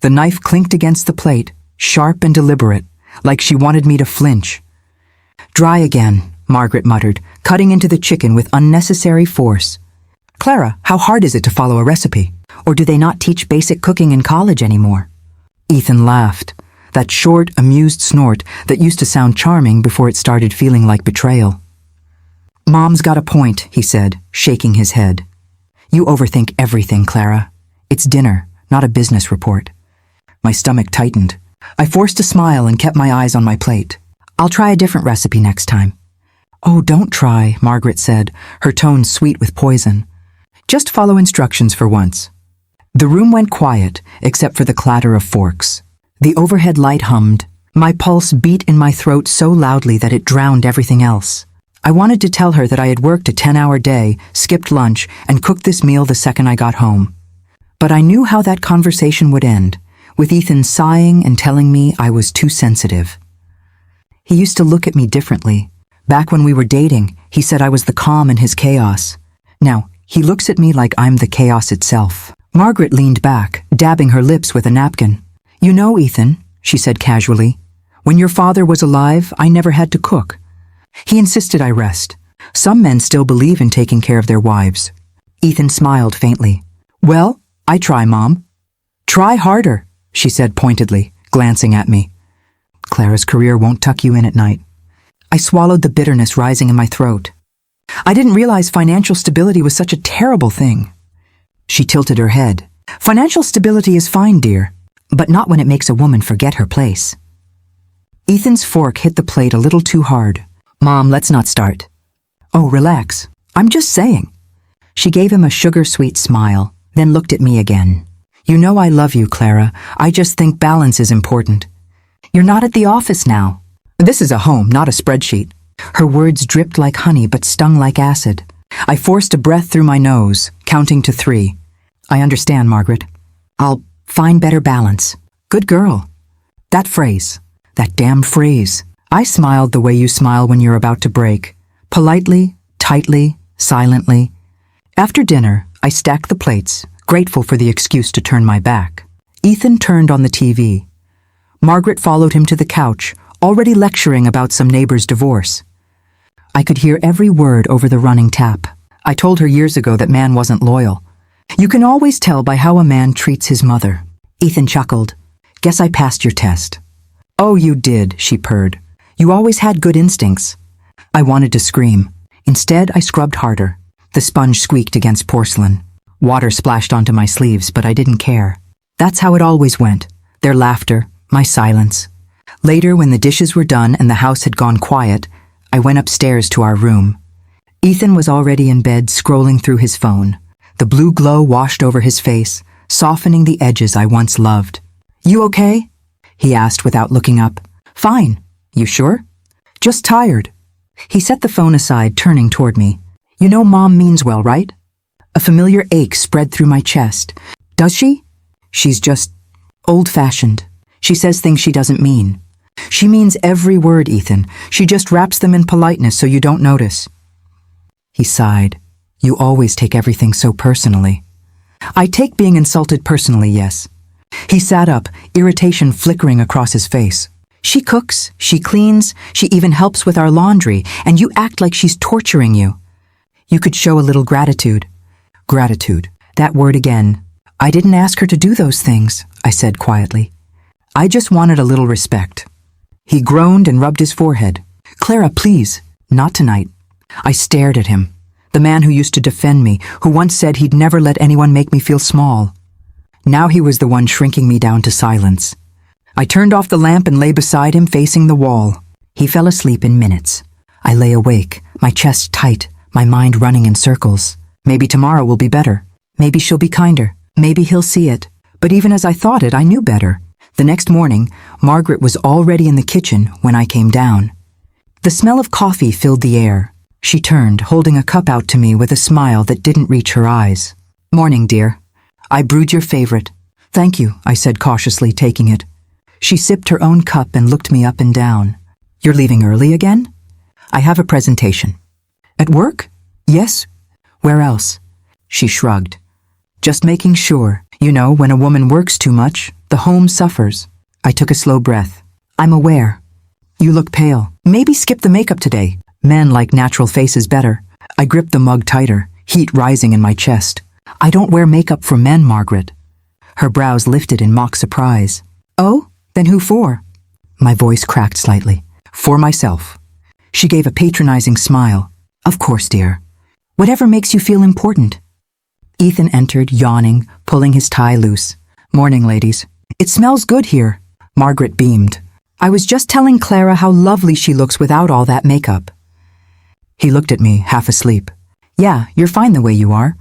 The knife clinked against the plate, sharp and deliberate, like she wanted me to flinch. "Dry again," Margaret muttered, cutting into the chicken with unnecessary force. "Clara, how hard is it to follow a recipe? Or do they not teach basic cooking in college anymore?" Ethan laughed, that short, amused snort that used to sound charming before it started feeling like betrayal. "Mom's got a point," he said, shaking his head. "You overthink everything, Clara. It's dinner, not a business report." My stomach tightened. I forced a smile and kept my eyes on my plate. "I'll try a different recipe next time." "Oh, don't try," Margaret said, her tone sweet with poison. "Just follow instructions for once." The room went quiet, except for the clatter of forks. The overhead light hummed. My pulse beat in my throat so loudly that it drowned everything else. I wanted to tell her that I had worked a 10-hour day, skipped lunch, and cooked this meal the second I got home. But I knew how that conversation would end, with Ethan sighing and telling me I was too sensitive. He used to look at me differently. Back when we were dating, he said I was the calm in his chaos. Now, he looks at me like I'm the chaos itself. Margaret leaned back, dabbing her lips with a napkin. "You know, Ethan," she said casually, "when your father was alive, I never had to cook. He insisted I rest. Some men still believe in taking care of their wives." Ethan smiled faintly. "Well, I try, Mom." "Try harder," she said pointedly, glancing at me. "Clara's career won't tuck you in at night." I swallowed the bitterness rising in my throat. I didn't realize financial stability was such a terrible thing. She tilted her head. "Financial stability is fine, dear, but not when it makes a woman forget her place." Ethan's fork hit the plate a little too hard. "Mom, let's not start." "Oh, relax. I'm just saying." She gave him a sugar-sweet smile, then looked at me again. "You know I love you, Clara. I just think balance is important. You're not at the office now. This is a home, not a spreadsheet." Her words dripped like honey but stung like acid. I forced a breath through my nose, counting to 3. "I understand, Margaret. I'll find better balance." "Good girl." That phrase, that damn phrase. I smiled the way you smile when you're about to break. Politely, tightly, silently. After dinner, I stacked the plates, grateful for the excuse to turn my back. Ethan turned on the TV. Margaret followed him to the couch, already lecturing about some neighbor's divorce. I could hear every word over the running tap. I told her years ago that man wasn't loyal. You can always tell by how a man treats his mother. Ethan chuckled. "Guess I passed your test." "Oh, you did," she purred. "You always had good instincts." I wanted to scream. Instead, I scrubbed harder. The sponge squeaked against porcelain. Water splashed onto my sleeves, but I didn't care. That's how it always went. Their laughter, my silence. Later, when the dishes were done and the house had gone quiet, I went upstairs to our room. Ethan was already in bed, scrolling through his phone. The blue glow washed over his face, softening the edges I once loved. "You okay?" he asked without looking up. "Fine. You sure?" "Just tired." He set the phone aside, turning toward me. "You know Mom means well, right?" A familiar ache spread through my chest. "Does she?" "She's just old-fashioned. She says things she doesn't mean." "She means every word, Ethan. She just wraps them in politeness so you don't notice." He sighed. "You always take everything so personally." "I take being insulted personally, yes." He sat up, irritation flickering across his face. "She cooks, she cleans, she even helps with our laundry, and you act like she's torturing you. You could show a little gratitude." Gratitude. That word again. "I didn't ask her to do those things," I said quietly. "I just wanted a little respect." He groaned and rubbed his forehead. "Clara, please, not tonight." I stared at him. The man who used to defend me, who once said he'd never let anyone make me feel small. Now he was the one shrinking me down to silence. I turned off the lamp and lay beside him, facing the wall. He fell asleep in minutes. I lay awake, my chest tight, my mind running in circles. Maybe tomorrow will be better. Maybe she'll be kinder. Maybe he'll see it. But even as I thought it, I knew better. The next morning, Margaret was already in the kitchen when I came down. The smell of coffee filled the air. She turned, holding a cup out to me with a smile that didn't reach her eyes. "Morning, dear. I brewed your favorite." "Thank you," I said cautiously, taking it. She sipped her own cup and looked me up and down. "You're leaving early again?" "I have a presentation." "At work?" "Yes." "Where else?" She shrugged. "Just making sure. You know, when a woman works too much, The home suffers. I took a slow breath. I'm aware. You look pale. Maybe skip the makeup today. Men like natural faces better. I gripped the mug tighter, heat rising in my chest. I don't wear makeup for men, Margaret. Her brows lifted in mock surprise. Oh, then who for? My voice cracked slightly. For myself. She gave a patronizing smile. Of course, dear. Whatever makes you feel important. Ethan entered, yawning, pulling his tie loose. Morning, ladies. It smells good here. Margaret beamed. I was just telling Clara how lovely she looks without all that makeup. He looked at me, half asleep. Yeah, you're fine the way you are.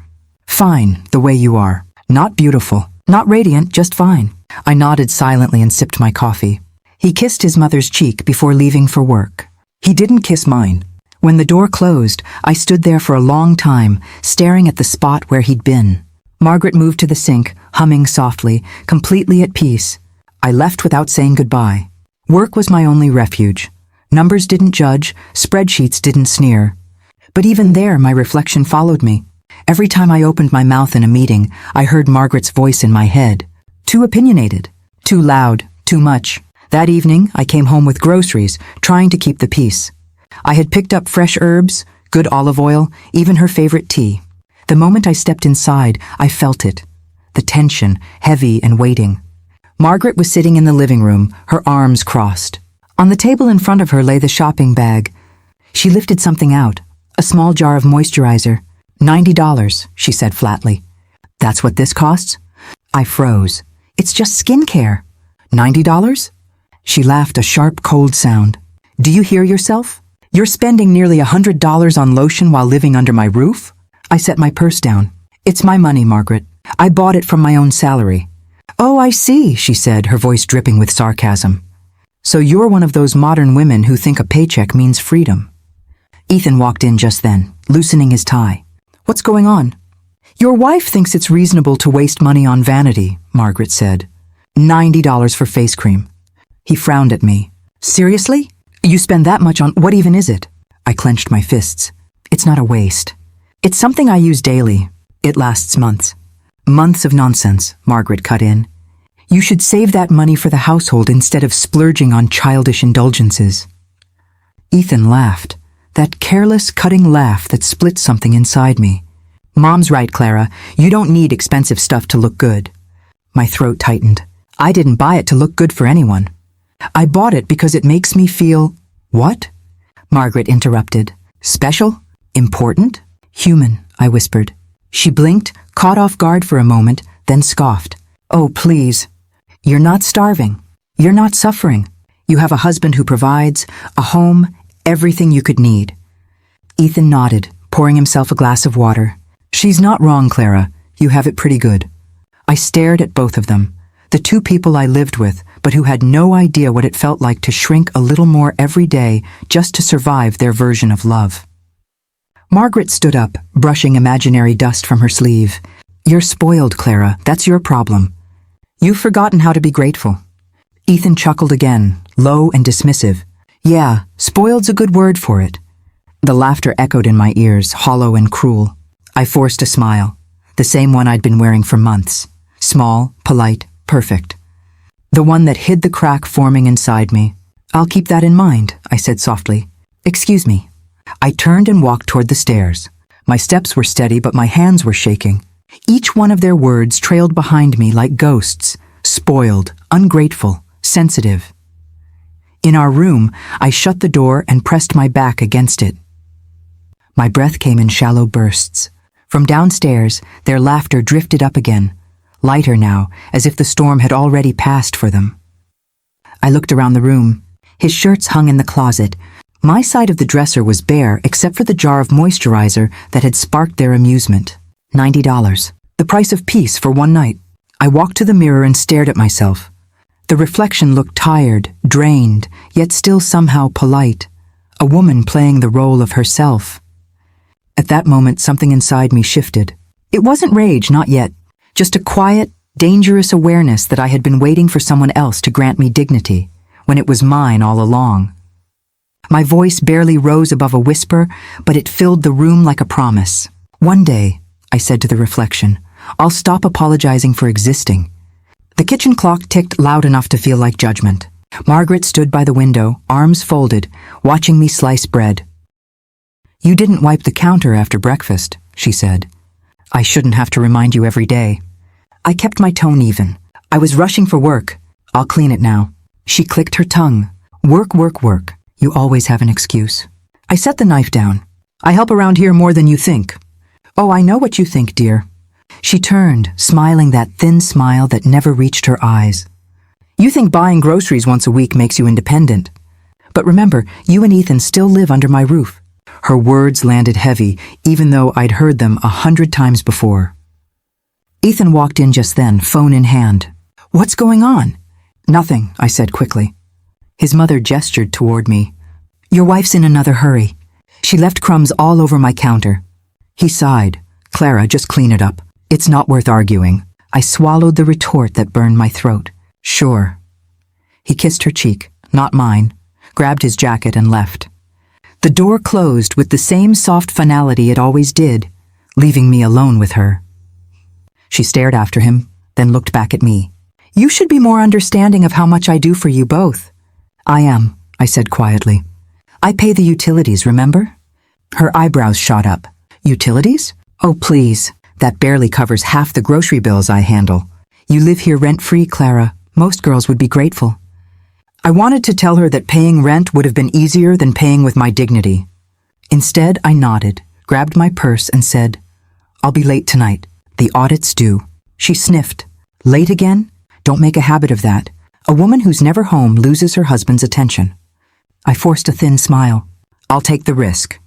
Fine, the way you are. Not beautiful, not radiant, just fine. I nodded silently and sipped my coffee. He kissed his mother's cheek before leaving for work. He didn't kiss mine. When the door closed, I stood there for a long time, staring at the spot where he'd been. Margaret moved to the sink, humming softly, completely at peace. I left without saying goodbye. Work was my only refuge. Numbers didn't judge, spreadsheets didn't sneer. But even there, my reflection followed me. Every time I opened my mouth in a meeting, I heard Margaret's voice in my head. Too opinionated, too loud, too much. That evening, I came home with groceries, trying to keep the peace. I had picked up fresh herbs, good olive oil, even her favorite tea. The moment I stepped inside, I felt it. The tension, heavy and waiting. Margaret was sitting in the living room, her arms crossed. On the table in front of her lay the shopping bag. She lifted something out, a small jar of moisturizer. $90, she said flatly. That's what this costs? I froze. It's just skincare. $90? She laughed a sharp, cold sound. Do you hear yourself? You're spending nearly $100 on lotion while living under my roof? I set my purse down. It's my money, Margaret. I bought it from my own salary. Oh, I see, she said, her voice dripping with sarcasm. So you're one of those modern women who think a paycheck means freedom. Ethan walked in just then, loosening his tie. What's going on? Your wife thinks it's reasonable to waste money on vanity, Margaret said. $90 for face cream. He frowned at me. Seriously? You spend that much on, what even is it? I clenched my fists. It's not a waste. It's something I use daily. It lasts months. Months of nonsense, Margaret cut in. You should save that money for the household instead of splurging on childish indulgences. Ethan laughed. That careless, cutting laugh that split something inside me. Mom's right, Clara. You don't need expensive stuff to look good. My throat tightened. I didn't buy it to look good for anyone. I bought it because it makes me feel... What? Margaret interrupted. Special? Important? Human, I whispered. She blinked, caught off guard for a moment, then scoffed. Oh, please. You're not starving. You're not suffering. You have a husband who provides, a home, everything you could need. Ethan nodded, pouring himself a glass of water. She's not wrong, Clara. You have it pretty good. I stared at both of them, the two people I lived with, but who had no idea what it felt like to shrink a little more every day just to survive their version of love. Margaret stood up, brushing imaginary dust from her sleeve. You're spoiled, Clara. That's your problem. You've forgotten how to be grateful. Ethan chuckled again, low and dismissive. Yeah, spoiled's a good word for it. The laughter echoed in my ears, hollow and cruel. I forced a smile, the same one I'd been wearing for months. Small, polite, perfect. The one that hid the crack forming inside me. I'll keep that in mind, I said softly. Excuse me. I turned and walked toward the stairs. My steps were steady, but my hands were shaking. Each one of their words trailed behind me like ghosts, spoiled, ungrateful, sensitive. In our room, I shut the door and pressed my back against it. My breath came in shallow bursts. From downstairs, their laughter drifted up again, lighter now, as if the storm had already passed for them. I looked around the room. His shirts hung in the closet. My side of the dresser was bare except for the jar of moisturizer that had sparked their amusement. $90. The price of peace for one night. I walked to the mirror and stared at myself. The reflection looked tired, drained, yet still somehow polite. A woman playing the role of herself. At that moment, something inside me shifted. It wasn't rage, not yet. Just a quiet, dangerous awareness that I had been waiting for someone else to grant me dignity, when it was mine all along. My voice barely rose above a whisper, but it filled the room like a promise. One day, I said to the reflection, I'll stop apologizing for existing. The kitchen clock ticked loud enough to feel like judgment. Margaret stood by the window, arms folded, watching me slice bread. "You didn't wipe the counter after breakfast," she said. "I shouldn't have to remind you every day." I kept my tone even. "I was rushing for work. I'll clean it now." She clicked her tongue. "Work, work, work. You always have an excuse." I set the knife down. "I help around here more than you think." "Oh, I know what you think, dear." She turned, smiling that thin smile that never reached her eyes. "You think buying groceries once a week makes you independent. But remember, you and Ethan still live under my roof." Her words landed heavy, even though I'd heard them 100 times before. Ethan walked in just then, phone in hand. "What's going on?" "Nothing," I said quickly. His mother gestured toward me. "Your wife's in another hurry. She left crumbs all over my counter." He sighed. "Clara, just clean it up. It's not worth arguing." I swallowed the retort that burned my throat. "Sure." He kissed her cheek, not mine, grabbed his jacket and left. The door closed with the same soft finality it always did, leaving me alone with her. She stared after him, then looked back at me. "You should be more understanding of how much I do for you both." "I am," I said quietly. "I pay the utilities, remember?" Her eyebrows shot up. "Utilities? Oh, please. That barely covers half the grocery bills I handle. You live here rent-free, Clara. Most girls would be grateful." I wanted to tell her that paying rent would have been easier than paying with my dignity. Instead, I nodded, grabbed my purse and said, "I'll be late tonight. The audit's due." She sniffed. "Late again? Don't make a habit of that. A woman who's never home loses her husband's attention." I forced a thin smile. "I'll take the risk."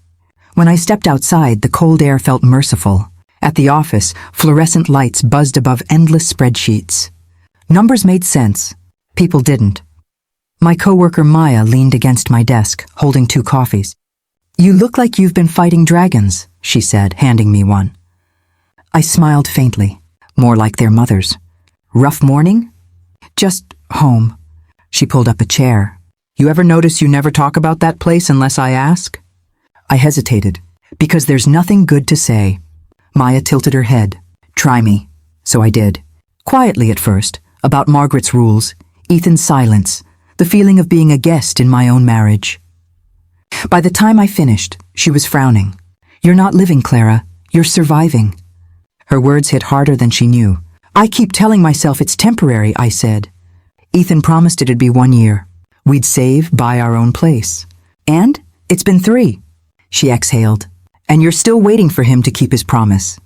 When I stepped outside, the cold air felt merciful. At the office, fluorescent lights buzzed above endless spreadsheets. Numbers made sense. People didn't. My coworker Maya leaned against my desk, holding 2 coffees. "You look like you've been fighting dragons," she said, handing me one. I smiled faintly, more like their mothers. "Rough morning?" "Just home." She pulled up a chair. "You ever notice you never talk about that place unless I ask?" I hesitated, because there's nothing good to say. Maya tilted her head. "Try me." So I did. Quietly at first, about Margaret's rules, Ethan's silence, the feeling of being a guest in my own marriage. By the time I finished, she was frowning. "You're not living, Clara. You're surviving." Her words hit harder than she knew. "I keep telling myself it's temporary," I said. "Ethan promised it'd be 1 year. We'd save, buy our own place. And it's been 3. She exhaled. "And you're still waiting for him to keep his promise.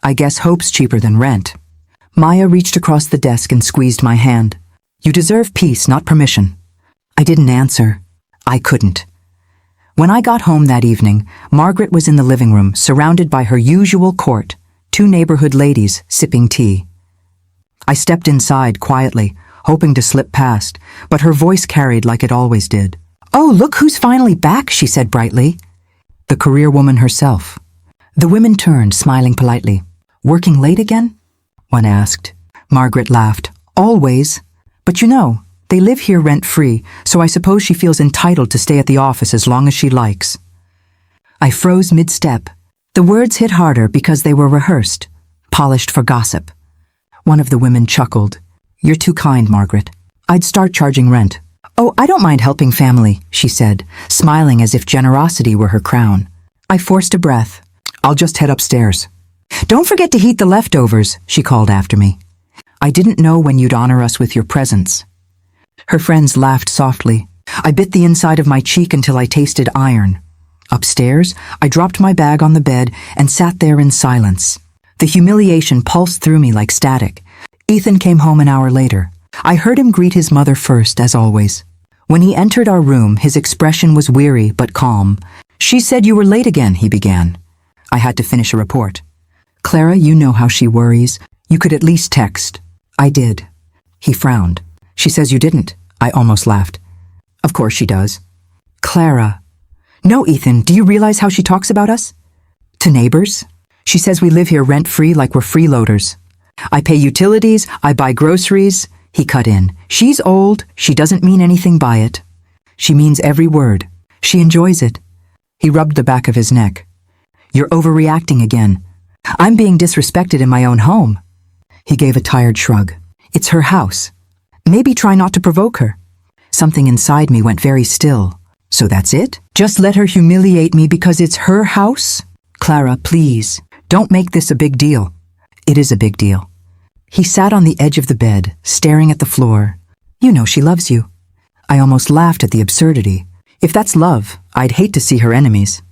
I guess hope's cheaper than rent." Maya reached across the desk and squeezed my hand. "You deserve peace, not permission." I didn't answer. I couldn't. When I got home that evening, Margaret was in the living room, surrounded by her usual court, 2 neighborhood ladies sipping tea. I stepped inside quietly, hoping to slip past, but her voice carried like it always did. "Oh, look who's finally back," she said brightly. The career woman herself. The women turned, smiling politely. "Working late again?" one asked. Margaret laughed. "Always. But you know, they live here rent-free, so I suppose she feels entitled to stay at the office as long as she likes." I froze mid-step. The words hit harder because they were rehearsed, polished for gossip. One of the women chuckled. "You're too kind, Margaret. I'd start charging rent." "Oh, I don't mind helping family," she said, smiling as if generosity were her crown. I forced a breath. "I'll just head upstairs." "Don't forget to heat the leftovers," she called after me. "I didn't know when you'd honor us with your presence." Her friends laughed softly. I bit the inside of my cheek until I tasted iron. Upstairs, I dropped my bag on the bed and sat there in silence. The humiliation pulsed through me like static. Ethan came home an hour later. I heard him greet his mother first, as always. When he entered our room, his expression was weary but calm. "She said you were late again," he began. I had to finish a report. "Clara, you know how she worries. You could at least text." I did. He frowned. "She says you didn't." I almost laughed. "Of course she does." "Clara." "No, Ethan, do you realize how she talks about us?" "To neighbors? She says we live here rent-free like we're freeloaders. I pay utilities, I buy groceries." He cut in. "She's old, she doesn't mean anything by it. She means every word. She enjoys it." He rubbed the back of his neck. "You're overreacting again. I'm being disrespected in my own home." He gave a tired shrug. It's her house. Maybe try not to provoke her. Something inside me went very still. So that's it? Just let her humiliate me because it's her house? Clara, please, don't make this a big deal. It is a big deal. He sat on the edge of the bed, staring at the floor. You know she loves you. I almost laughed at the absurdity. If that's love, I'd hate to see her enemies.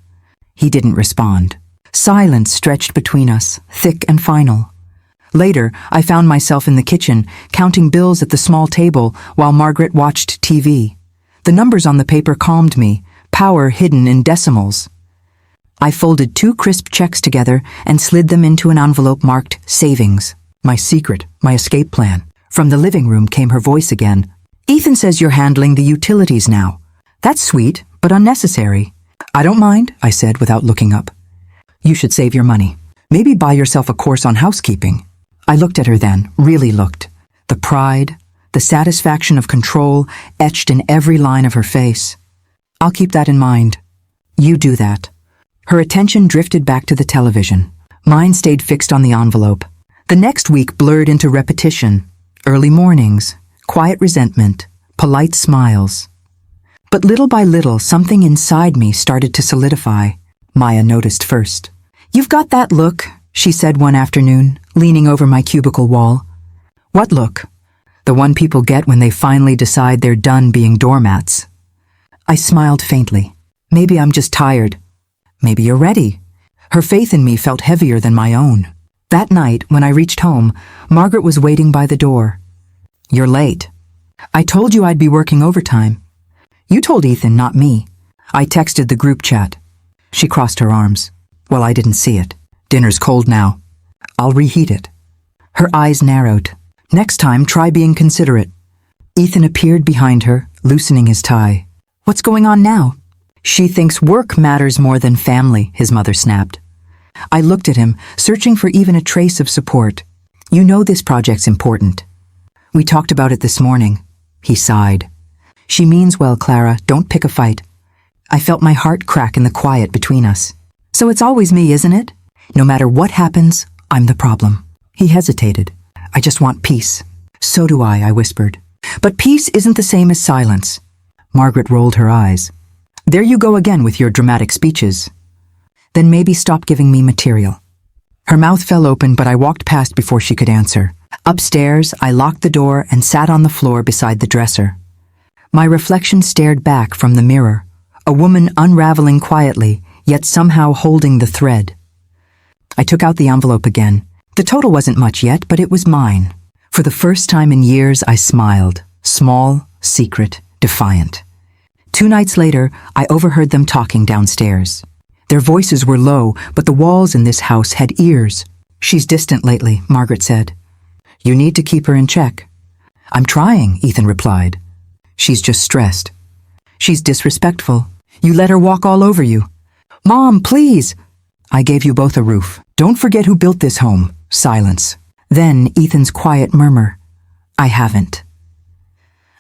He didn't respond. Silence stretched between us, thick and final. Later, I found myself in the kitchen, counting bills at the small table while Margaret watched TV. The numbers on the paper calmed me, power hidden in decimals. I folded 2 crisp checks together and slid them into an envelope marked savings. My secret, my escape plan. From the living room came her voice again. Ethan says you're handling the utilities now. That's sweet, but unnecessary. I don't mind, I said without looking up. You should save your money. Maybe buy yourself a course on housekeeping. I looked at her then, really looked. The pride, the satisfaction of control etched in every line of her face. I'll keep that in mind. You do that. Her attention drifted back to the television. Mine stayed fixed on the envelope. The next week blurred into repetition. Early mornings, quiet resentment, polite smiles. But little by little, something inside me started to solidify. Maya noticed first. You've got that look, she said one afternoon, leaning over my cubicle wall. What look? The one people get when they finally decide they're done being doormats. I smiled faintly. Maybe I'm just tired. Maybe you're ready. Her faith in me felt heavier than my own. That night, when I reached home, Margaret was waiting by the door. You're late. I told you I'd be working overtime. You told Ethan, not me. I texted the group chat. She crossed her arms. Well, I didn't see it. Dinner's cold now. I'll reheat it. Her eyes narrowed. Next time, try being considerate. Ethan appeared behind her, loosening his tie. What's going on now? She thinks work matters more than family, his mother snapped. I looked at him, searching for even a trace of support. You know this project's important. We talked about it this morning. He sighed. She means well, Clara. Don't pick a fight. I felt my heart crack in the quiet between us. So it's always me, isn't it? No matter what happens, I'm the problem. He hesitated. I just want peace. So do I whispered. But peace isn't the same as silence. Margaret rolled her eyes. There you go again with your dramatic speeches. Then maybe stop giving me material. Her mouth fell open, but I walked past before she could answer. Upstairs, I locked the door and sat on the floor beside the dresser. My reflection stared back from the mirror, a woman unraveling quietly, yet somehow holding the thread. I took out the envelope again. The total wasn't much yet, but it was mine. For the first time in years, I smiled. Small, secret, defiant. 2 nights later, I overheard them talking downstairs. Their voices were low, but the walls in this house had ears. She's distant lately, Margaret said. You need to keep her in check. I'm trying, Ethan replied. She's just stressed. She's disrespectful. You let her walk all over you. Mom, please. I gave you both a roof. Don't forget who built this home. Silence. Then Ethan's quiet murmur. I haven't.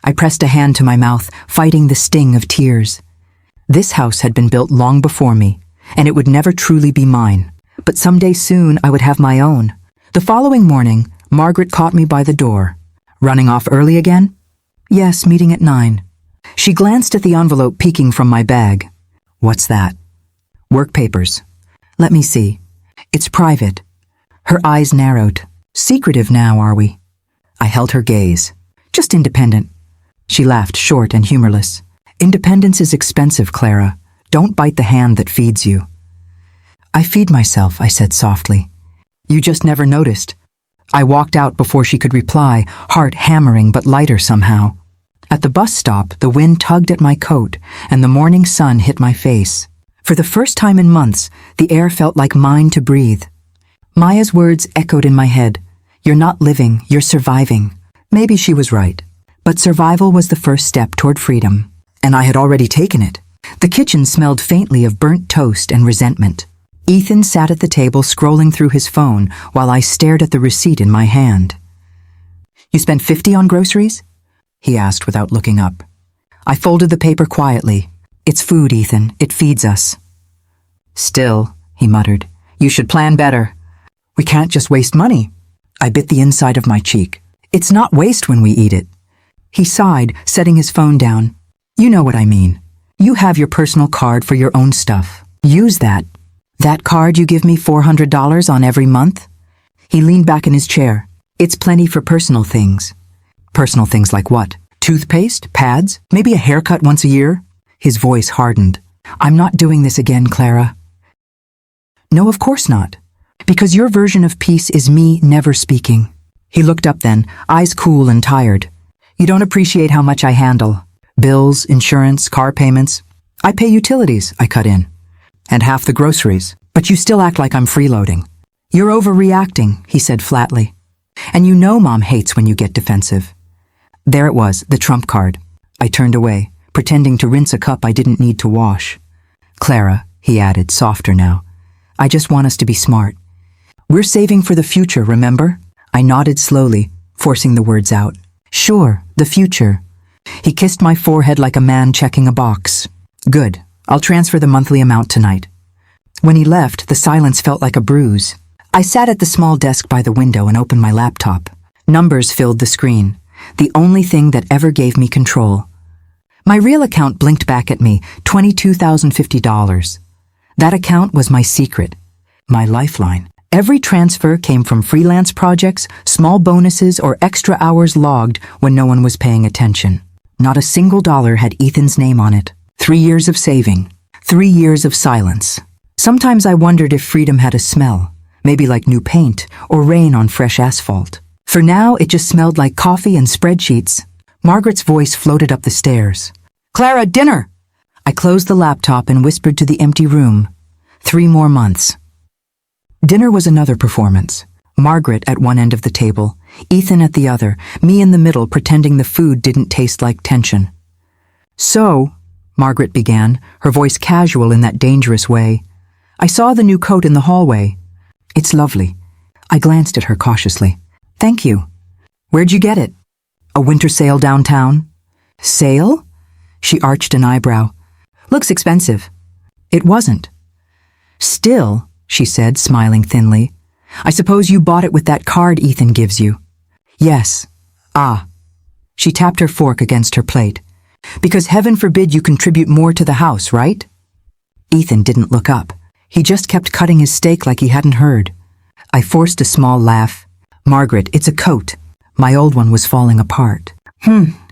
I pressed a hand to my mouth, fighting the sting of tears. This house had been built long before me, and it would never truly be mine. But someday soon I would have my own. The following morning, Margaret caught me by the door. Running off early again? Yes, meeting at 9. She glanced at the envelope peeking from my bag. What's that? Work papers. Let me see. It's private. Her eyes narrowed. Secretive now, are we? I held her gaze. Just independent. She laughed, short and humorless. Independence is expensive, Clara. Don't bite the hand that feeds you. I feed myself, I said softly. You just never noticed. I walked out before she could reply, heart hammering but lighter somehow. At the bus stop, the wind tugged at my coat, and the morning sun hit my face. For the first time in months, the air felt like mine to breathe. Maya's words echoed in my head. You're not living, you're surviving. Maybe she was right. But survival was the first step toward freedom, and I had already taken it. The kitchen smelled faintly of burnt toast and resentment. Ethan sat at the table scrolling through his phone while I stared at the receipt in my hand. You spent $50 on groceries? He asked without looking up. I folded the paper quietly. It's food, Ethan. It feeds us. Still, he muttered, you should plan better. We can't just waste money. I bit the inside of my cheek. It's not waste when we eat it. He sighed, setting his phone down. You know what I mean. You have your personal card for your own stuff. Use that. That card you give me $400 on every month? He leaned back in his chair. It's plenty for personal things. Personal things like what? Toothpaste? Pads? Maybe a haircut once a year? His voice hardened. I'm not doing this again, Clara. No, of course not. Because your version of peace is me never speaking. He looked up then, eyes cool and tired. You don't appreciate how much I handle. Bills, insurance, car payments. I pay utilities, I cut in. And half the groceries. But you still act like I'm freeloading. You're overreacting, he said flatly. And you know Mom hates when you get defensive. There it was, the trump card. I turned away, pretending to rinse a cup I didn't need to wash. Clara, he added, softer now. I just want us to be smart. We're saving for the future, remember? I nodded slowly, forcing the words out. Sure, the future. He kissed my forehead like a man checking a box. Good. I'll transfer the monthly amount tonight. When he left, the silence felt like a bruise. I sat at the small desk by the window and opened my laptop. Numbers filled the screen, the only thing that ever gave me control. My real account blinked back at me, $22,050. That account was my secret, my lifeline. Every transfer came from freelance projects, small bonuses, or extra hours logged when no one was paying attention. Not a single dollar had Ethan's name on it. 3 years of saving. 3 years of silence. Sometimes I wondered if freedom had a smell, maybe like new paint or rain on fresh asphalt. For now, it just smelled like coffee and spreadsheets. Margaret's voice floated up the stairs. Clara, dinner! I closed the laptop and whispered to the empty room. 3 more months. Dinner was another performance. Margaret at one end of the table, Ethan at the other, me in the middle pretending the food didn't taste like tension. So, Margaret began, her voice casual in that dangerous way. I saw the new coat in the hallway. It's lovely. I glanced at her cautiously. Thank you. Where'd you get it? A winter sale downtown? Sale? She arched an eyebrow. Looks expensive. It wasn't. Still, she said, smiling thinly. I suppose you bought it with that card Ethan gives you. Yes. Ah. She tapped her fork against her plate. Because heaven forbid you contribute more to the house, right? Ethan didn't look up. He just kept cutting his steak like he hadn't heard. I forced a small laugh. Margaret, it's a coat. My old one was falling apart.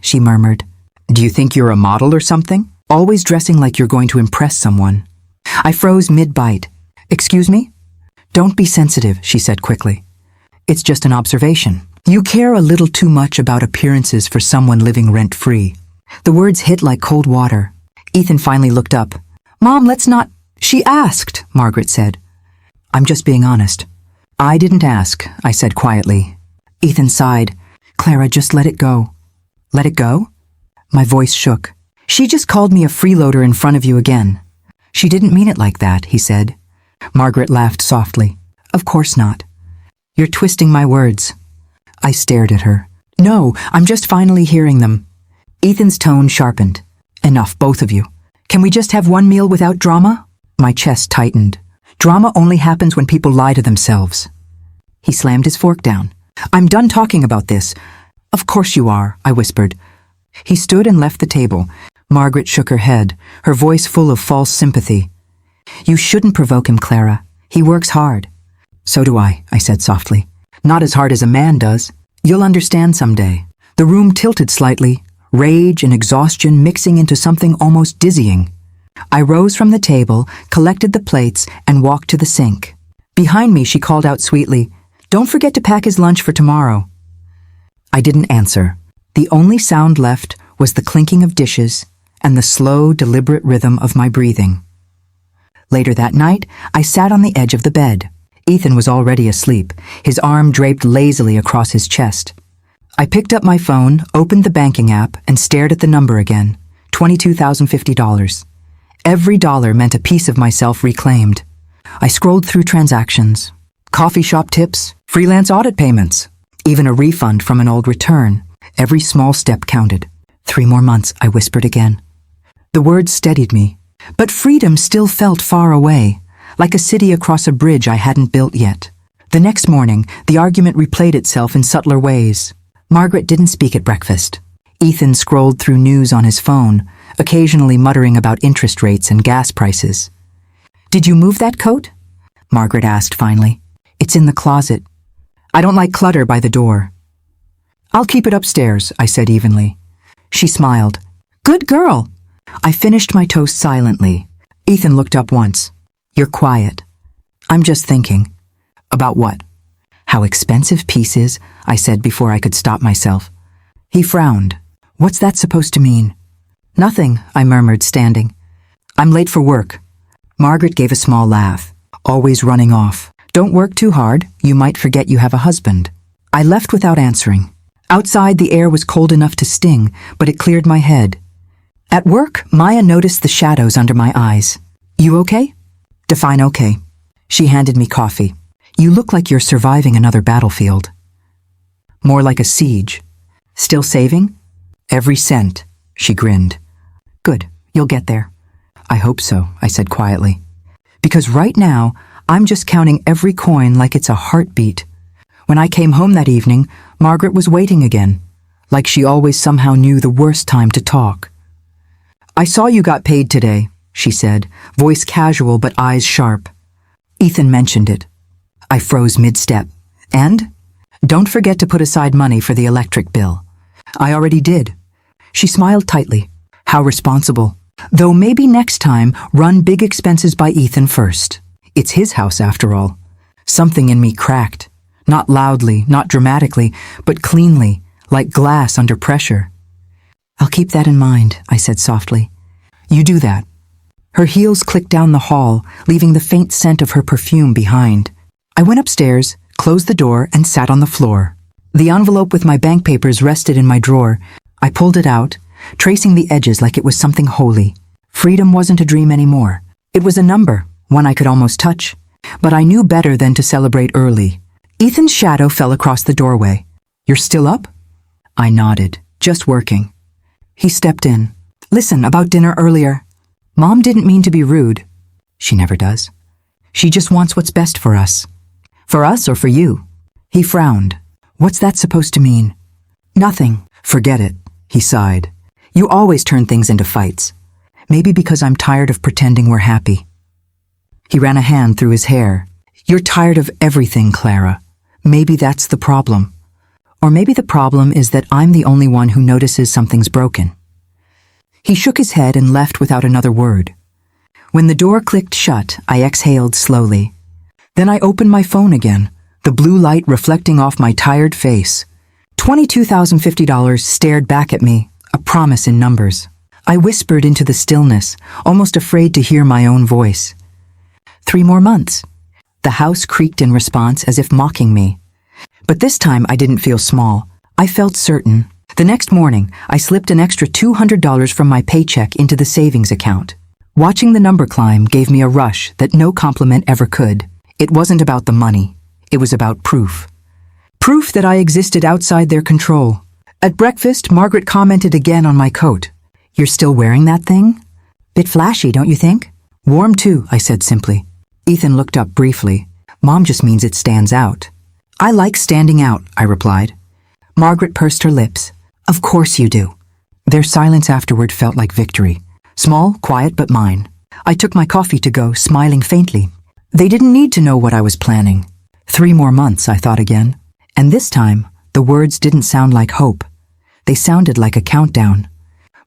She murmured. Do you think you're a model or something? Always dressing like you're going to impress someone. I froze mid-bite. Excuse me? Don't be sensitive, she said quickly. It's just an observation. You care a little too much about appearances for someone living rent-free. The words hit like cold water. Ethan finally looked up. Mom, let's not... She asked, Margaret said. I'm just being honest. I didn't ask, I said quietly. Ethan sighed. Clara, just let it go. Let it go? My voice shook. She just called me a freeloader in front of you again. She didn't mean it like that, he said. Margaret laughed softly. Of course not. You're twisting my words. I stared at her. No, I'm just finally hearing them. Ethan's tone sharpened. Enough, both of you. Can we just have one meal without drama? My chest tightened. Drama only happens when people lie to themselves. He slammed his fork down. I'm done talking about this. Of course you are, I whispered. He stood and left the table. Margaret shook her head, her voice full of false sympathy. You shouldn't provoke him, Clara. He works hard. So do I said softly. Not as hard as a man does. You'll understand someday. The room tilted slightly, rage and exhaustion mixing into something almost dizzying. I rose from the table, collected the plates, and walked to the sink. Behind me, she called out sweetly, Don't forget to pack his lunch for tomorrow. I didn't answer. The only sound left was the clinking of dishes and the slow, deliberate rhythm of my breathing. Later that night, I sat on the edge of the bed. Ethan was already asleep, his arm draped lazily across his chest. I picked up my phone, opened the banking app, and stared at the number again. $22,050. Every dollar meant a piece of myself reclaimed. I scrolled through transactions. Coffee shop tips, freelance audit payments, even a refund from an old return. Every small step counted. 3 more months, I whispered again. The words steadied me, but freedom still felt far away, like a city across a bridge I hadn't built yet. The next morning, the argument replayed itself in subtler ways. Margaret didn't speak at breakfast. Ethan scrolled through news on his phone, occasionally muttering about interest rates and gas prices. "Did you move that coat?" Margaret asked finally. "It's in the closet. I don't like clutter by the door." "I'll keep it upstairs," I said evenly. She smiled. "Good girl." I finished my toast silently. Ethan looked up once. "You're quiet." "I'm just thinking." "About what?" "How expensive peace is," I said before I could stop myself. He frowned. "What's that supposed to mean?" "Nothing," I murmured, standing. "I'm late for work." Margaret gave a small laugh. "Always running off. Don't work too hard. You might forget you have a husband." I left without answering. Outside, the air was cold enough to sting, but it cleared my head. At work, Maya noticed the shadows under my eyes. "You okay?" "Define okay." She handed me coffee. "You look like you're surviving another battlefield." "More like a siege." "Still saving?" "Every cent," she grinned. "Good, you'll get there." "I hope so," I said quietly. "Because right now, I'm just counting every coin like it's a heartbeat." When I came home that evening, Margaret was waiting again, like she always somehow knew the worst time to talk. "I saw you got paid today," she said, voice casual but eyes sharp. "Ethan mentioned it." I froze mid-step. "And?" "Don't forget to put aside money for the electric bill." "I already did." She smiled tightly. "How responsible. Though maybe next time, run big expenses by Ethan first. It's his house after all." Something in me cracked. Not loudly, not dramatically, but cleanly, like glass under pressure. "I'll keep that in mind," I said softly. "You do that." Her heels clicked down the hall, leaving the faint scent of her perfume behind. I went upstairs, closed the door, and sat on the floor. The envelope with my bank papers rested in my drawer. I pulled it out, tracing the edges like it was something holy. Freedom wasn't a dream anymore. It was a number, one I could almost touch. But I knew better than to celebrate early. Ethan's shadow fell across the doorway. "You're still up?" I nodded. "Just working." He stepped in. "Listen, about dinner earlier. Mom didn't mean to be rude." She never does. "She just wants what's best for us." "For us or for you?" He frowned. "What's that supposed to mean?" "Nothing. Forget it." He sighed. "You always turn things into fights. Maybe because I'm tired of pretending we're happy." He ran a hand through his hair. "You're tired of everything, Clara. Maybe that's the problem. Or maybe the problem is that I'm the only one who notices something's broken." He shook his head and left without another word. When the door clicked shut, I exhaled slowly. Then I opened my phone again, the blue light reflecting off my tired face. $22,050 stared back at me, a promise in numbers. I whispered into the stillness, almost afraid to hear my own voice. 3 more months. The house creaked in response as if mocking me. But this time I didn't feel small. I felt certain. The next morning, I slipped an extra $200 from my paycheck into the savings account. Watching the number climb gave me a rush that no compliment ever could. It wasn't about the money. It was about proof. Proof that I existed outside their control. At breakfast, Margaret commented again on my coat. "You're still wearing that thing? Bit flashy, don't you think?" "Warm too," I said simply. Ethan looked up briefly. "Mom just means it stands out." "I like standing out," I replied. Margaret pursed her lips. "Of course you do." Their silence afterward felt like victory. Small, quiet, but mine. I took my coffee to go, smiling faintly. They didn't need to know what I was planning. 3 more months, I thought again. And this time, the words didn't sound like hope. They sounded like a countdown.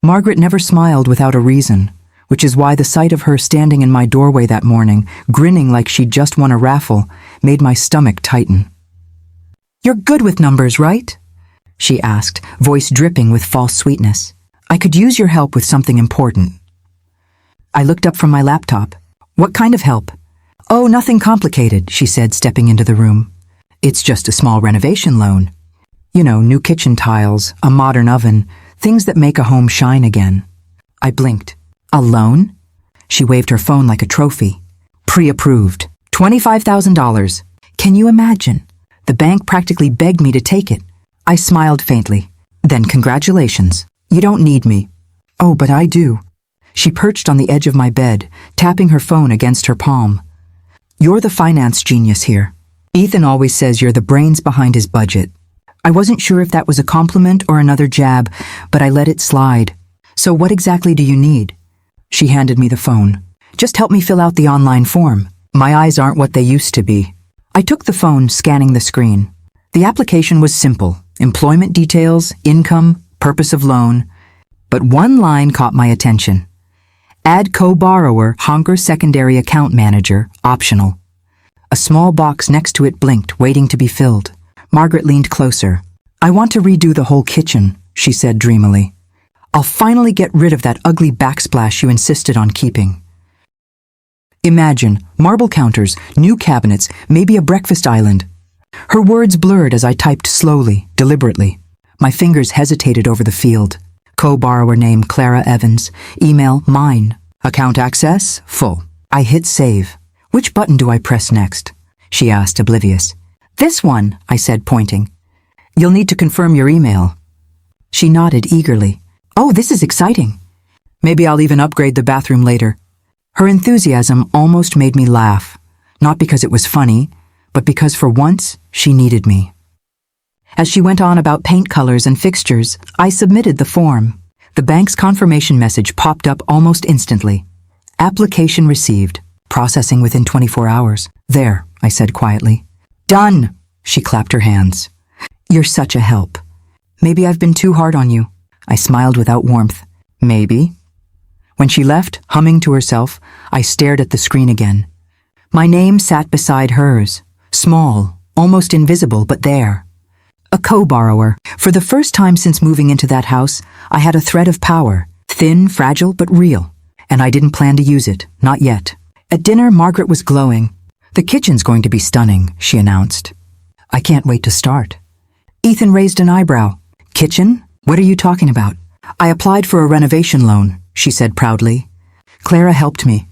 Margaret never smiled without a reason, which is why the sight of her standing in my doorway that morning, grinning like she'd just won a raffle, made my stomach tighten. "You're good with numbers, right?" she asked, voice dripping with false sweetness. "I could use your help with something important." I looked up from my laptop. "What kind of help?" "Oh, nothing complicated," she said, stepping into the room. "It's just a small renovation loan. You know, new kitchen tiles, a modern oven, things that make a home shine again." I blinked. "A loan?" She waved her phone like a trophy. "Pre-approved. $25,000. Can you imagine? The bank practically begged me to take it." I smiled faintly. "Then congratulations. You don't need me." "Oh, but I do." She perched on the edge of my bed, tapping her phone against her palm. "You're the finance genius here. Ethan always says you're the brains behind his budget. I wasn't sure if that was a compliment or another jab, but I let it slide. So what exactly do you need? She handed me the phone. Just help me fill out the online form. My eyes aren't what they used to be. I took the phone, scanning the screen. The application was simple. Employment details, income, purpose of loan. But one line caught my attention. Add co-borrower, Honker secondary account manager, optional. A small box next to it blinked, waiting to be filled. Margaret leaned closer. I want to redo the whole kitchen, she said dreamily. I'll finally get rid of that ugly backsplash you insisted on keeping. Imagine, marble counters, new cabinets, maybe a breakfast island. Her words blurred as I typed slowly, deliberately. My fingers hesitated over the field. Co-borrower name Clara Evans. Email mine. Account access full. I hit save. Which button do I press next? She asked, oblivious. This one, I said, pointing. You'll need to confirm your email. She nodded eagerly. Oh, this is exciting. Maybe I'll even upgrade the bathroom later. Her enthusiasm almost made me laugh. Not because it was funny, but because for once she needed me. As she went on about paint colors and fixtures, I submitted the form. The bank's confirmation message popped up almost instantly. Application received. Processing within 24 hours. There, I said quietly. Done! She clapped her hands. You're such a help. Maybe I've been too hard on you. I smiled without warmth. Maybe. When she left, humming to herself, I stared at the screen again. My name sat beside hers. Small, almost invisible, but there. A co-borrower. For the first time since moving into that house, I had a thread of power. Thin, fragile, but real. And I didn't plan to use it. Not yet. At dinner, Margaret was glowing. The kitchen's going to be stunning, she announced. I can't wait to start. Ethan raised an eyebrow. Kitchen? What are you talking about? I applied for a renovation loan, she said proudly. Clara helped me.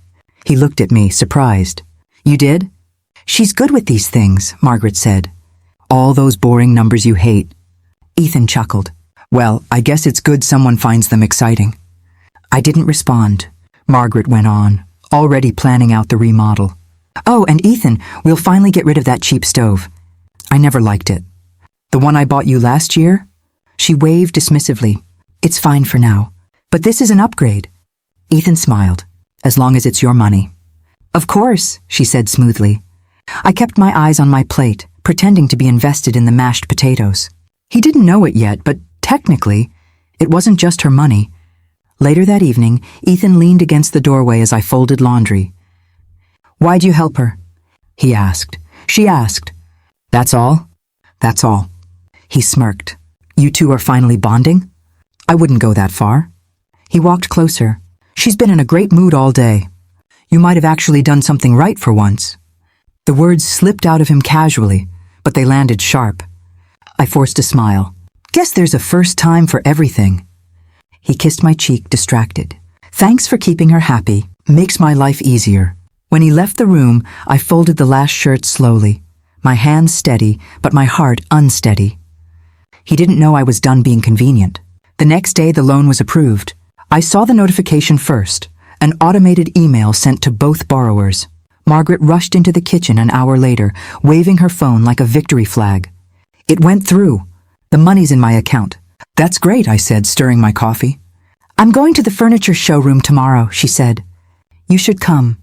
He looked at me, surprised. You did? She's good with these things, Margaret said. All those boring numbers you hate. Ethan chuckled. Well, I guess it's good someone finds them exciting. I didn't respond. Margaret went on, already planning out the remodel. Oh, and Ethan, we'll finally get rid of that cheap stove. I never liked it. The one I bought you last year? She waved dismissively. It's fine for now. But this is an upgrade. Ethan smiled. As long as it's your money. Of course, she said smoothly. I kept my eyes on my plate, pretending to be invested in the mashed potatoes. He didn't know it yet, but technically, it wasn't just her money. Later that evening, Ethan leaned against the doorway as I folded laundry. Why'd you help her? He asked. She asked. That's all? That's all. He smirked. You two are finally bonding? I wouldn't go that far. He walked closer. She's been in a great mood all day. You might have actually done something right for once. The words slipped out of him casually, but they landed sharp. I forced a smile. Guess there's a first time for everything. He kissed my cheek, distracted. Thanks for keeping her happy. Makes my life easier. When he left the room, I folded the last shirt slowly. My hands steady, but my heart unsteady. He didn't know I was done being convenient. The next day, the loan was approved. I saw the notification first, an automated email sent to both borrowers. Margaret rushed into the kitchen an hour later, waving her phone like a victory flag. It went through. The money's in my account. That's great, I said, stirring my coffee. I'm going to the furniture showroom tomorrow, she said. You should come.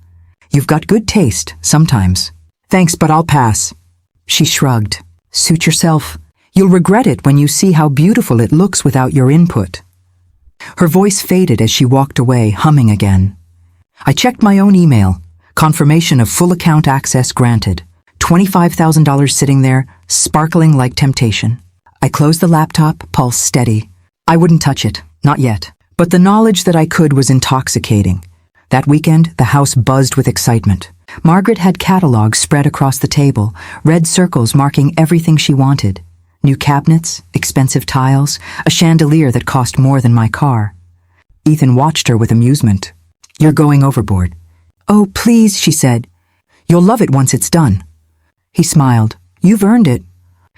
You've got good taste, sometimes. Thanks, but I'll pass. She shrugged. Suit yourself. You'll regret it when you see how beautiful it looks without your input. Her voice faded as she walked away, humming again. I checked my own email. Confirmation of full account access granted. $25,000 sitting there, sparkling like temptation. I closed the laptop, pulse steady. I wouldn't touch it, not yet. But the knowledge that I could was intoxicating. That weekend, the house buzzed with excitement. Margaret had catalogs spread across the table, red circles marking everything she wanted. New cabinets, expensive tiles, a chandelier that cost more than my car. Ethan watched her with amusement. You're going overboard. Oh, please, she said. You'll love it once it's done. He smiled. You've earned it.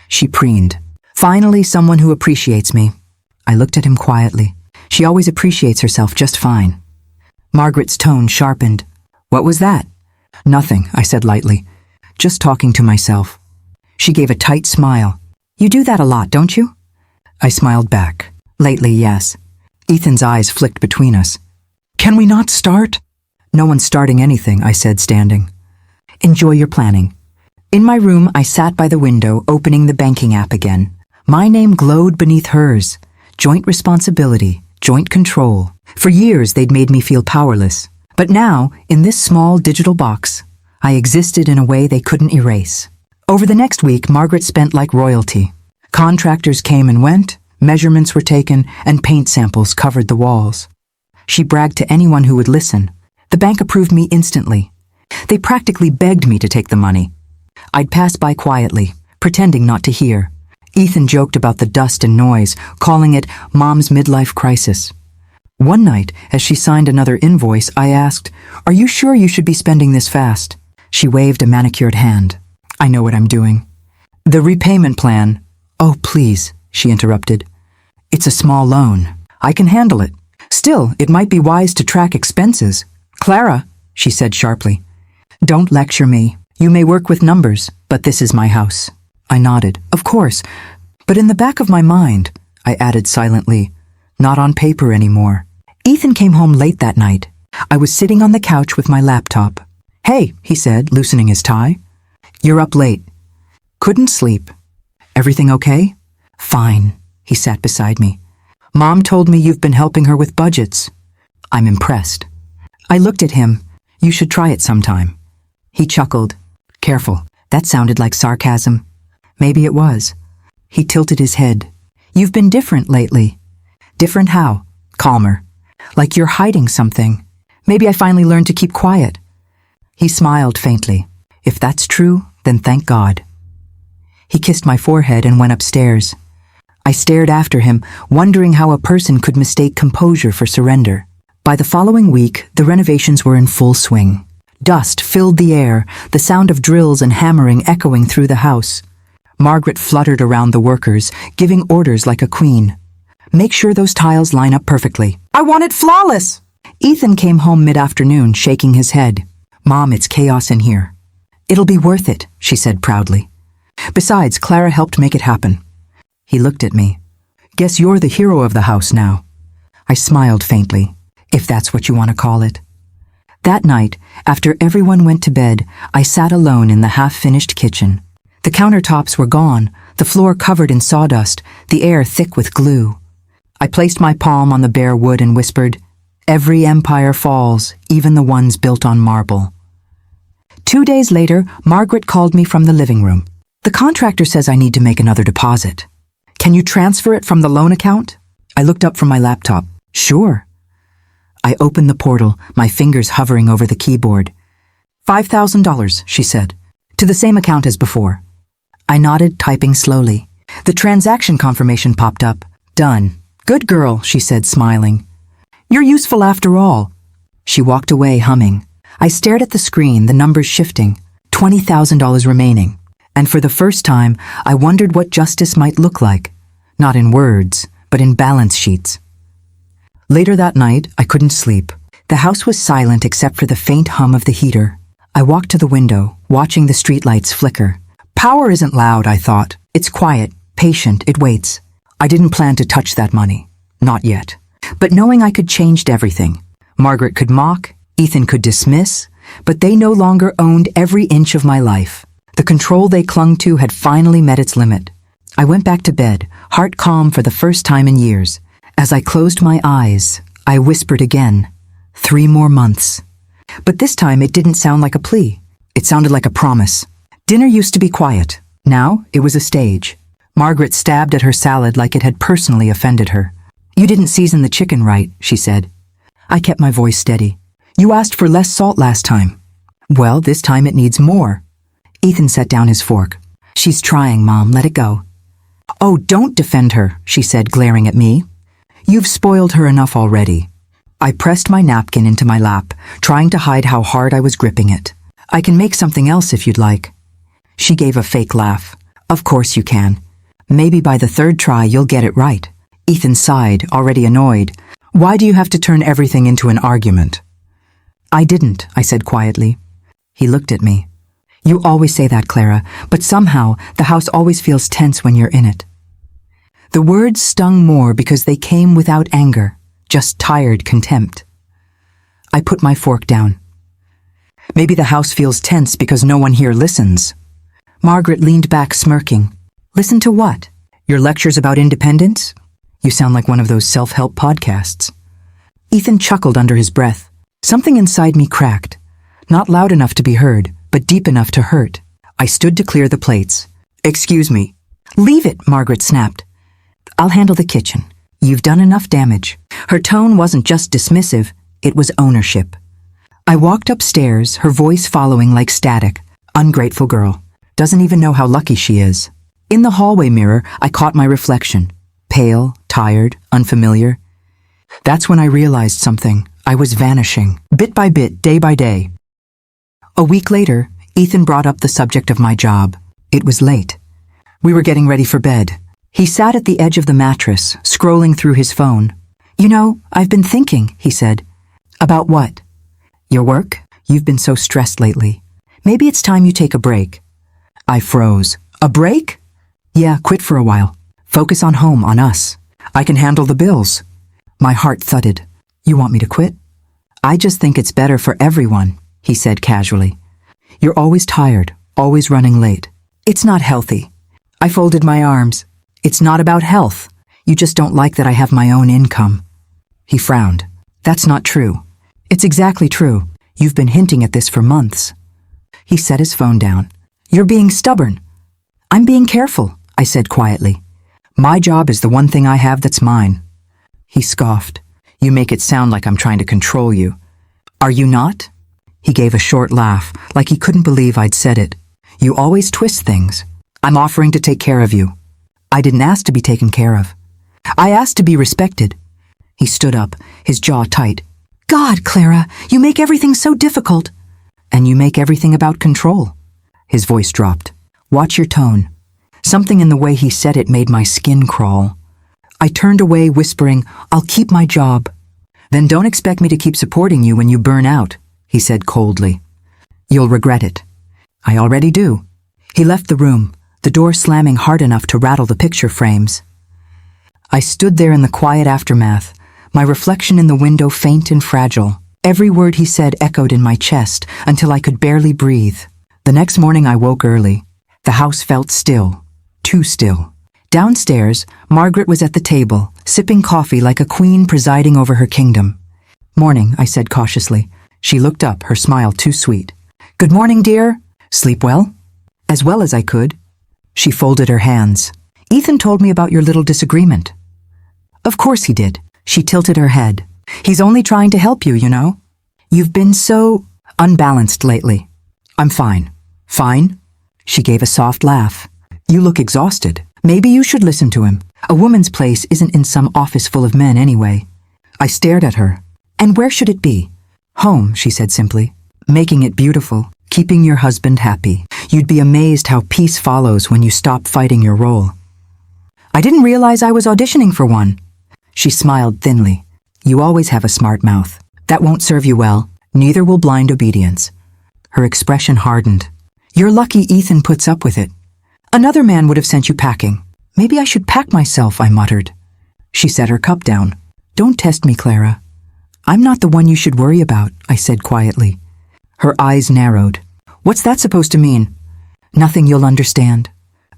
She preened. Finally, someone who appreciates me. I looked at him quietly. She always appreciates herself just fine. Margaret's tone sharpened. What was that? Nothing, I said lightly. Just talking to myself. She gave a tight smile. You do that a lot, don't you? I smiled back. Lately, yes. Ethan's eyes flicked between us. Can we not start? No one's starting anything, I said, standing. Enjoy your planning. In my room, I sat by the window, opening the banking app again. My name glowed beneath hers. Joint responsibility, joint control. For years, they'd made me feel powerless. But now, in this small digital box, I existed in a way they couldn't erase. Over the next week, Margaret spent like royalty. Contractors came and went, measurements were taken, and paint samples covered the walls. She bragged to anyone who would listen. The bank approved me instantly. They practically begged me to take the money. I'd pass by quietly, pretending not to hear. Ethan joked about the dust and noise, calling it Mom's midlife crisis. One night, as she signed another invoice, I asked, "Are you sure you should be spending this fast?" She waved a manicured hand. I know what I'm doing. The repayment plan. Oh, please, she interrupted. It's a small loan. I can handle it. Still, it might be wise to track expenses. Clara, she said sharply, don't lecture me. You may work with numbers, but this is my house. I nodded. Of course. But in the back of my mind, I added silently, not on paper anymore. Ethan came home late that night. I was sitting on the couch with my laptop. Hey, he said, loosening his tie. You're up late. Couldn't sleep. Everything okay? Fine. He sat beside me. Mom told me you've been helping her with budgets. I'm impressed. I looked at him. You should try it sometime. He chuckled. Careful. That sounded like sarcasm. Maybe it was. He tilted his head. You've been different lately. Different how? Calmer. Like you're hiding something. Maybe I finally learned to keep quiet. He smiled faintly. If that's true, then thank God. He kissed my forehead and went upstairs. I stared after him, wondering how a person could mistake composure for surrender. By the following week, the renovations were in full swing. Dust filled the air, the sound of drills and hammering echoing through the house. Margaret fluttered around the workers, giving orders like a queen. Make sure those tiles line up perfectly. I want it flawless! Ethan came home mid-afternoon, shaking his head. Mom, it's chaos in here. It'll be worth it, she said proudly. Besides, Clara helped make it happen. He looked at me. Guess you're the hero of the house now. I smiled faintly, if that's what you want to call it. That night, after everyone went to bed, I sat alone in the half-finished kitchen. The countertops were gone, the floor covered in sawdust, the air thick with glue. I placed my palm on the bare wood and whispered, Every empire falls, even the ones built on marble. 2 days later, Margaret called me from the living room. The contractor says I need to make another deposit. Can you transfer it from the loan account? I looked up from my laptop. Sure. I opened the portal, my fingers hovering over the keyboard. $5,000, she said, to the same account as before. I nodded, typing slowly. The transaction confirmation popped up. Done. Good girl, she said, smiling. You're useful after all. She walked away, humming. I stared at the screen, the numbers shifting. $20,000 remaining. And for the first time, I wondered what justice might look like. Not in words, but in balance sheets. Later that night, I couldn't sleep. The house was silent except for the faint hum of the heater. I walked to the window, watching the streetlights flicker. Power isn't loud, I thought. It's quiet, patient, it waits. I didn't plan to touch that money. Not yet. But knowing I could changed everything. Margaret could mock, Ethan could dismiss, but they no longer owned every inch of my life. The control they clung to had finally met its limit. I went back to bed, heart calm for the first time in years. As I closed my eyes, I whispered again, 3 more months. But this time it didn't sound like a plea. It sounded like a promise. Dinner used to be quiet. Now it was a stage. Margaret stabbed at her salad like it had personally offended her. You didn't season the chicken right, she said. I kept my voice steady. You asked for less salt last time. Well, this time it needs more. Ethan set down his fork. She's trying, Mom, let it go. Oh, don't defend her, she said, glaring at me. You've spoiled her enough already. I pressed my napkin into my lap, trying to hide how hard I was gripping it. I can make something else if you'd like. She gave a fake laugh. Of course you can. Maybe by the 3rd try you'll get it right. Ethan sighed, already annoyed. Why do you have to turn everything into an argument? I didn't, I said quietly. He looked at me. You always say that, Clara, but somehow the house always feels tense when you're in it. The words stung more because they came without anger, just tired contempt. I put my fork down. Maybe the house feels tense because no one here listens. Margaret leaned back smirking. Listen to what? Your lectures about independence? You sound like one of those self-help podcasts. Ethan chuckled under his breath. Something inside me cracked. Not loud enough to be heard, but deep enough to hurt. I stood to clear the plates. Excuse me. Leave it, Margaret snapped. I'll handle the kitchen. You've done enough damage. Her tone wasn't just dismissive, it was ownership. I walked upstairs, her voice following like static. Ungrateful girl. Doesn't even know how lucky she is. In the hallway mirror, I caught my reflection. Pale, tired, unfamiliar. That's when I realized something. I was vanishing, bit by bit, day by day. A week later, Ethan brought up the subject of my job. It was late. We were getting ready for bed. He sat at the edge of the mattress, scrolling through his phone. You know, I've been thinking, he said. About what? Your work? You've been so stressed lately. Maybe it's time you take a break. I froze. A break? Yeah, quit for a while. Focus on home, on us. I can handle the bills. My heart thudded. You want me to quit? I just think it's better for everyone, he said casually. You're always tired, always running late. It's not healthy. I folded my arms. It's not about health. You just don't like that I have my own income. He frowned. That's not true. It's exactly true. You've been hinting at this for months. He set his phone down. You're being stubborn. I'm being careful, I said quietly. My job is the one thing I have that's mine. He scoffed. You make it sound like I'm trying to control you. Are you not? He gave a short laugh, like he couldn't believe I'd said it. You always twist things. I'm offering to take care of you. I didn't ask to be taken care of. I asked to be respected. He stood up, his jaw tight. God, Clara, you make everything so difficult. And you make everything about control. His voice dropped. Watch your tone. Something in the way he said it made my skin crawl. I turned away, whispering, I'll keep my job. Then don't expect me to keep supporting you when you burn out, he said coldly. You'll regret it. I already do. He left the room, the door slamming hard enough to rattle the picture frames. I stood there in the quiet aftermath, my reflection in the window faint and fragile. Every word he said echoed in my chest until I could barely breathe. The next morning I woke early. The house felt still, too still. Downstairs, Margaret was at the table, sipping coffee like a queen presiding over her kingdom. Morning, I said cautiously. She looked up, her smile too sweet. Good morning, dear. Sleep well? As well as I could. She folded her hands. Ethan told me about your little disagreement. Of course he did. She tilted her head. He's only trying to help you, you know. You've been so unbalanced lately. I'm fine. Fine? She gave a soft laugh. You look exhausted. Maybe you should listen to him. A woman's place isn't in some office full of men anyway. I stared at her. And where should it be? Home, she said simply. Making it beautiful. Keeping your husband happy. You'd be amazed how peace follows when you stop fighting your role. I didn't realize I was auditioning for one. She smiled thinly. You always have a smart mouth. That won't serve you well. Neither will blind obedience. Her expression hardened. You're lucky Ethan puts up with it. Another man would have sent you packing. Maybe I should pack myself, I muttered. She set her cup down. Don't test me, Clara. I'm not the one you should worry about, I said quietly. Her eyes narrowed. What's that supposed to mean? Nothing you'll understand.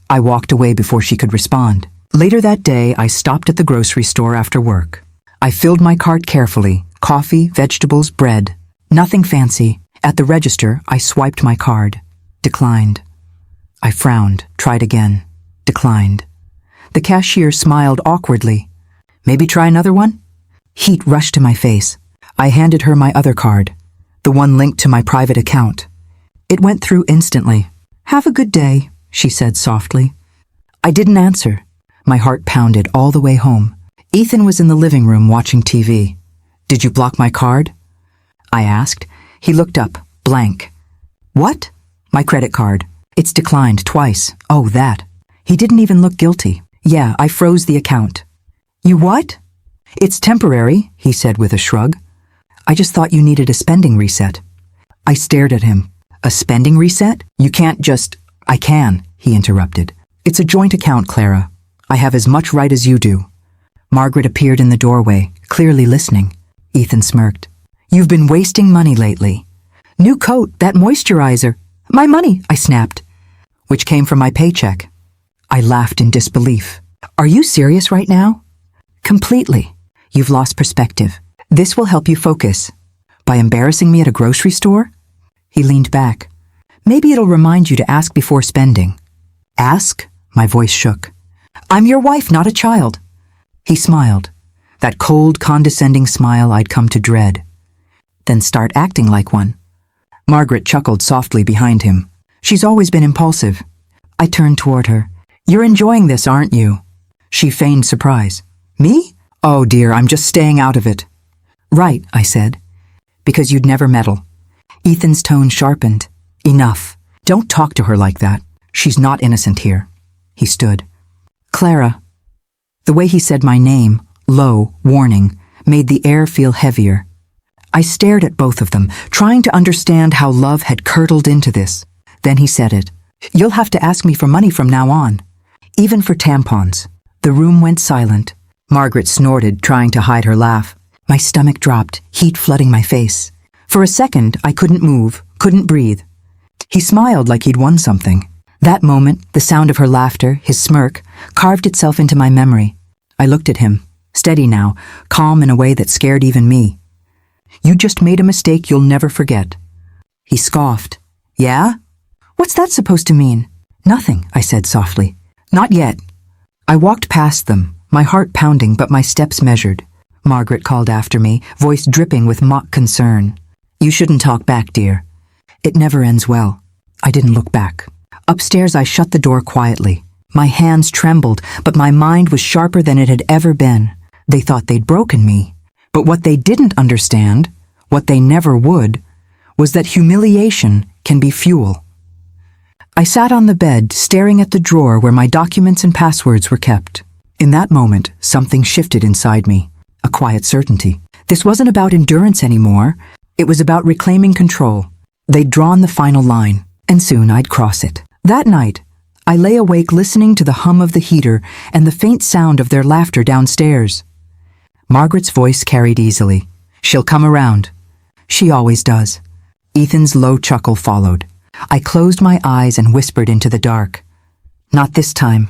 I walked away before she could respond. Later that day, I stopped at the grocery store after work. I filled my cart carefully. Coffee, vegetables, bread. Nothing fancy. At the register, I swiped my card. Declined. I frowned, tried again. Declined. The cashier smiled awkwardly. Maybe try another one? Heat rushed to my face. I handed her my other card, the one linked to my private account. It went through instantly. Have a good day, she said softly. I didn't answer. My heart pounded all the way home. Ethan was in the living room watching TV. Did you block my card? I asked. He looked up, blank. What? My credit card. It's declined twice. Oh, that. He didn't even look guilty. Yeah, I froze the account. You what? It's temporary, he said with a shrug. I just thought you needed a spending reset. I stared at him. A spending reset? You can't just... I can, he interrupted. It's a joint account, Clara. I have as much right as you do. Margaret appeared in the doorway, clearly listening. Ethan smirked. You've been wasting money lately. New coat, that moisturizer. My money, I snapped. Which came from my paycheck. I laughed in disbelief. Are you serious right now? Completely. You've lost perspective. This will help you focus. By embarrassing me at a grocery store? He leaned back. Maybe it'll remind you to ask before spending. Ask? My voice shook. I'm your wife, not a child. He smiled. That cold, condescending smile I'd come to dread. Then start acting like one. Margaret chuckled softly behind him. She's always been impulsive. I turned toward her. You're enjoying this, aren't you? She feigned surprise. Me? Oh dear, I'm just staying out of it. Right, I said. Because you'd never meddle. Ethan's tone sharpened. Enough. Don't talk to her like that. She's not innocent here. He stood. Clara. The way he said my name, low, warning, made the air feel heavier. I stared at both of them, trying to understand how love had curdled into this. Then he said it. You'll have to ask me for money from now on. Even for tampons. The room went silent. Margaret snorted, trying to hide her laugh. My stomach dropped, heat flooding my face. For a second, I couldn't move, couldn't breathe. He smiled like he'd won something. That moment, the sound of her laughter, his smirk, carved itself into my memory. I looked at him, steady now, calm in a way that scared even me. You just made a mistake you'll never forget. He scoffed. Yeah? What's that supposed to mean? Nothing, I said softly. Not yet. I walked past them, my heart pounding but my steps measured. Margaret called after me, voice dripping with mock concern. You shouldn't talk back, dear. It never ends well. I didn't look back. Upstairs I shut the door quietly. My hands trembled, but my mind was sharper than it had ever been. They thought they'd broken me. But what they didn't understand, what they never would, was that humiliation can be fuel. I sat on the bed, staring at the drawer where my documents and passwords were kept. In that moment, something shifted inside me. A quiet certainty. This wasn't about endurance anymore. It was about reclaiming control. They'd drawn the final line, and soon I'd cross it. That night, I lay awake listening to the hum of the heater and the faint sound of their laughter downstairs. Margaret's voice carried easily. She'll come around. She always does. Ethan's low chuckle followed. I closed my eyes and whispered into the dark. Not this time.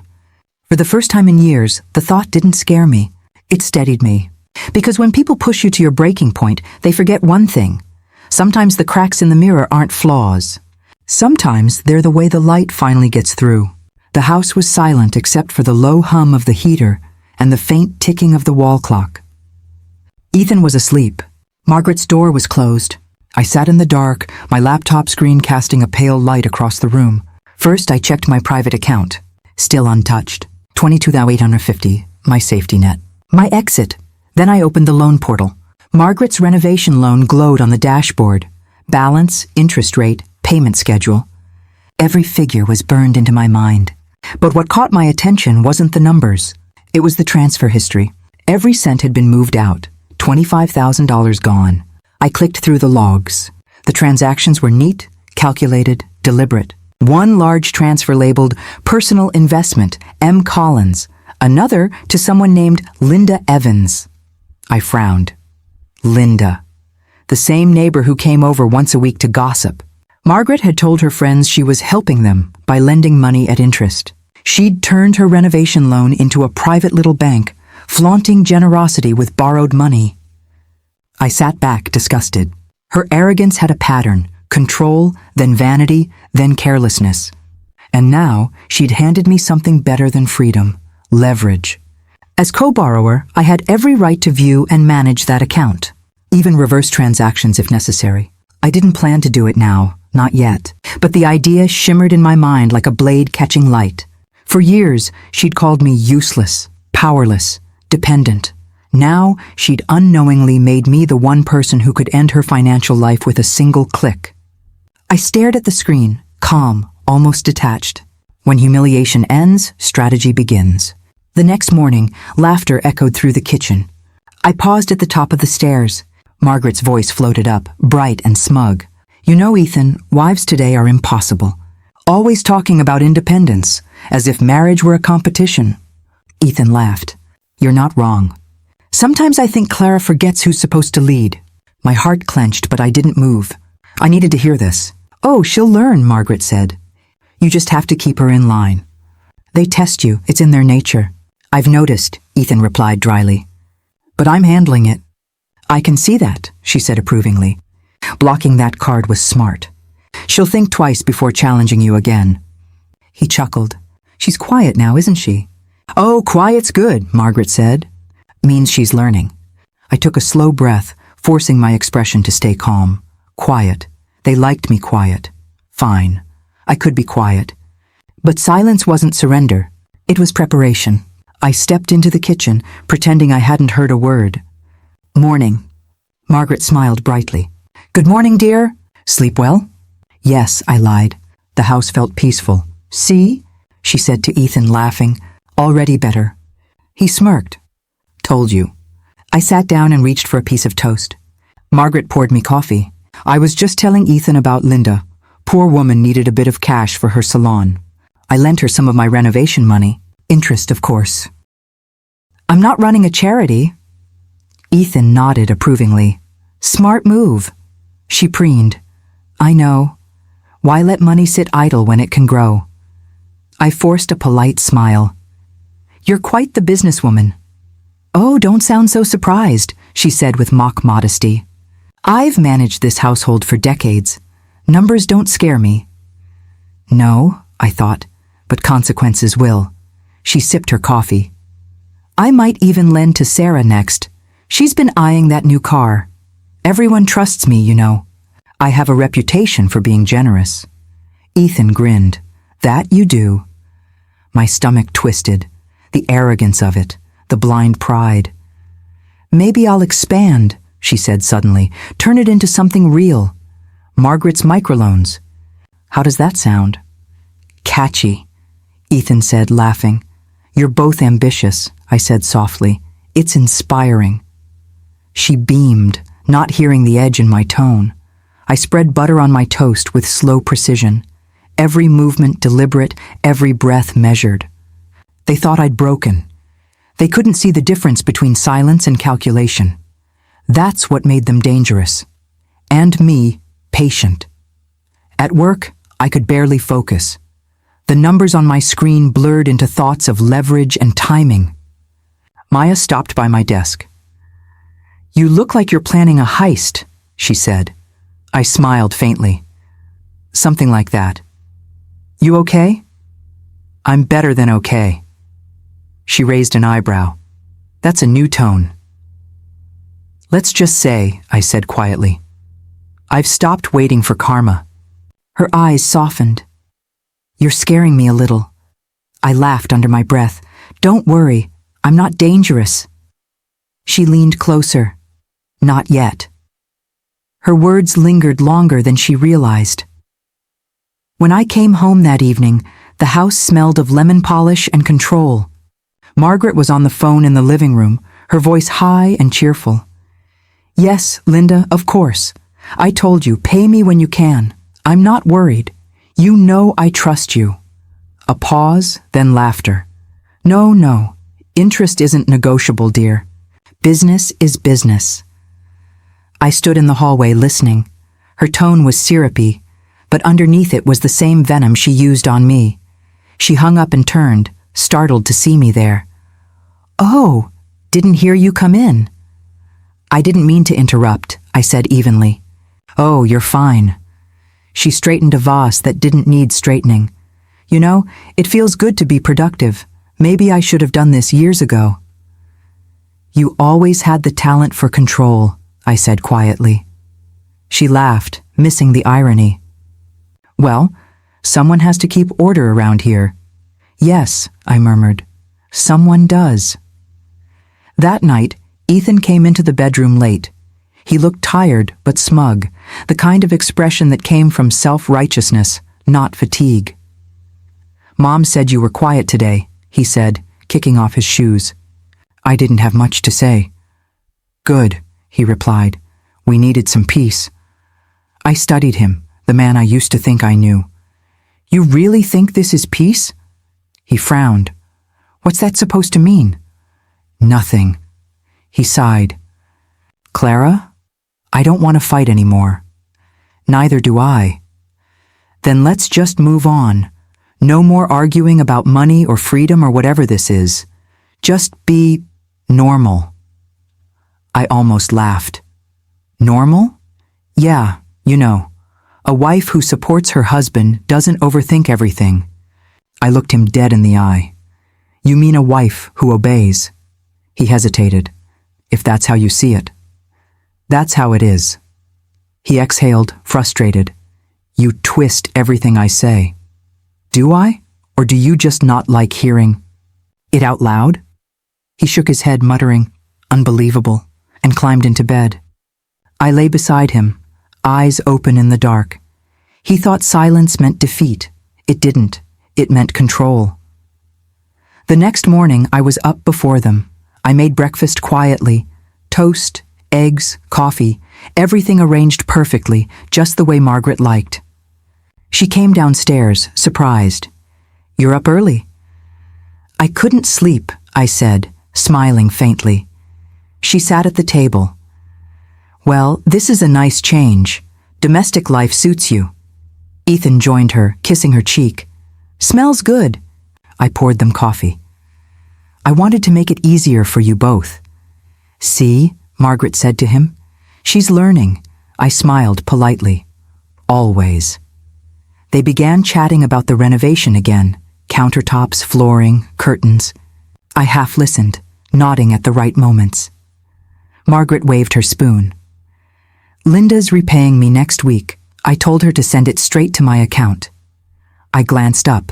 For the first time in years, the thought didn't scare me. It steadied me. Because when people push you to your breaking point, they forget one thing. Sometimes the cracks in the mirror aren't flaws. Sometimes they're the way the light finally gets through. The house was silent except for the low hum of the heater and the faint ticking of the wall clock. Ethan was asleep. Margaret's door was closed. I sat in the dark, my laptop screen casting a pale light across the room. First, I checked my private account. Still untouched. $22,850, my safety net. My exit. Then I opened the loan portal. Margaret's renovation loan glowed on the dashboard. Balance, interest rate, payment schedule. Every figure was burned into my mind. But what caught my attention wasn't the numbers. It was the transfer history. Every cent had been moved out. $25,000 gone. I clicked through the logs. The transactions were neat, calculated, deliberate. One large transfer labeled Personal Investment, M. Collins. Another to someone named Linda Evans. I frowned. Linda. The same neighbor who came over once a week to gossip. Margaret had told her friends she was helping them by lending money at interest. She'd turned her renovation loan into a private little bank, flaunting generosity with borrowed money. I sat back, disgusted. Her arrogance had a pattern: control, then vanity, then carelessness. And now she'd handed me something better than freedom: leverage. As co-borrower, I had every right to view and manage that account, even reverse transactions if necessary. I didn't plan to do it now, not yet, but the idea shimmered in my mind like a blade catching light. For years, she'd called me useless, powerless, dependent. Now, she'd unknowingly made me the one person who could end her financial life with a single click. I stared at the screen, calm, almost detached. When humiliation ends, strategy begins. The next morning, laughter echoed through the kitchen. I paused at the top of the stairs. Margaret's voice floated up, bright and smug. You know, Ethan, wives today are impossible. Always talking about independence, as if marriage were a competition. Ethan laughed. You're not wrong. Sometimes I think Clara forgets who's supposed to lead. My heart clenched, but I didn't move. I needed to hear this. Oh, she'll learn, Margaret said. You just have to keep her in line. They test you, it's in their nature. I've noticed, Ethan replied dryly. But I'm handling it. I can see that, she said approvingly. Blocking that card was smart. She'll think twice before challenging you again. He chuckled. She's quiet now, isn't she? Oh, quiet's good, Margaret said. Means she's learning. I took a slow breath, forcing my expression to stay calm. Quiet. They liked me quiet. Fine. I could be quiet. But silence wasn't surrender. It was preparation. I stepped into the kitchen, pretending I hadn't heard a word. Morning. Margaret smiled brightly. Good morning, dear. Sleep well? Yes, I lied. The house felt peaceful. See? She said to Ethan, laughing. Already better. He smirked. Told you. I sat down and reached for a piece of toast. Margaret poured me coffee. I was just telling Ethan about Linda. Poor woman needed a bit of cash for her salon. I lent her some of my renovation money. Interest, of course. I'm not running a charity. Ethan nodded approvingly. Smart move. She preened. I know. Why let money sit idle when it can grow? I forced a polite smile. You're quite the businesswoman. Oh, don't sound so surprised, she said with mock modesty. I've managed this household for decades. Numbers don't scare me. No, I thought, but consequences will. She sipped her coffee. I might even lend to Sarah next. She's been eyeing that new car. Everyone trusts me, you know. I have a reputation for being generous. Ethan grinned. That you do. My stomach twisted. The arrogance of it. The blind pride. Maybe I'll expand, she said suddenly. Turn it into something real. Margaret's microloans. How does that sound? Catchy, Ethan said, laughing. You're both ambitious, I said softly. It's inspiring. She beamed, not hearing the edge in my tone. I spread butter on my toast with slow precision. Every movement deliberate, every breath measured. They thought I'd broken. They couldn't see the difference between silence and calculation. That's what made them dangerous. And me, patient. At work, I could barely focus. The numbers on my screen blurred into thoughts of leverage and timing. Maya stopped by my desk. You look like you're planning a heist, she said. I smiled faintly. Something like that. You okay? I'm better than okay. She raised an eyebrow. That's a new tone. Let's just say, I said quietly, I've stopped waiting for karma. Her eyes softened. You're scaring me a little. I laughed under my breath. Don't worry, I'm not dangerous. She leaned closer. Not yet. Her words lingered longer than she realized. When I came home that evening, the house smelled of lemon polish and control. Margaret was on the phone in the living room, her voice high and cheerful. Yes, Linda, of course. I told you, pay me when you can. I'm not worried. You know I trust you. A pause, then laughter. No. Interest isn't negotiable, dear. Business is business. I stood in the hallway listening. Her tone was syrupy, but underneath it was the same venom she used on me. She hung up and turned, startled to see me there. Oh, didn't hear you come in. I didn't mean to interrupt, I said evenly. Oh, you're fine. She straightened a vase that didn't need straightening. You know, it feels good to be productive. Maybe I should have done this years ago. You always had the talent for control, I said quietly. She laughed, missing the irony. Well, someone has to keep order around here. Yes, I murmured. Someone does. That night, Ethan came into the bedroom late. He looked tired but smug, the kind of expression that came from self-righteousness, not fatigue. Mom said you were quiet today, he said, kicking off his shoes. I didn't have much to say. Good, he replied. We needed some peace. I studied him, the man I used to think I knew. You really think this is peace? He frowned. What's that supposed to mean? Nothing. He sighed. Clara, I don't want to fight anymore. Neither do I. Then let's just move on. No more arguing about money or freedom or whatever this is. Just be normal. I almost laughed. Normal? Yeah, you know. A wife who supports her husband doesn't overthink everything. I looked him dead in the eye. You mean a wife who obeys? He hesitated. If that's how you see it. That's how it is. He exhaled, frustrated. You twist everything I say. Do I? Or do you just not like hearing it out loud? He shook his head, muttering, unbelievable, and climbed into bed. I lay beside him, eyes open in the dark. He thought silence meant defeat. It didn't. It meant control. The next morning, I was up before them. I made breakfast quietly. Toast, eggs, coffee, everything arranged perfectly, just the way Margaret liked. She came downstairs, surprised. You're up early. I couldn't sleep, I said, smiling faintly. She sat at the table. Well, this is a nice change. Domestic life suits you. Ethan joined her, kissing her cheek. Smells good. I poured them coffee. I wanted to make it easier for you both. See, Margaret said to him. She's learning. I smiled politely. Always. They began chatting about the renovation again. Countertops, flooring, curtains. I half listened, nodding at the right moments. Margaret waved her spoon. Linda's repaying me next week. I told her to send it straight to my account. I glanced up.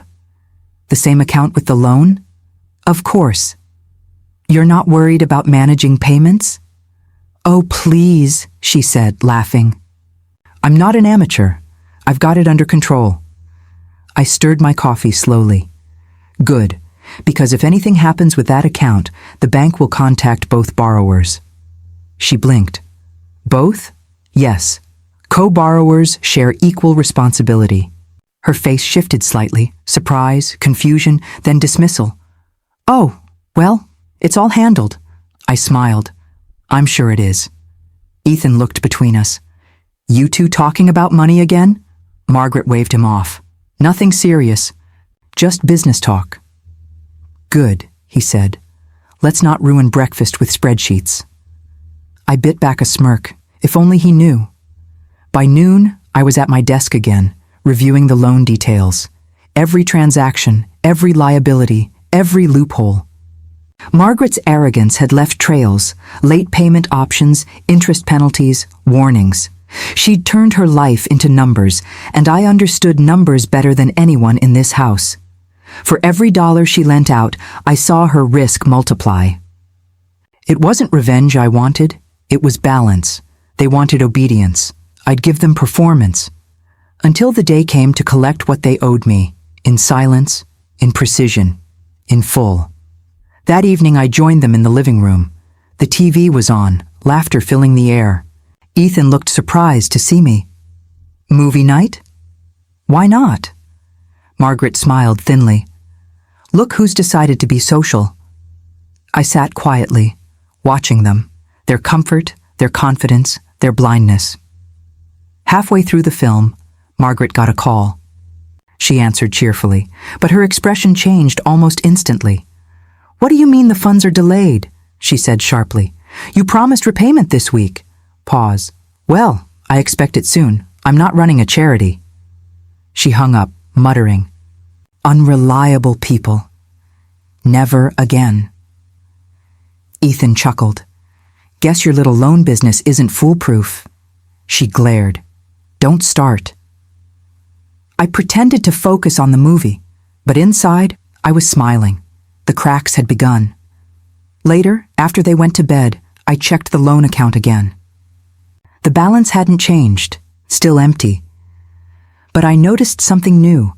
The same account with the loan? Of course. You're not worried about managing payments? Oh, please, she said, laughing. I'm not an amateur. I've got it under control. I stirred my coffee slowly. Good, because if anything happens with that account, the bank will contact both borrowers. She blinked. Both? Yes. Co-borrowers share equal responsibility. Her face shifted slightly, surprise, confusion, then dismissal. Oh, well, it's all handled. I smiled. I'm sure it is. Ethan looked between us. You two talking about money again? Margaret waved him off. Nothing serious. Just business talk. Good, he said. Let's not ruin breakfast with spreadsheets. I bit back a smirk. If only he knew. By noon, I was at my desk again, reviewing the loan details. Every transaction, every liability, every loophole. Margaret's arrogance had left trails, late payment options, interest penalties, warnings. She'd turned her life into numbers, and I understood numbers better than anyone in this house. For every dollar she lent out, I saw her risk multiply. It wasn't revenge I wanted, it was balance. They wanted obedience. I'd give them performance. Until the day came to collect what they owed me, in silence, in precision, in full. That evening I joined them in the living room. The TV was on, laughter filling the air. Ethan looked surprised to see me. Movie night? Why not? Margaret smiled thinly. Look who's decided to be social. I sat quietly, watching them, their comfort, their confidence, their blindness. Halfway through the film, Margaret got a call. She answered cheerfully, but her expression changed almost instantly. What do you mean the funds are delayed? She said sharply. You promised repayment this week. Pause. Well, I expect it soon. I'm not running a charity. She hung up, muttering. Unreliable people. Never again. Ethan chuckled. Guess your little loan business isn't foolproof. She glared. Don't start. I pretended to focus on the movie, but inside, I was smiling. The cracks had begun. Later, after they went to bed, I checked the loan account again. The balance hadn't changed, still empty. But I noticed something new.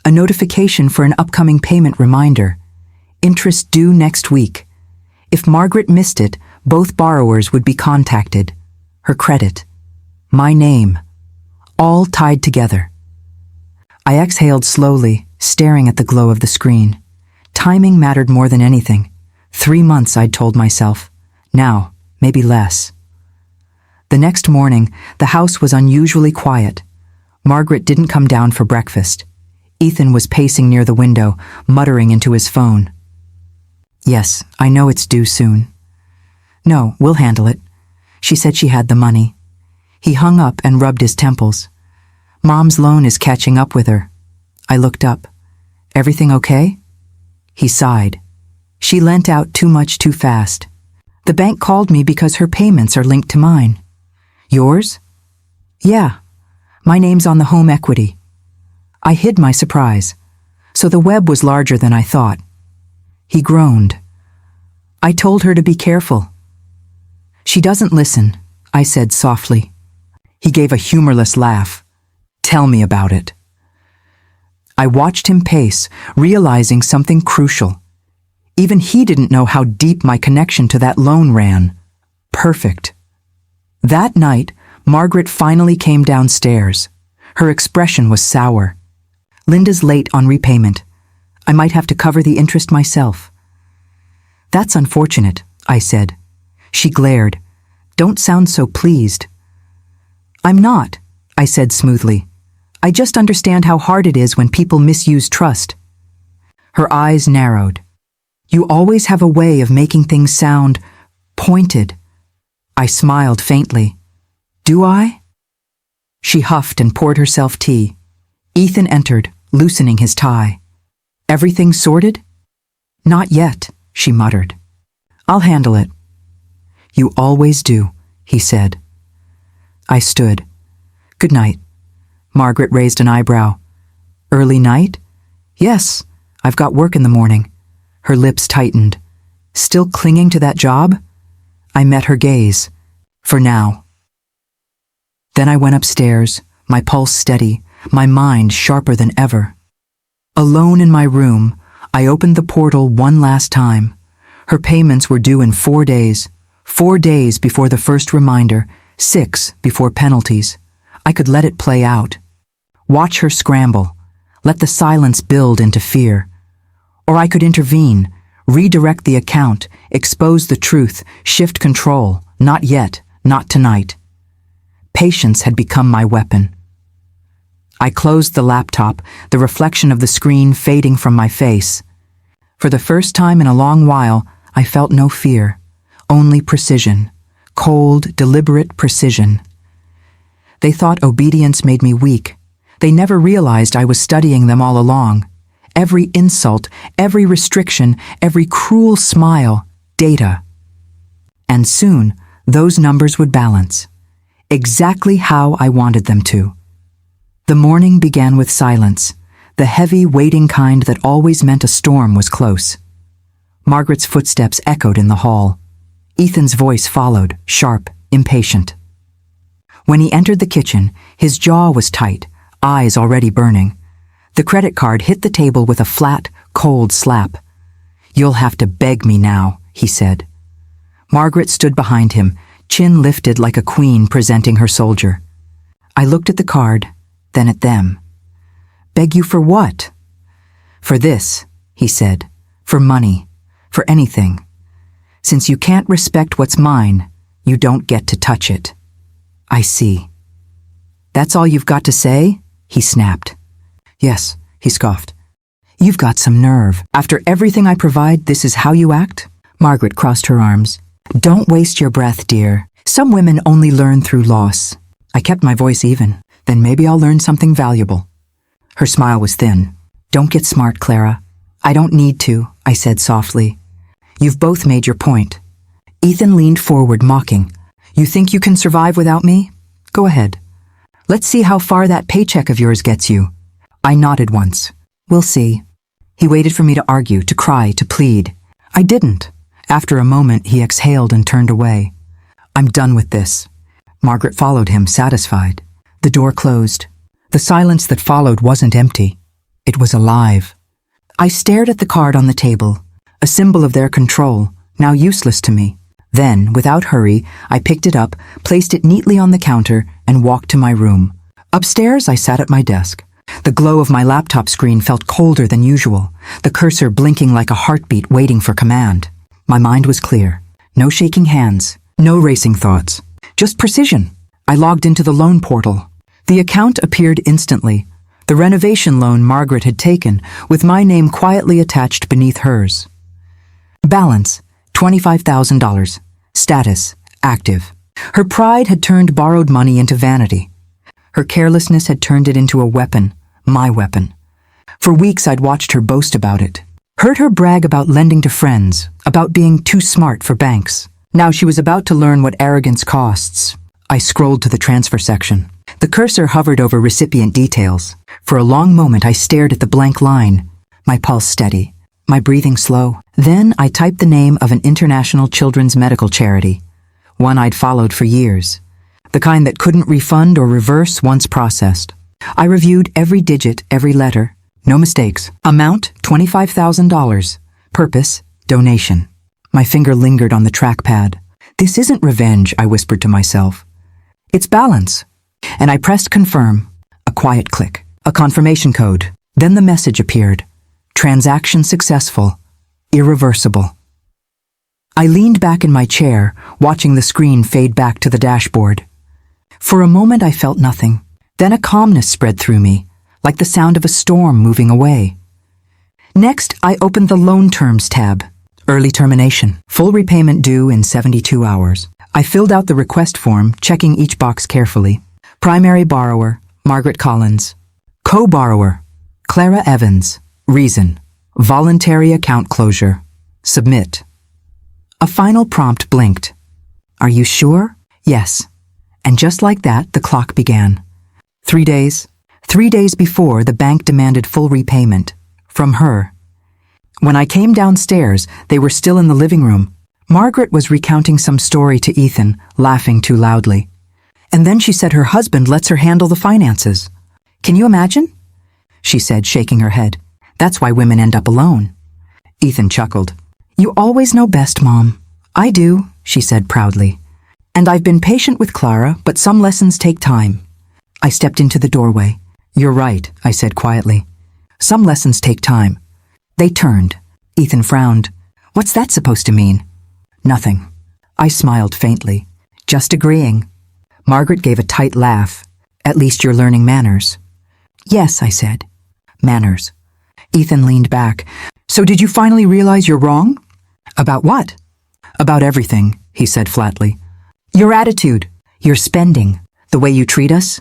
A notification for an upcoming payment reminder. Interest due next week. If Margaret missed it, both borrowers would be contacted. Her credit. My name. all tied together. I exhaled slowly, staring at the glow of the screen. Timing mattered more than anything. 3 months, I'd told myself. Now, maybe less. The next morning, the house was unusually quiet. Margaret didn't come down for breakfast. Ethan was pacing near the window, muttering into his phone. "Yes, I know it's due soon." "No, we'll handle it." She said she had the money. He hung up and rubbed his temples. "Mom's loan is catching up with her." I looked up. "Everything okay?" He sighed. "She lent out too much too fast. The bank called me because her payments are linked to mine." "Yours?" "Yeah. My name's on the home equity." I hid my surprise. So the web was larger than I thought. He groaned. "I told her to be careful." "She doesn't listen," I said softly. He gave a humorless laugh. "Tell me about it." I watched him pace, realizing something crucial. Even he didn't know how deep my connection to that loan ran. Perfect. That night, Margaret finally came downstairs. Her expression was sour. "Linda's late on repayment. I might have to cover the interest myself." "That's unfortunate," I said. She glared. "Don't sound so pleased." "I'm not," I said smoothly. "I just understand how hard it is when people misuse trust." Her eyes narrowed. "You always have a way of making things sound pointed." I smiled faintly. "Do I?" She huffed and poured herself tea. Ethan entered, loosening his tie. "Everything sorted?" "Not yet," she muttered. "I'll handle it." "You always do," he said. I stood. "Good night." Margaret raised an eyebrow. "Early night?" "Yes, I've got work in the morning." Her lips tightened. "Still clinging to that job?" I met her gaze. "For now." Then I went upstairs, my pulse steady, my mind sharper than ever. Alone in my room, I opened the portal one last time. Her payments were due in 4 days. 4 days before the first reminder, 6 before penalties. I could let it play out. Watch her scramble. Let the silence build into fear. Or I could intervene, redirect the account, expose the truth, shift control. Not yet, not tonight. Patience had become my weapon. I closed the laptop, the reflection of the screen fading from my face. For the first time in a long while, I felt no fear, only precision, cold, deliberate precision. They thought obedience made me weak. They never realized I was studying them all along. Every insult, every restriction, every cruel smile, data. And soon, those numbers would balance. Exactly how I wanted them to. The morning began with silence, the heavy, waiting kind that always meant a storm was close. Margaret's footsteps echoed in the hall. Ethan's voice followed, sharp, impatient. When he entered the kitchen, his jaw was tight, eyes already burning. The credit card hit the table with a flat, cold slap. "You'll have to beg me now," he said. Margaret stood behind him, chin lifted like a queen presenting her soldier. I looked at the card, then at them. "Beg you for what?" "For this," he said. "For money. For anything. Since you can't respect what's mine, you don't get to touch it." "I see." "That's all you've got to say?" he snapped. "Yes," he scoffed. "You've got some nerve. After everything I provide, this is how you act?" Margaret crossed her arms. "Don't waste your breath, dear. Some women only learn through loss." I kept my voice even. "Then maybe I'll learn something valuable." Her smile was thin. "Don't get smart, Clara." "I don't need to," I said softly. "You've both made your point." Ethan leaned forward, mocking. "You think you can survive without me? Go ahead. Let's see how far that paycheck of yours gets you." I nodded once. "We'll see." He waited for me to argue, to cry, to plead. I didn't. After a moment, he exhaled and turned away. "I'm done with this." Margaret followed him, satisfied. The door closed. The silence that followed wasn't empty. It was alive. I stared at the card on the table, a symbol of their control, now useless to me. Then, without hurry, I picked it up, placed it neatly on the counter, and walked to my room. Upstairs, I sat at my desk. The glow of my laptop screen felt colder than usual, the cursor blinking like a heartbeat waiting for command. My mind was clear. No shaking hands, no racing thoughts, just precision. I logged into the loan portal. The account appeared instantly. The renovation loan Margaret had taken, with my name quietly attached beneath hers. Balance, $25,000. Status, active. Her pride had turned borrowed money into vanity. Her carelessness had turned it into a weapon, my weapon. For weeks I'd watched her boast about it. Heard her brag about lending to friends, about being too smart for banks. Now she was about to learn what arrogance costs. I scrolled to the transfer section. The cursor hovered over recipient details. For a long moment I stared at the blank line, my pulse steady, my breathing slow. Then I typed the name of an international children's medical charity, one I'd followed for years, the kind that couldn't refund or reverse once processed. I reviewed every digit, every letter. No mistakes. Amount, $25,000. Purpose, donation. My finger lingered on the trackpad. This isn't revenge, I whispered to myself. It's balance. And I pressed confirm. A quiet click. A confirmation code. Then the message appeared. Transaction successful. Irreversible. I leaned back in my chair, watching the screen fade back to the dashboard. For a moment I felt nothing. Then a calmness spread through me, like the sound of a storm moving away. Next, I opened the Loan Terms tab. Early termination. Full repayment due in 72 hours. I filled out the request form, checking each box carefully. Primary borrower, Margaret Collins. Co-borrower, Clara Evans. Reason, voluntary account closure. Submit. A final prompt blinked. Are you sure? Yes. And just like that, the clock began. 3 days. 3 days before, the bank demanded full repayment. From her. When I came downstairs, they were still in the living room. Margaret was recounting some story to Ethan, laughing too loudly. And then she said her husband lets her handle the finances. Can you imagine? She said, shaking her head. That's why women end up alone. Ethan chuckled. You always know best, Mom. I do, she said proudly. And I've been patient with Clara, but some lessons take time. I stepped into the doorway. You're right, I said quietly. Some lessons take time. They turned. Ethan frowned. What's that supposed to mean? Nothing. I smiled faintly. Just agreeing. Margaret gave a tight laugh. At least you're learning manners. Yes, I said. Manners. Ethan leaned back. So did you finally realize you're wrong? About what? About everything, he said flatly. Your attitude, your spending, the way you treat us.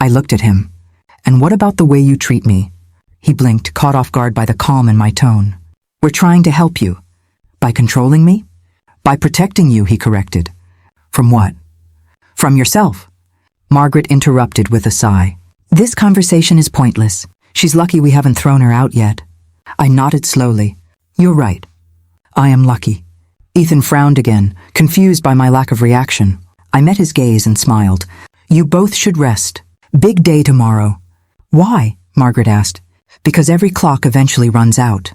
I looked at him. And what about the way you treat me? He blinked, caught off guard by the calm in my tone. We're trying to help you. By controlling me? By protecting you, he corrected. From what? From yourself. Margaret interrupted with a sigh. This conversation is pointless. She's lucky we haven't thrown her out yet. I nodded slowly. You're right. I am lucky. Ethan frowned again, confused by my lack of reaction. I met his gaze and smiled. You both should rest. Big day tomorrow. Why? Margaret asked. Because every clock eventually runs out.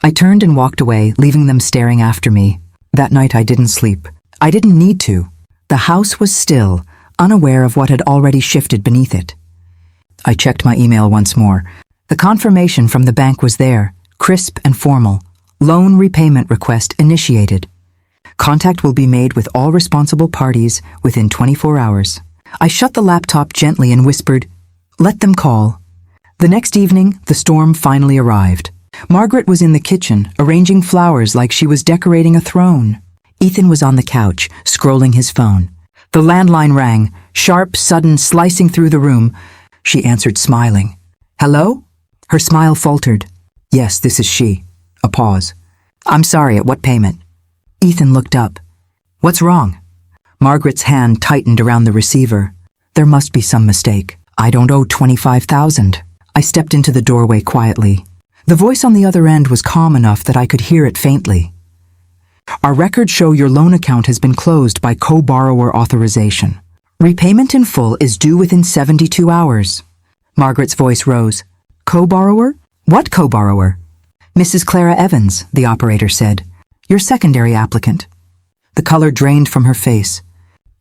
I turned and walked away, leaving them staring after me. That night I didn't sleep. I didn't need to. The house was still, unaware of what had already shifted beneath it. I checked my email once more. The confirmation from the bank was there, crisp and formal. Loan repayment request initiated. Contact will be made with all responsible parties within 24 hours. I shut the laptop gently and whispered, let them call. The next evening, the storm finally arrived. Margaret was in the kitchen, arranging flowers like she was decorating a throne. Ethan was on the couch, scrolling his phone. The landline rang, sharp, sudden, slicing through the room. She answered, smiling. Hello? Her smile faltered. Yes, this is she. A pause. I'm sorry, at what payment? Ethan looked up. What's wrong? Margaret's hand tightened around the receiver. There must be some mistake. I don't owe $25,000. I stepped into the doorway quietly. The voice on the other end was calm enough that I could hear it faintly. Our records show your loan account has been closed by co-borrower authorization. Repayment in full is due within 72 hours. Margaret's voice rose. Co-borrower? What co-borrower? Mrs. Clara Evans, the operator said. Your secondary applicant. The color drained from her face.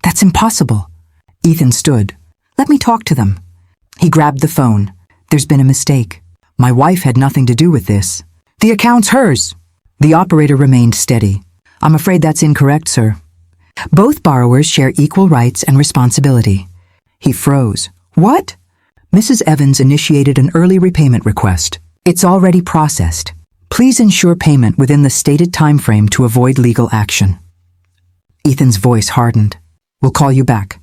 That's impossible. Ethan stood. Let me talk to them. He grabbed the phone. There's been a mistake. My wife had nothing to do with this. The account's hers. The operator remained steady. I'm afraid that's incorrect, sir. Both borrowers share equal rights and responsibility. He froze. What? Mrs. Evans initiated an early repayment request. It's already processed. Please ensure payment within the stated time frame to avoid legal action. Ethan's voice hardened. We'll call you back.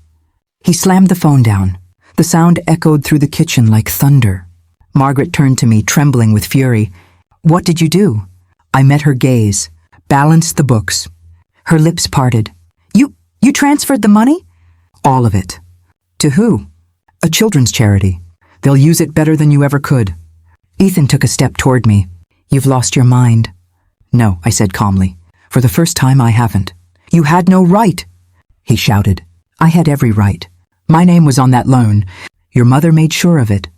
He slammed the phone down. The sound echoed through the kitchen like thunder. Margaret turned to me, trembling with fury. What did you do? I met her gaze, balanced the books. Her lips parted. You transferred the money? All of it. To who? A children's charity. They'll use it better than you ever could. Ethan took a step toward me. You've lost your mind. No, I said calmly. For the first time, I haven't. You had no right. He shouted. I had every right. My name was on that loan. Your mother made sure of it.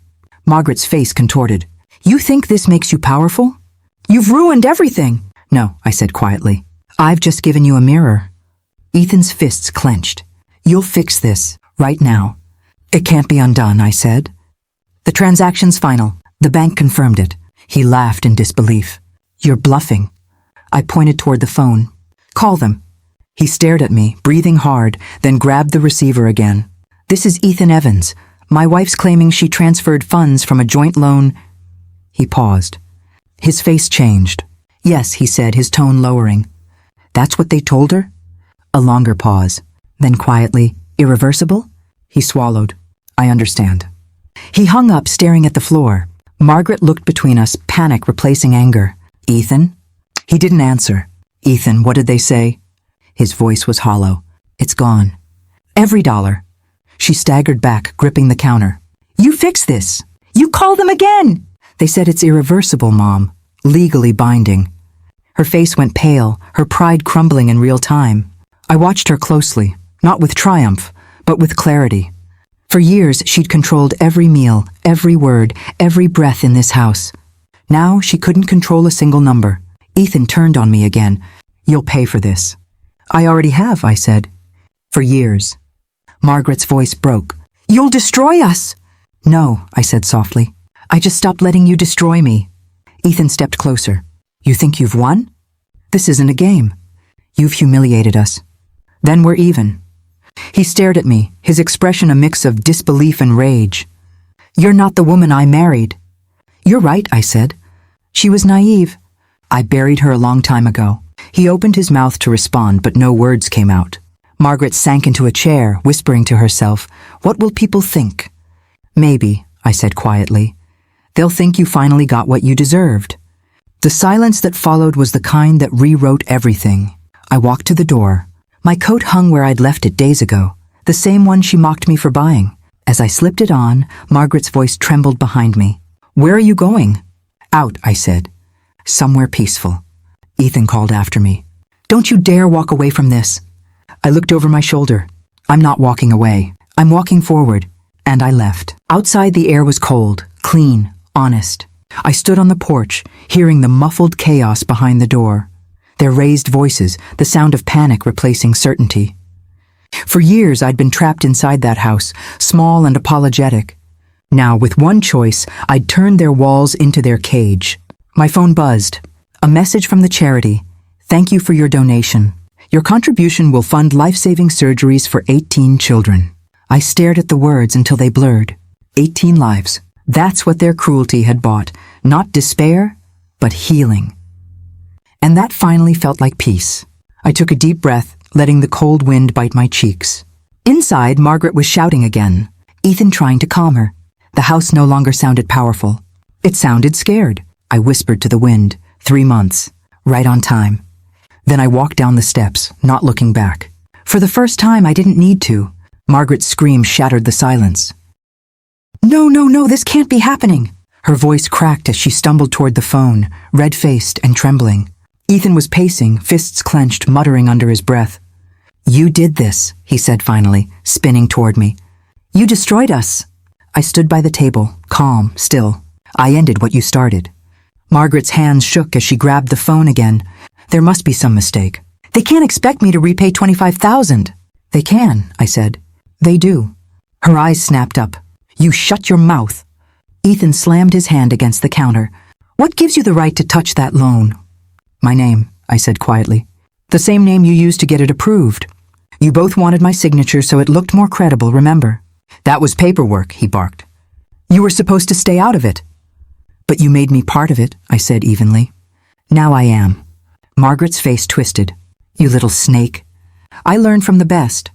Margaret's face contorted. You think this makes you powerful? You've ruined everything. No, I said quietly. I've just given you a mirror. Ethan's fists clenched. You'll fix this, right now. It can't be undone, I said. The transaction's final. The bank confirmed it. He laughed in disbelief. You're bluffing. I pointed toward the phone. Call them. He stared at me, breathing hard, then grabbed the receiver again. This is Ethan Evans. My wife's claiming she transferred funds from a joint loan. He paused. His face changed. Yes, he said, his tone lowering. That's what they told her? A longer pause. Then quietly, irreversible? He swallowed. I understand. He hung up, staring at the floor. Margaret looked between us, panic replacing anger. Ethan? He didn't answer. Ethan, what did they say? His voice was hollow. It's gone. Every dollar. She staggered back, gripping the counter. You fix this. You call them again. They said it's irreversible, Mom. Legally binding. Her face went pale, her pride crumbling in real time. I watched her closely, not with triumph, but with clarity. For years, she'd controlled every meal, every word, every breath in this house. Now, she couldn't control a single number. Ethan turned on me again. You'll pay for this. I already have, I said. For years. Margaret's voice broke. You'll destroy us. No, I said softly. I just stopped letting you destroy me. Ethan stepped closer. You think you've won? This isn't a game. You've humiliated us. Then we're even. He stared at me, his expression a mix of disbelief and rage. You're not the woman I married. You're right, I said. She was naive. I buried her a long time ago. He opened his mouth to respond, but no words came out. Margaret sank into a chair, whispering to herself, What will people think? Maybe, I said quietly. They'll think you finally got what you deserved. The silence that followed was the kind that rewrote everything. I walked to the door. My coat hung where I'd left it days ago, the same one she mocked me for buying. As I slipped it on, Margaret's voice trembled behind me. Where are you going? Out, I said. Somewhere peaceful. Ethan called after me. Don't you dare walk away from this. I looked over my shoulder. I'm not walking away. I'm walking forward. And I left. Outside the air was cold, clean, honest. I stood on the porch, hearing the muffled chaos behind the door. Their raised voices, the sound of panic replacing certainty. For years I'd been trapped inside that house, small and apologetic. Now, with one choice, I'd turned their walls into their cage. My phone buzzed. A message from the charity. Thank you for your donation. Your contribution will fund life-saving surgeries for 18 children. I stared at the words until they blurred. 18 lives. That's what their cruelty had bought. Not despair, but healing. And that finally felt like peace. I took a deep breath, letting the cold wind bite my cheeks. Inside, Margaret was shouting again, Ethan trying to calm her. The house no longer sounded powerful. It sounded scared. I whispered to the wind, 3 months, right on time. Then I walked down the steps, not looking back. For the first time, I didn't need to. Margaret's scream shattered the silence. No, this can't be happening. Her voice cracked as she stumbled toward the phone, red-faced and trembling. Ethan was pacing, fists clenched, muttering under his breath. You did this, he said finally, spinning toward me. You destroyed us. I stood by the table, calm, still. I ended what you started. Margaret's hands shook as she grabbed the phone again. There must be some mistake. They can't expect me to repay $25,000. They can, I said. They do. Her eyes snapped up. You shut your mouth. Ethan slammed his hand against the counter. What gives you the right to touch that loan? My name, I said quietly. The same name you used to get it approved. You both wanted my signature so it looked more credible, remember? That was paperwork, he barked. You were supposed to stay out of it. But you made me part of it, I said evenly. Now I am. Margaret's face twisted. You little snake. I learned from the best.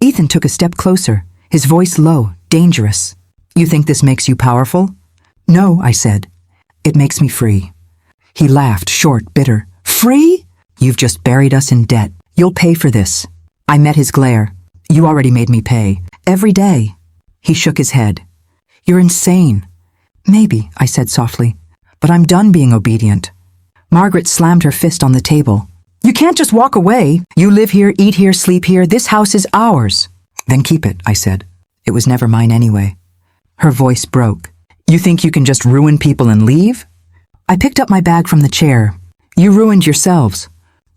Ethan took a step closer, his voice low, dangerous. You think this makes you powerful? No, I said. It makes me free. He laughed, short, bitter. Free? You've just buried us in debt. You'll pay for this. I met his glare. You already made me pay. Every day. He shook his head. You're insane. Maybe, I said softly, but I'm done being obedient. Margaret slammed her fist on the table. You can't just walk away. You live here, eat here, sleep here. This house is ours. Then keep it, I said. It was never mine anyway. Her voice broke. You think you can just ruin people and leave? I picked up my bag from the chair. You ruined yourselves.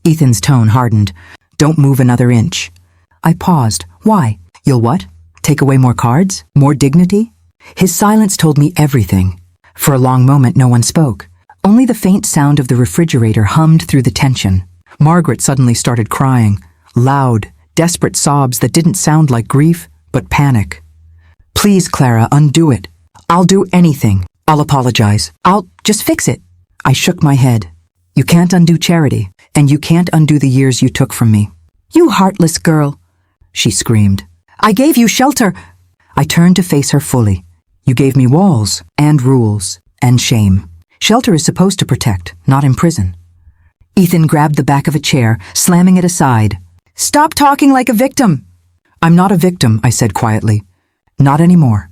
Ethan's tone hardened. Don't move another inch. I paused. Why? You'll what? Take away more cards? More dignity? His silence told me everything. For a long moment, no one spoke. Only the faint sound of the refrigerator hummed through the tension. Margaret suddenly started crying. Loud, desperate sobs that didn't sound like grief, but panic. Please, Clara, undo it. I'll do anything. I'll apologize. I'll just fix it. I shook my head. You can't undo charity, and you can't undo the years you took from me. You heartless girl, she screamed. I gave you shelter. I turned to face her fully. You gave me walls, and rules, and shame. Shelter is supposed to protect, not imprison. Ethan grabbed the back of a chair, slamming it aside. Stop talking like a victim. I'm not a victim, I said quietly. Not anymore.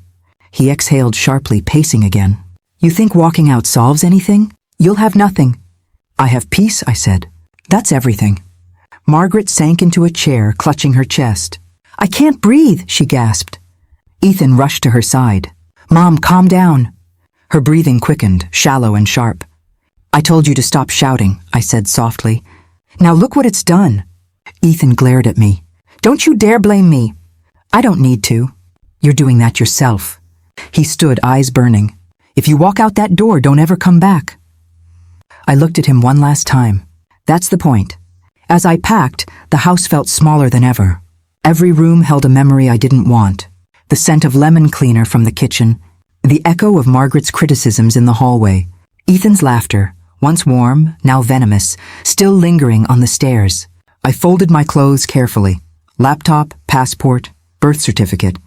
He exhaled sharply, pacing again. You think walking out solves anything? You'll have nothing. I have peace, I said. That's everything. Margaret sank into a chair, clutching her chest. I can't breathe, she gasped. Ethan rushed to her side. Mom, calm down. Her breathing quickened, shallow and sharp. I told you to stop shouting, I said softly. Now look what it's done. Ethan glared at me. Don't you dare blame me. I don't need to. You're doing that yourself. He stood, eyes burning. If you walk out that door, don't ever come back. I looked at him one last time. That's the point. As I packed, the house felt smaller than ever. Every room held a memory I didn't want. The scent of lemon cleaner from the kitchen, the echo of Margaret's criticisms in the hallway, Ethan's laughter, once warm, now venomous, still lingering on the stairs. I folded my clothes carefully. Laptop, passport, birth certificate.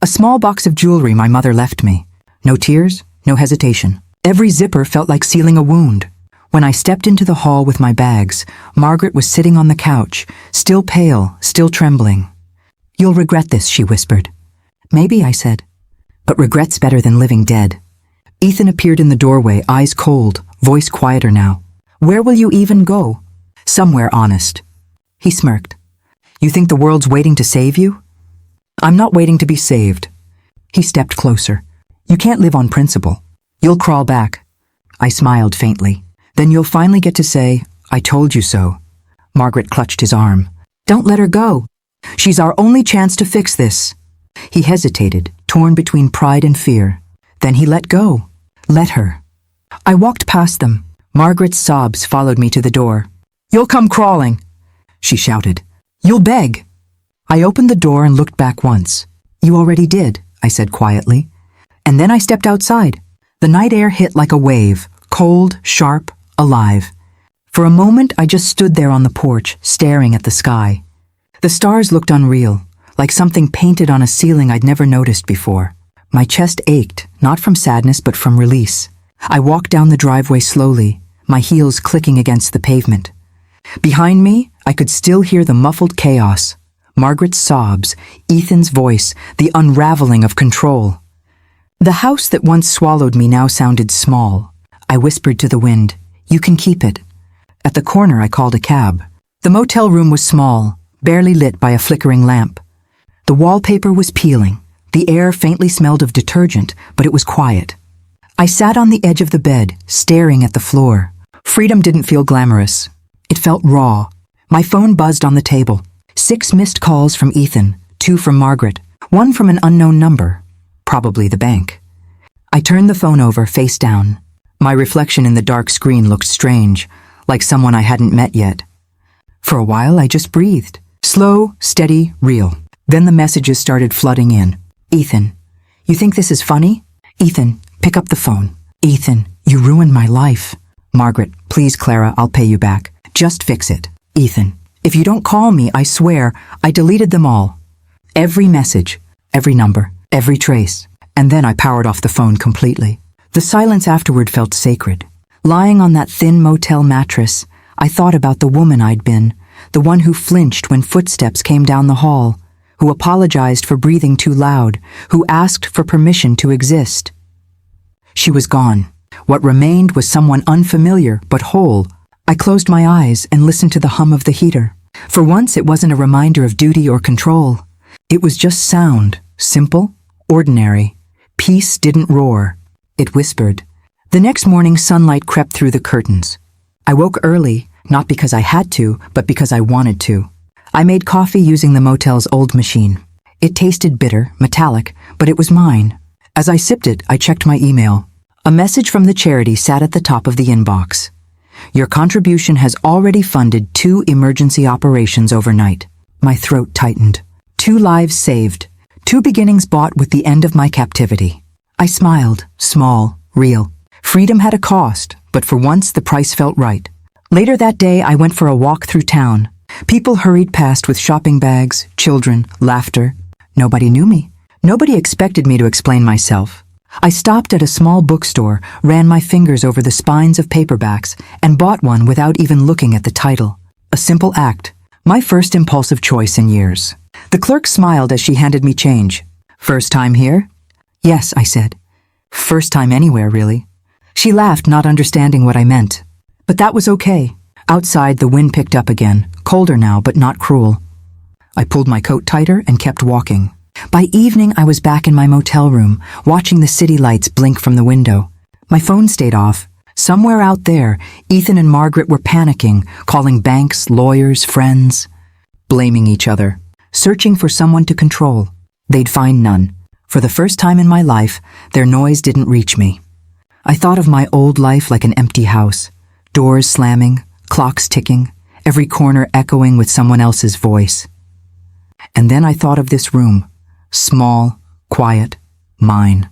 A small box of jewelry my mother left me. No tears, no hesitation. Every zipper felt like sealing a wound. When I stepped into the hall with my bags, Margaret was sitting on the couch, still pale, still trembling. You'll regret this, she whispered. Maybe, I said. But regret's better than living dead. Ethan appeared in the doorway, eyes cold, voice quieter now. Where will you even go? Somewhere honest. He smirked. You think the world's waiting to save you? I'm not waiting to be saved. He stepped closer. You can't live on principle. You'll crawl back. I smiled faintly. Then you'll finally get to say, I told you so. Margaret clutched his arm. Don't let her go. She's our only chance to fix this. He hesitated, torn between pride and fear. Then he let go. Let her. I walked past them. Margaret's sobs followed me to the door. You'll come crawling, she shouted. You'll beg. I opened the door and looked back once. You already did, I said quietly. And then I stepped outside. The night air hit like a wave, cold, sharp, alive. For a moment, I just stood there on the porch, staring at the sky. The stars looked unreal, like something painted on a ceiling I'd never noticed before. My chest ached, not from sadness but from release. I walked down the driveway slowly, my heels clicking against the pavement. Behind me, I could still hear the muffled chaos. Margaret's sobs, Ethan's voice, the unraveling of control. The house that once swallowed me now sounded small. I whispered to the wind, You can keep it. At the corner, I called a cab. The motel room was small, barely lit by a flickering lamp. The wallpaper was peeling. The air faintly smelled of detergent, but it was quiet. I sat on the edge of the bed, staring at the floor. Freedom didn't feel glamorous. It felt raw. My phone buzzed on the table. 6 missed calls from Ethan, 2 from Margaret, 1 from an unknown number. Probably the bank. I turned the phone over face down. My reflection in the dark screen looked strange, like someone I hadn't met yet. For a while, I just breathed. Slow, steady, real. Then the messages started flooding in. Ethan, you think this is funny? Ethan, pick up the phone. Ethan, you ruined my life. Margaret, please, Clara, I'll pay you back. Just fix it. Ethan, if you don't call me, I swear, I deleted them all. Every message, every number, every trace. And then I powered off the phone completely. The silence afterward felt sacred. Lying on that thin motel mattress, I thought about the woman I'd been, the one who flinched when footsteps came down the hall, who apologized for breathing too loud, who asked for permission to exist. She was gone. What remained was someone unfamiliar but whole. I closed my eyes and listened to the hum of the heater. For once, it wasn't a reminder of duty or control. It was just sound, simple, ordinary. Peace didn't roar. It whispered. The next morning, sunlight crept through the curtains. I woke early, not because I had to, but because I wanted to. I made coffee using the motel's old machine. It tasted bitter, metallic, but it was mine. As I sipped it, I checked my email. A message from the charity sat at the top of the inbox. Your contribution has already funded 2 emergency operations overnight. My throat tightened. 2 lives saved. 2 beginnings bought with the end of my captivity. I smiled, small, real. Freedom had a cost, but for once the price felt right. Later that day, I went for a walk through town. People hurried past with shopping bags, children, laughter. Nobody knew me. Nobody expected me to explain myself. I stopped at a small bookstore, ran my fingers over the spines of paperbacks, and bought one without even looking at the title. A simple act. My first impulsive choice in years. The clerk smiled as she handed me change. First time here? Yes, I said. First time anywhere, really. She laughed, not understanding what I meant. But that was okay. Outside, the wind picked up again, colder now, but not cruel. I pulled my coat tighter and kept walking. By evening, I was back in my motel room, watching the city lights blink from the window. My phone stayed off. Somewhere out there, Ethan and Margaret were panicking, calling banks, lawyers, friends, blaming each other, searching for someone to control. They'd find none. For the first time in my life, their noise didn't reach me. I thought of my old life like an empty house, doors slamming, clocks ticking, every corner echoing with someone else's voice. And then I thought of this room, small, quiet, mine.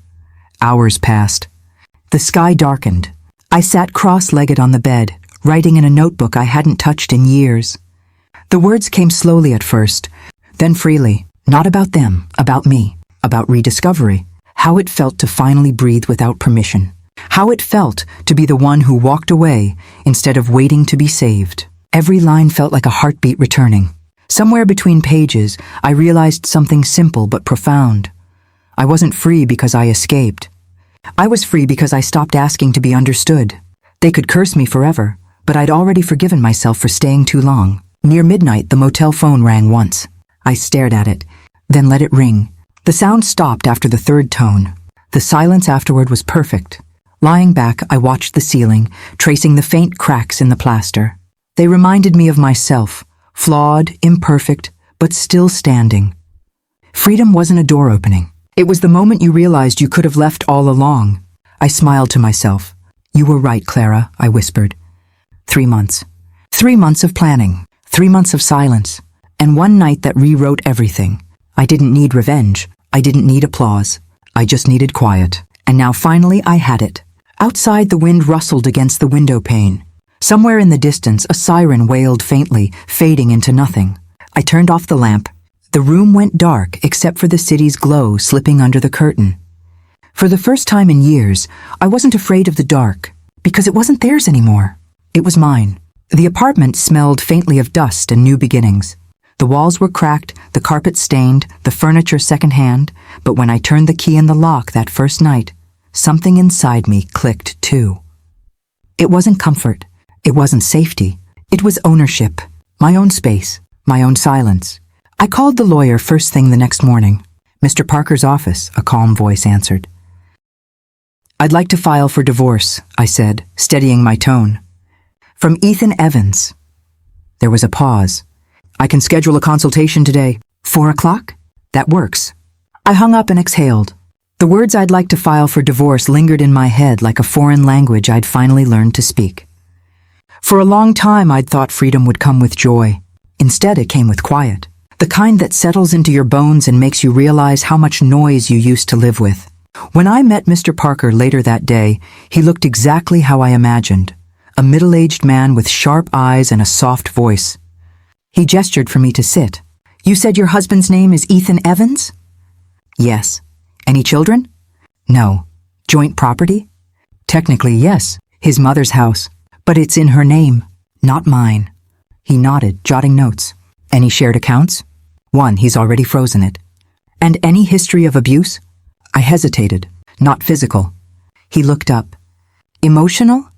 Hours passed. The sky darkened. I sat cross-legged on the bed, writing in a notebook I hadn't touched in years. The words came slowly at first, then freely, not about them, about me, about rediscovery, how it felt to finally breathe without permission, how it felt to be the one who walked away instead of waiting to be saved. Every line felt like a heartbeat returning. Somewhere between pages, I realized something simple but profound. I wasn't free because I escaped. I was free because I stopped asking to be understood. They could curse me forever, but I'd already forgiven myself for staying too long. Near midnight, the motel phone rang once. I stared at it, then let it ring. The sound stopped after the 3rd tone. The silence afterward was perfect. Lying back, I watched the ceiling, tracing the faint cracks in the plaster. They reminded me of myself, flawed, imperfect, but still standing. Freedom wasn't a door opening. It was the moment you realized you could have left all along. I smiled to myself. You were right, Clara, I whispered. 3 months. 3 months of planning. 3 months of silence. And one night that rewrote everything. I didn't need revenge. I didn't need applause. I just needed quiet. And now finally I had it. Outside, the wind rustled against the window pane. Somewhere in the distance, a siren wailed faintly, fading into nothing. I turned off the lamp. The room went dark except for the city's glow slipping under the curtain. For the first time in years, I wasn't afraid of the dark, because it wasn't theirs anymore. It was mine. The apartment smelled faintly of dust and new beginnings. The walls were cracked, the carpet stained, the furniture secondhand, but when I turned the key in the lock that first night, something inside me clicked too. It wasn't comfort. It wasn't safety. It was ownership. My own space. My own silence. I called the lawyer first thing the next morning. Mr. Parker's office, a calm voice answered. I'd like to file for divorce, I said, steadying my tone. From Ethan Evans. There was a pause. I can schedule a consultation today. 4 o'clock? That works. I hung up and exhaled. The The words I'd like to file for divorce lingered in my head like a foreign language I'd finally learned to speak. For a long time, I'd thought freedom would come with joy. Instead, it came with quiet. The kind that settles into your bones and makes you realize how much noise you used to live with. When I met Mr. Parker later that day, he looked exactly how I imagined. A middle-aged man with sharp eyes and a soft voice. He gestured for me to sit. "You said your husband's name is Ethan Evans?" "Yes." "Any children?" "No." "Joint property?" "Technically, yes. His mother's house. But it's in her name, not mine." He nodded, jotting notes. "Any shared accounts?" "One, he's already frozen it." "And any history of abuse?" I hesitated. "Not physical." He looked up. "Emotional?"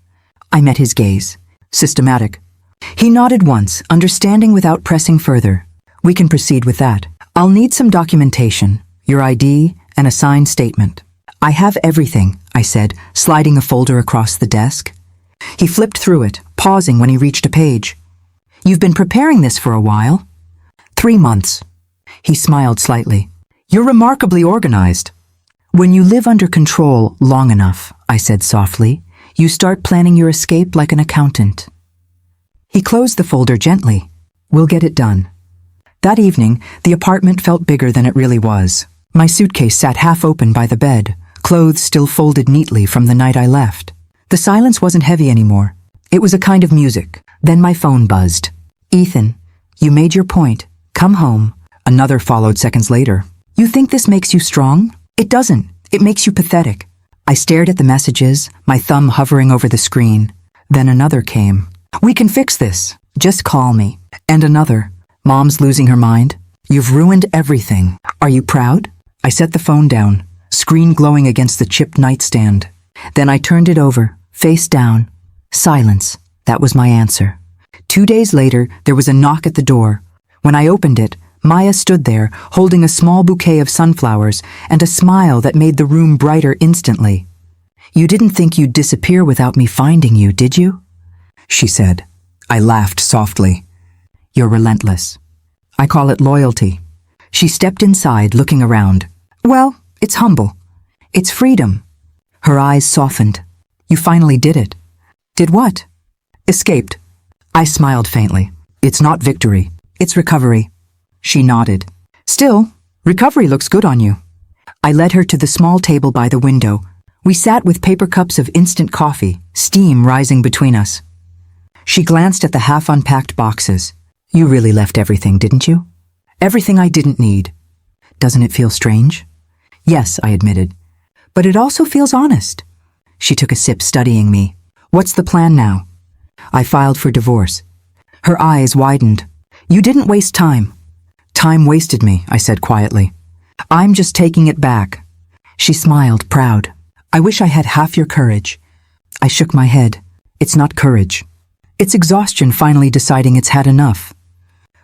I met his gaze. "Systematic." He nodded once, understanding without pressing further. "We can proceed with that. I'll need some documentation, your ID, and a signed statement." "I have everything," I said, sliding a folder across the desk. He flipped through it, pausing when he reached a page. "You've been preparing this for a while?" 3 months. He smiled slightly. "You're remarkably organized." "When you live under control long enough," I said softly, "you start planning your escape like an accountant." He closed the folder gently. "We'll get it done." That evening, the apartment felt bigger than it really was. My suitcase sat half open by the bed, clothes still folded neatly from the night I left. The silence wasn't heavy anymore. It was a kind of music. Then my phone buzzed. "Ethan, you made your point. Come home." Another followed seconds later. "You think this makes you strong? It doesn't. It makes you pathetic." I stared at the messages, my thumb hovering over the screen. Then another came. "We can fix this. Just call me." And another. "Mom's losing her mind. You've ruined everything. Are you proud?" I set the phone down, screen glowing against the chipped nightstand. Then I turned it over, face down. Silence. That was my answer. 2 days later, there was a knock at the door. When I opened it, Maya stood there, holding a small bouquet of sunflowers and a smile that made the room brighter instantly. "You didn't think you'd disappear without me finding you, did you?" she said. I laughed softly. "You're relentless. I call it loyalty." She stepped inside, looking around. "Well, it's humble. It's freedom." Her eyes softened. "You finally did it." "Did what?" "Escaped." I smiled faintly. "It's not victory. It's recovery." She nodded. "Still, recovery looks good on you." I led her to the small table by the window. We sat with paper cups of instant coffee, steam rising between us. She glanced at the half-unpacked boxes. "You really left everything, didn't you?" "Everything I didn't need." "Doesn't it feel strange?" "Yes," I admitted. "But it also feels honest." She took a sip, studying me. "What's the plan now?" I filed for divorce. Her eyes widened. "You didn't waste time." "Time wasted me," I said quietly. "I'm just taking it back." She smiled, proud. "I wish I had half your courage." I shook my head. "It's not courage. It's exhaustion finally deciding it's had enough."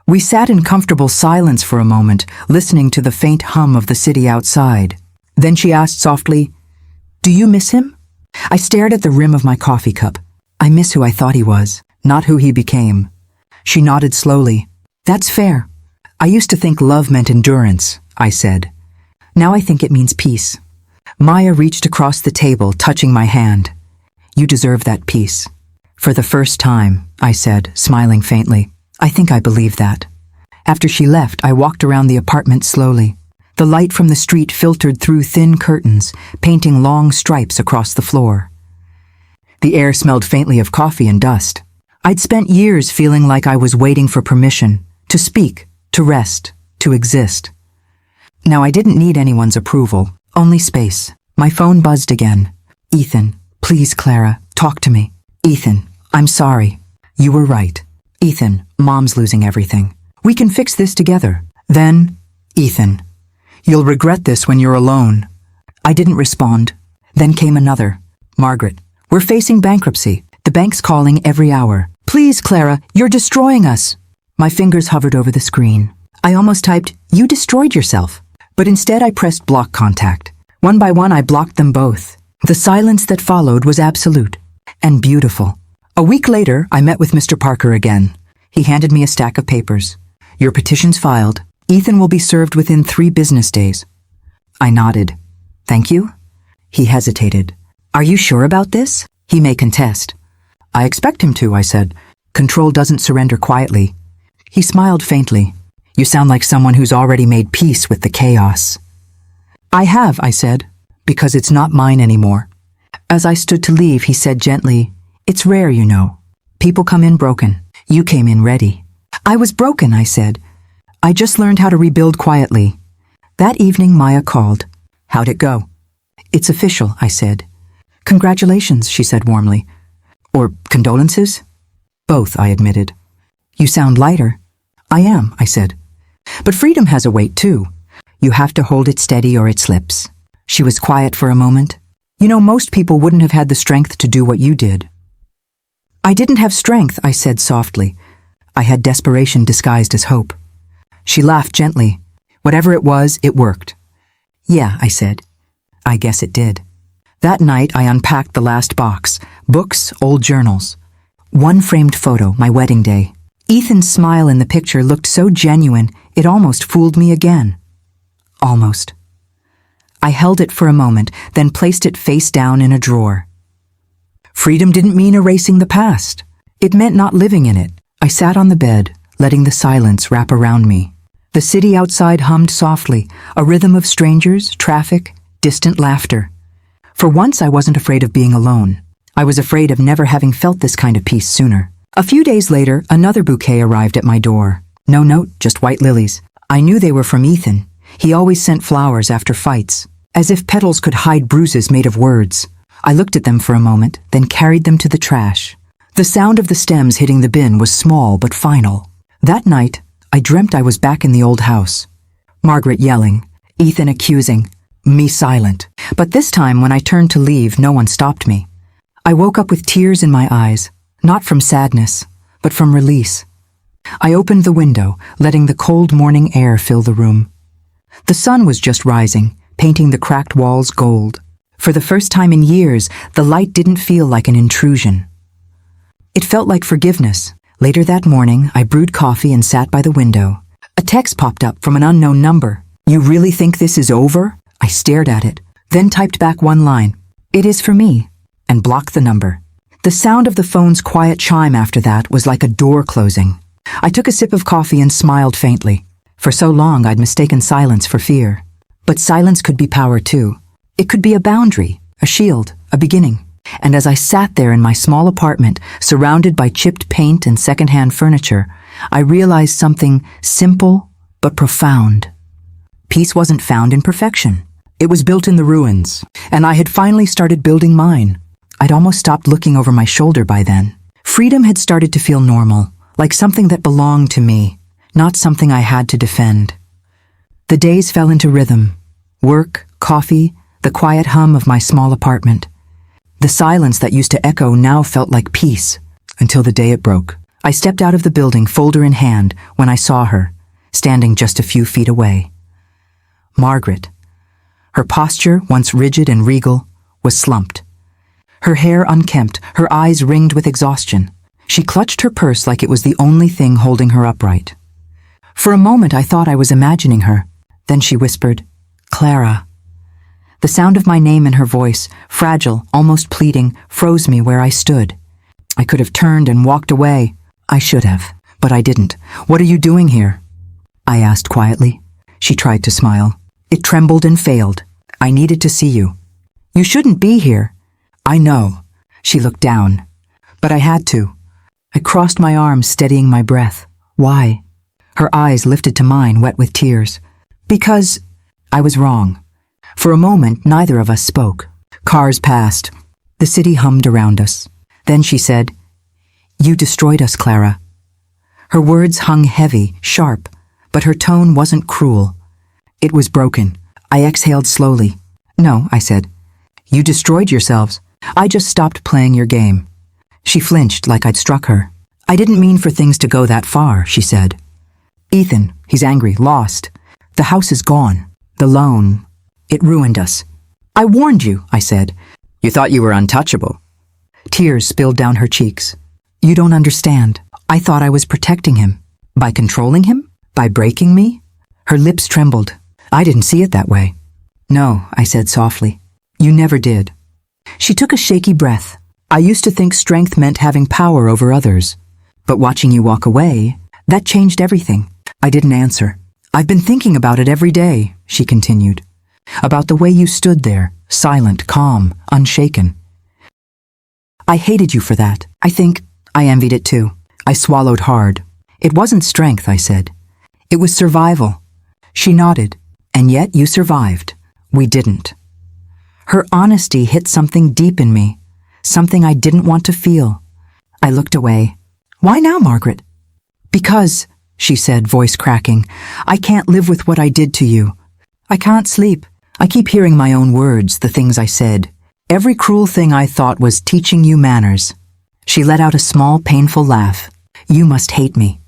We sat in comfortable silence for a moment, listening to the faint hum of the city outside. Then she asked softly, "Do you miss him?" I stared at the rim of my coffee cup. "I miss who I thought he was, not who he became." She nodded slowly. "That's fair. I used to think love meant endurance," I said. "Now I think it means peace." Maya reached across the table, touching my hand. "You deserve that peace." "For the first time," I said, smiling faintly. "I think I believe that." After she left, I walked around the apartment slowly. The light from the street filtered through thin curtains, painting long stripes across the floor. The air smelled faintly of coffee and dust. I'd spent years feeling like I was waiting for permission, to speak, to rest, to exist. Now I didn't need anyone's approval, only space. My phone buzzed again. "Ethan, please, Clara, talk to me." "Ethan, I'm sorry." "You were right." "Ethan, Mom's losing everything. We can fix this together." Then, "Ethan, you'll regret this when you're alone." I didn't respond. Then came another. "Margaret, we're facing bankruptcy. The bank's calling every hour. Please, Clara, you're destroying us." My fingers hovered over the screen. I almost typed, "You destroyed yourself." But instead I pressed block contact. One by one I blocked them both. The silence that followed was absolute and beautiful. A week later, I met with Mr. Parker again. He handed me a stack of papers. "Your petition's filed. Ethan will be served within 3 business days." I nodded. Thank you? He hesitated. Are you sure about this? He may contest. I expect him to, I said. Control doesn't surrender quietly. He smiled faintly. You sound like someone who's already made peace with the chaos. I have, I said, because it's not mine anymore. As I stood to leave, he said gently, It's rare, you know. People come in broken. You came in ready. I was broken, I said. I just learned how to rebuild quietly. That evening, Maya called. How'd it go? It's official, I said. Congratulations, she said warmly. Or condolences? Both, I admitted. You sound lighter. I am, I said. But freedom has a weight, too. You have to hold it steady or it slips. She was quiet for a moment. You know, most people wouldn't have had the strength to do what you did. I didn't have strength, I said softly. I had desperation disguised as hope. She laughed gently. Whatever it was, it worked. Yeah, I said. I guess it did. That night, I unpacked the last box. Books, old journals. One framed photo, my wedding day. Ethan's smile in the picture looked so genuine, it almost fooled me again. Almost. I held it for a moment, then placed it face down in a drawer. Freedom didn't mean erasing the past. It meant not living in it. I sat on the bed, letting the silence wrap around me. The city outside hummed softly, a rhythm of strangers, traffic, distant laughter. For once I wasn't afraid of being alone. I was afraid of never having felt this kind of peace sooner. A few days later, another bouquet arrived at my door. No note, just white lilies. I knew they were from Ethan. He always sent flowers after fights, as if petals could hide bruises made of words. I looked at them for a moment, then carried them to the trash. The sound of the stems hitting the bin was small but final. That night, I dreamt I was back in the old house. Margaret yelling, Ethan accusing, me silent. But this time, when I turned to leave, no one stopped me. I woke up with tears in my eyes, not from sadness, but from release. I opened the window, letting the cold morning air fill the room. The sun was just rising, painting the cracked walls gold. For the first time in years, the light didn't feel like an intrusion. It felt like forgiveness. Later that morning, I brewed coffee and sat by the window. A text popped up from an unknown number. You really think this is over? I stared at it, then typed back one line. It is for me, and blocked the number. The sound of the phone's quiet chime after that was like a door closing. I took a sip of coffee and smiled faintly. For so long, I'd mistaken silence for fear. But silence could be power too. It could be a boundary, a shield, a beginning. And as I sat there in my small apartment, surrounded by chipped paint and secondhand furniture, I realized something simple but profound. Peace wasn't found in perfection. It was built in the ruins, and I had finally started building mine. I'd almost stopped looking over my shoulder by then. Freedom had started to feel normal, like something that belonged to me, not something I had to defend. The days fell into rhythm. Work, coffee, the quiet hum of my small apartment. The silence that used to echo now felt like peace, until the day it broke. I stepped out of the building, folder in hand, when I saw her, standing just a few feet away. Margaret. Her posture, once rigid and regal, was slumped. Her hair unkempt, her eyes ringed with exhaustion. She clutched her purse like it was the only thing holding her upright. For a moment I thought I was imagining her. Then she whispered, Clara. The sound of my name in her voice, fragile, almost pleading, froze me where I stood. I could have turned and walked away. I should have, but I didn't. What are you doing here? I asked quietly. She tried to smile. It trembled and failed. I needed to see you. You shouldn't be here. I know. She looked down. But I had to. I crossed my arms, steadying my breath. Why? Her eyes lifted to mine, wet with tears. Because I was wrong. For a moment, neither of us spoke. Cars passed. The city hummed around us. Then she said, You destroyed us, Clara. Her words hung heavy, sharp, but her tone wasn't cruel. It was broken. I exhaled slowly. No, I said. You destroyed yourselves. I just stopped playing your game. She flinched like I'd struck her. I didn't mean for things to go that far, she said. Ethan, he's angry, lost. The house is gone. The loan. It ruined us. I warned you, I said. You thought you were untouchable. Tears spilled down her cheeks. You don't understand. I thought I was protecting him. By controlling him? By breaking me? Her lips trembled. I didn't see it that way. No, I said softly. You never did. She took a shaky breath. I used to think strength meant having power over others. But watching you walk away, that changed everything. I didn't answer. I've been thinking about it every day, she continued. About the way you stood there, silent, calm, unshaken. I hated you for that. I think I envied it too. I swallowed hard. It wasn't strength, I said. It was survival. She nodded. And yet you survived. We didn't. Her honesty hit something deep in me, something I didn't want to feel. I looked away. Why now, Margaret? Because, she said, voice cracking, I can't live with what I did to you. I can't sleep. I keep hearing my own words, the things I said. Every cruel thing I thought was teaching you manners. She let out a small, painful laugh. You must hate me.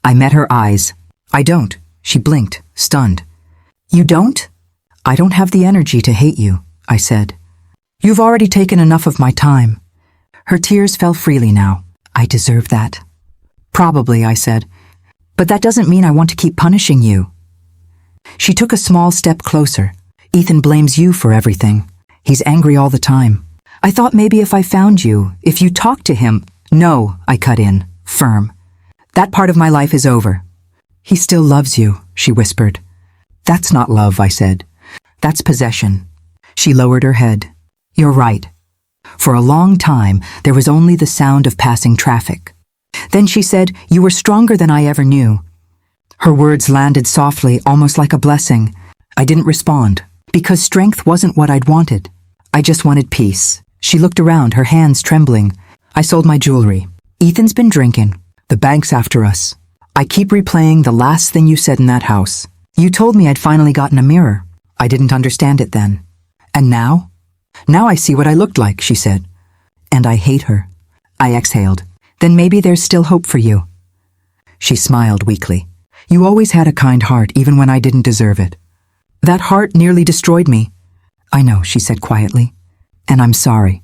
I met her eyes. I don't. She blinked, stunned. You don't? I don't have the energy to hate you, I said. You've already taken enough of my time. Her tears fell freely now. I deserve that. Probably, I said. But that doesn't mean I want to keep punishing you. She took a small step closer. Ethan blames you for everything. He's angry all the time. I thought maybe if I found you, if you talked to him. No, I cut in, firm. That part of my life is over. He still loves you, she whispered. That's not love, I said. That's possession. She lowered her head. You're right. For a long time, there was only the sound of passing traffic. Then she said, you were stronger than I ever knew. Her words landed softly, almost like a blessing. I didn't respond, because strength wasn't what I'd wanted. I just wanted peace. She looked around, her hands trembling. I sold my jewelry. Ethan's been drinking. The bank's after us. I keep replaying the last thing you said in that house. You told me I'd finally gotten a mirror. I didn't understand it then. And now? Now I see what I looked like, she said. And I hate her. I exhaled. Then maybe there's still hope for you. She smiled weakly. You always had a kind heart, even when I didn't deserve it. That heart nearly destroyed me. I know, she said quietly. And I'm sorry.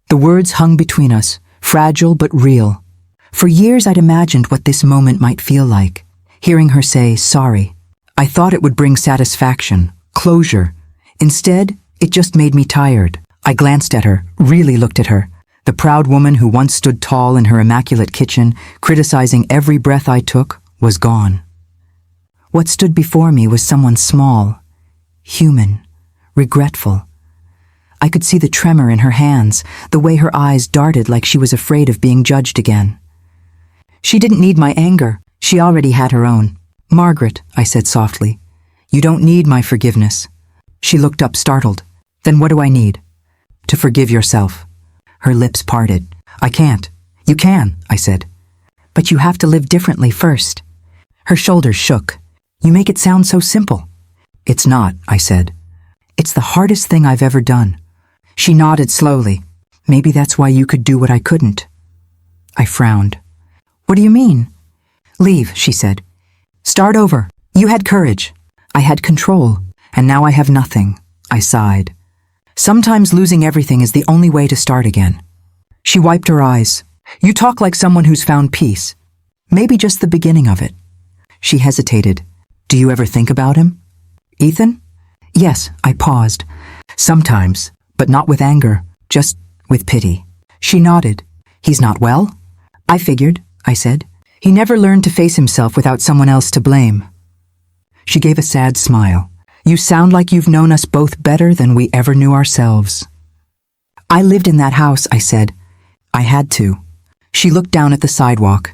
The words hung between us, fragile but real. For years I'd imagined what this moment might feel like. Hearing her say, sorry. I thought it would bring satisfaction, closure. Instead, it just made me tired. I glanced at her, really looked at her. The proud woman who once stood tall in her immaculate kitchen, criticizing every breath I took, was gone. What stood before me was someone small, human, regretful. I could see the tremor in her hands, the way her eyes darted like she was afraid of being judged again. She didn't need my anger. She already had her own. Margaret, I said softly, you don't need my forgiveness. She looked up startled. Then what do I need? To forgive yourself. Her lips parted. I can't. You can, I said. But you have to live differently first. Her shoulders shook. You make it sound so simple. It's not, I said. It's the hardest thing I've ever done. She nodded slowly. Maybe that's why you could do what I couldn't. I frowned. What do you mean? Leave, she said. Start over. You had courage. I had control. And now I have nothing. I sighed. Sometimes losing everything is the only way to start again. She wiped her eyes. You talk like someone who's found peace. Maybe just the beginning of it. She hesitated. Do you ever think about him? Ethan? Yes, I paused. Sometimes, but not with anger, just with pity. She nodded. He's not well? I figured, I said. He never learned to face himself without someone else to blame. She gave a sad smile. You sound like you've known us both better than we ever knew ourselves. I lived in that house, I said. I had to. She looked down at the sidewalk.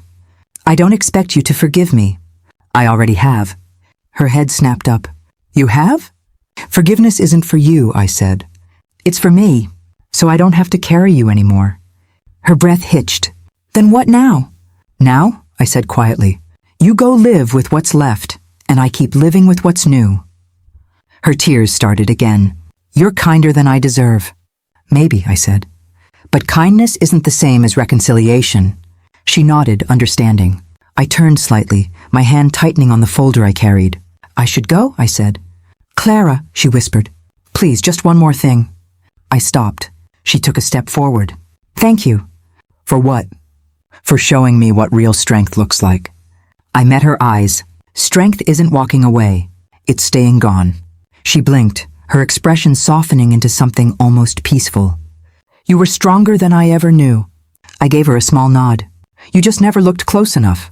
I don't expect you to forgive me. I already have. Her head snapped up. You have? Forgiveness isn't for you, I said. It's for me, so I don't have to carry you anymore. Her breath hitched. Then what now? Now, I said quietly, you go live with what's left, and I keep living with what's new. Her tears started again. You're kinder than I deserve. Maybe, I said. But kindness isn't the same as reconciliation. She nodded, understanding. I turned slightly, my hand tightening on the folder I carried. I should go, I said. Clara, she whispered. Please, just one more thing. I stopped. She took a step forward. Thank you. For what? For showing me what real strength looks like. I met her eyes. Strength isn't walking away. It's staying gone. She blinked. her expression softening into something almost peaceful. You were stronger than I ever knew. I gave her a small nod. You just never looked close enough.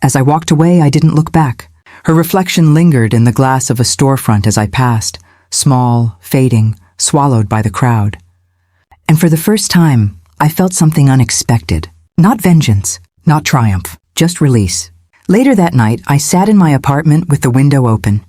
As I walked away, I didn't look back. Her reflection lingered in the glass of a storefront as I passed, small, fading, swallowed by the crowd. And for the first time, I felt something unexpected. Not vengeance, not triumph, just release. Later that night, I sat in my apartment with the window open.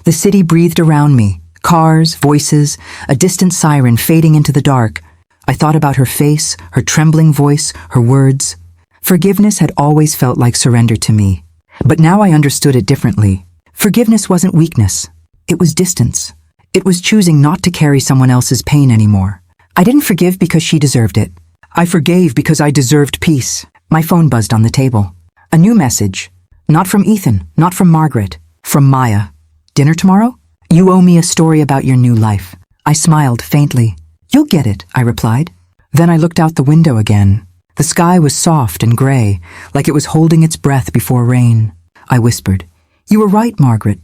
The city breathed around me, cars, voices, a distant siren fading into the dark. I thought about her face, her trembling voice, her words. Forgiveness had always felt like surrender to me, but now I understood it differently. Forgiveness wasn't weakness. It was distance. It was choosing not to carry someone else's pain anymore. I didn't forgive because she deserved it. I forgave because I deserved peace. My phone buzzed on the table. A new message. Not from Ethan, not from Margaret, from Maya. Dinner tomorrow? You owe me a story about your new life. I smiled faintly. You'll get it, I replied. Then I looked out the window again. The sky was soft and gray, like it was holding its breath before rain. I whispered, You were right, Margaret.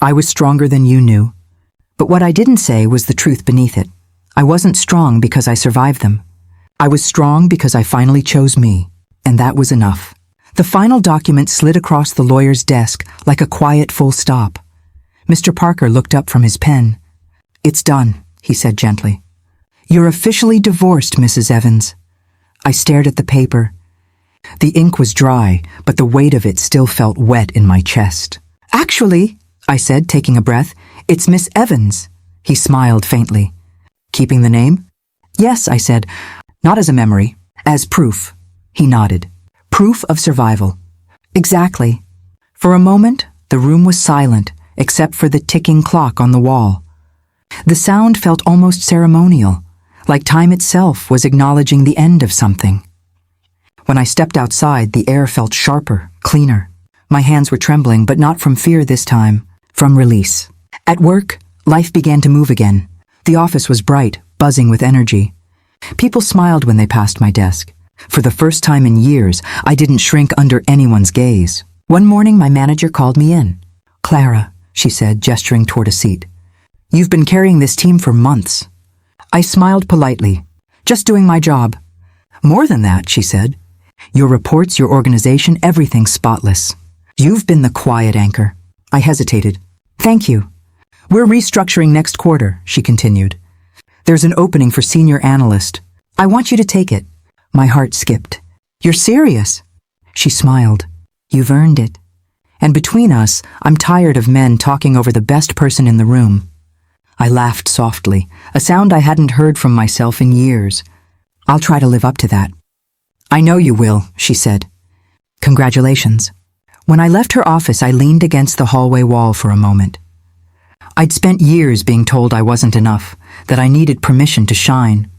I was stronger than you knew. But what I didn't say was the truth beneath it. I wasn't strong because I survived them. I was strong because I finally chose me, and that was enough. The final document slid across the lawyer's desk like a quiet full stop. Mr. Parker looked up from his pen. It's done, he said gently. You're officially divorced, Mrs. Evans. I stared at the paper. The ink was dry, but the weight of it still felt wet in my chest. Actually, I said, taking a breath, it's Miss Evans. He smiled faintly. Keeping the name? Yes, I said, not as a memory, as proof. He nodded. Proof of survival. Exactly. For a moment, the room was silent, except for the ticking clock on the wall. The sound felt almost ceremonial, like time itself was acknowledging the end of something. When I stepped outside, the air felt sharper, cleaner. My hands were trembling, but not from fear this time, from release. At work, life began to move again. The office was bright, buzzing with energy. People smiled when they passed my desk. For the first time in years, I didn't shrink under anyone's gaze. One morning, my manager called me in. Clara, she said, gesturing toward a seat. You've been carrying this team for months. I smiled politely. Just doing my job. More than that, she said. Your reports, your organization, everything's spotless. You've been the quiet anchor. I hesitated. Thank you. We're restructuring next quarter, she continued. There's an opening for senior analyst. I want you to take it. My heart skipped. You're serious? She smiled. You've earned it. And between us, I'm tired of men talking over the best person in the room. I laughed softly, a sound I hadn't heard from myself in years. I'll try to live up to that. I know you will, she said. Congratulations. When I left her office, I leaned against the hallway wall for a moment. I'd spent years being told I wasn't enough, that I needed permission to shine.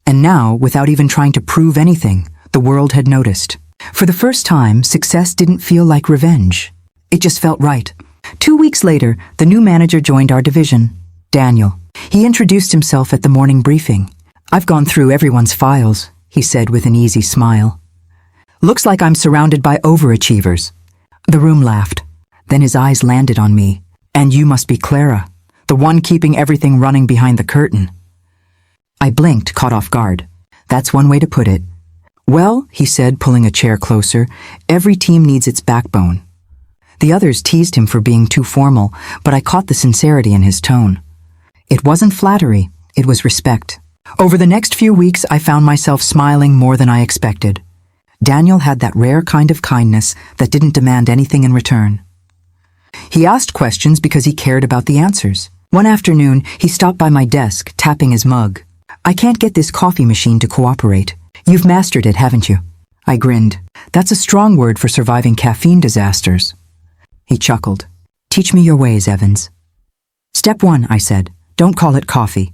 And now, without even trying to prove anything, the world had noticed. For the first time, success didn't feel like revenge. It just felt right. 2 weeks later, the new manager joined our division, Daniel. He introduced himself at the morning briefing. I've gone through everyone's files, he said with an easy smile. Looks like I'm surrounded by overachievers. The room laughed. Then his eyes landed on me. And you must be Clara, the one keeping everything running behind the curtain. I blinked, caught off guard. That's one way to put it. Well, he said, pulling a chair closer, every team needs its backbone. The others teased him for being too formal, but I caught the sincerity in his tone. It wasn't flattery, it was respect. Over the next few weeks, I found myself smiling more than I expected. Daniel had that rare kind of kindness that didn't demand anything in return. He asked questions because he cared about the answers. One afternoon, he stopped by my desk, tapping his mug. I can't get this coffee machine to cooperate. You've mastered it, haven't you? I grinned. That's a strong word for surviving caffeine disasters. He chuckled. Teach me your ways, Evans. Step 1, I said. Don't call it coffee.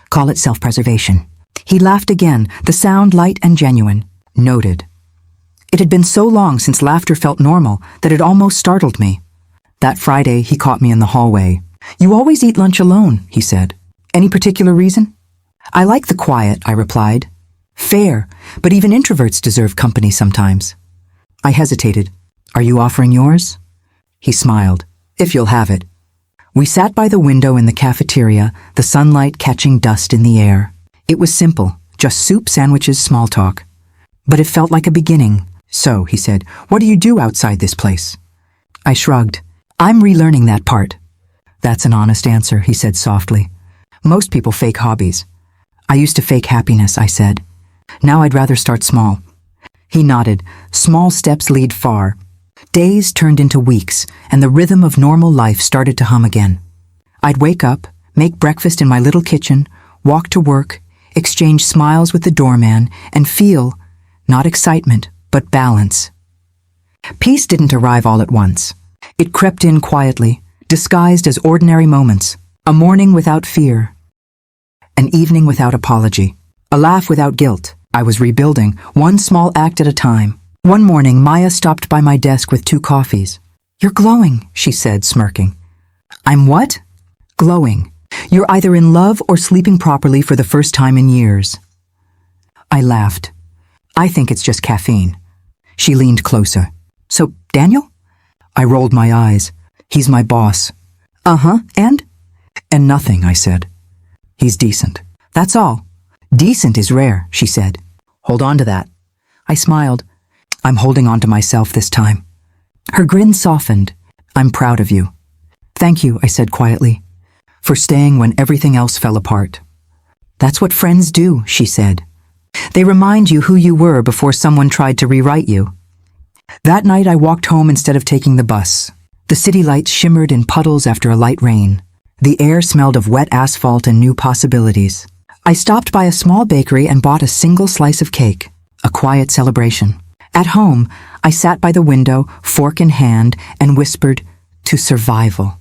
Call it self-preservation. He laughed again, the sound light and genuine. Noted. It had been so long since laughter felt normal that it almost startled me. That Friday, he caught me in the hallway. You always eat lunch alone, he said. Any particular reason? I like the quiet, I replied. Fair, but even introverts deserve company sometimes. I hesitated. Are you offering yours? He smiled. If you'll have it. We sat by the window in the cafeteria, the sunlight catching dust in the air. It was simple, just soup, sandwiches, small talk. But it felt like a beginning. "So," he said, "what do you do outside this place?" I shrugged. "I'm relearning that part." "That's an honest answer," he said softly. "Most people fake hobbies." "I used to fake happiness," I said. "Now I'd rather start small." He nodded. Small steps lead far. Days turned into weeks, and the rhythm of normal life started to hum again. I'd wake up, make breakfast in my little kitchen, walk to work, exchange smiles with the doorman, and feel, not excitement, but balance. Peace didn't arrive all at once. It crept in quietly, disguised as ordinary moments. A morning without fear. An evening without apology. A laugh without guilt. I was rebuilding, one small act at a time. One morning, Maya stopped by my desk with 2 coffees. "You're glowing," she said, smirking. "I'm what?" "Glowing. You're either in love or sleeping properly for the first time in years." I laughed. "I think it's just caffeine." She leaned closer. "So, Daniel?" I rolled my eyes. "He's my boss." "Uh-huh, and?" "And nothing," I said. "He's decent. That's all." "Decent is rare," she said. "Hold on to that." I smiled. "I'm holding on to myself this time." Her grin softened. "I'm proud of you." "Thank you," I said quietly, "for staying when everything else fell apart." "That's what friends do," she said. "They remind you who you were before someone tried to rewrite you." That night I walked home instead of taking the bus. The city lights shimmered in puddles after a light rain. The air smelled of wet asphalt and new possibilities. I stopped by a small bakery and bought a single slice of cake, a quiet celebration. At home, I sat by the window, fork in hand, and whispered, "To survival."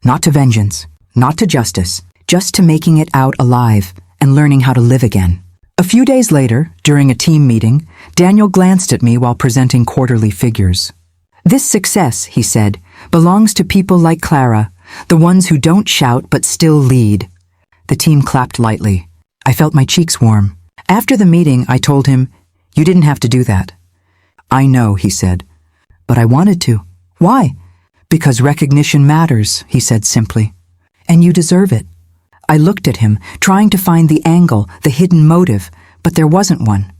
Not to vengeance, not to justice, just to making it out alive and learning how to live again. A few days later, during a team meeting, Daniel glanced at me while presenting quarterly figures. "This success," he said, "belongs to people like Clara, the ones who don't shout but still lead." The team clapped lightly. I felt my cheeks warm. After the meeting, I told him, "You didn't have to do that." "I know," he said, "but I wanted to." "Why?" "Because recognition matters," he said simply. "And you deserve it." I looked at him, trying to find the angle, the hidden motive, but there wasn't one.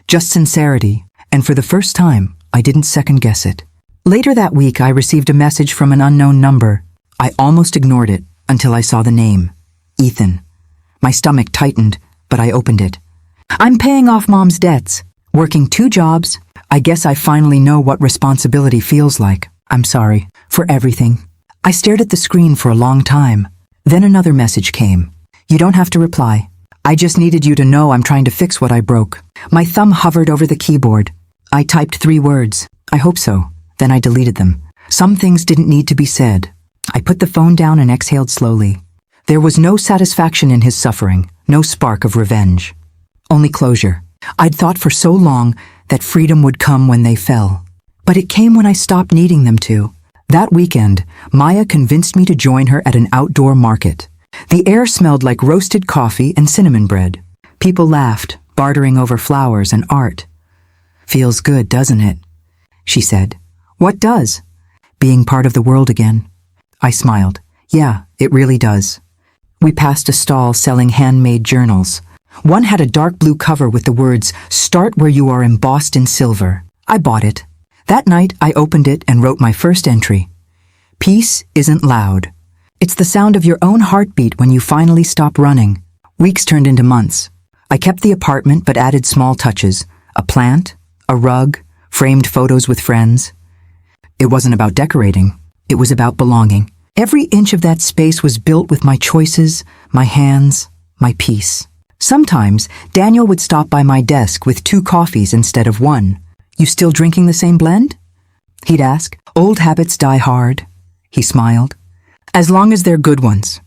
Just sincerity, and for the first time, I didn't second-guess it. Later that week, I received a message from an unknown number. I almost ignored it until I saw the name, Ethan. My stomach tightened, but I opened it. "I'm paying off Mom's debts, working 2 jobs. I guess I finally know what responsibility feels like. I'm sorry for everything." I stared at the screen for a long time. Then another message came. "You don't have to reply. I just needed you to know I'm trying to fix what I broke." My thumb hovered over the keyboard. I typed 3 words. "I hope so." Then I deleted them. Some things didn't need to be said. I put the phone down and exhaled slowly. There was no satisfaction in his suffering, no spark of revenge. Only closure. I'd thought for so long that freedom would come when they fell. But it came when I stopped needing them to. That weekend, Maya convinced me to join her at an outdoor market. The air smelled like roasted coffee and cinnamon bread. People laughed, bartering over flowers and art. "Feels good, doesn't it?" she said. "What does?" "Being part of the world again." I smiled. "Yeah, it really does." We passed a stall selling handmade journals. One had a dark blue cover with the words, "Start where you are," embossed in silver. I bought it. That night, I opened it and wrote my first entry. "Peace isn't loud. It's the sound of your own heartbeat when you finally stop running." Weeks turned into months. I kept the apartment but added small touches. A plant, a rug, framed photos with friends. It wasn't about decorating. It was about belonging. Every inch of that space was built with my choices, my hands, my peace. Sometimes, Daniel would stop by my desk with 2 coffees instead of 1. "You still drinking the same blend?" he'd ask. "Old habits die hard." He smiled. "As long as they're good ones."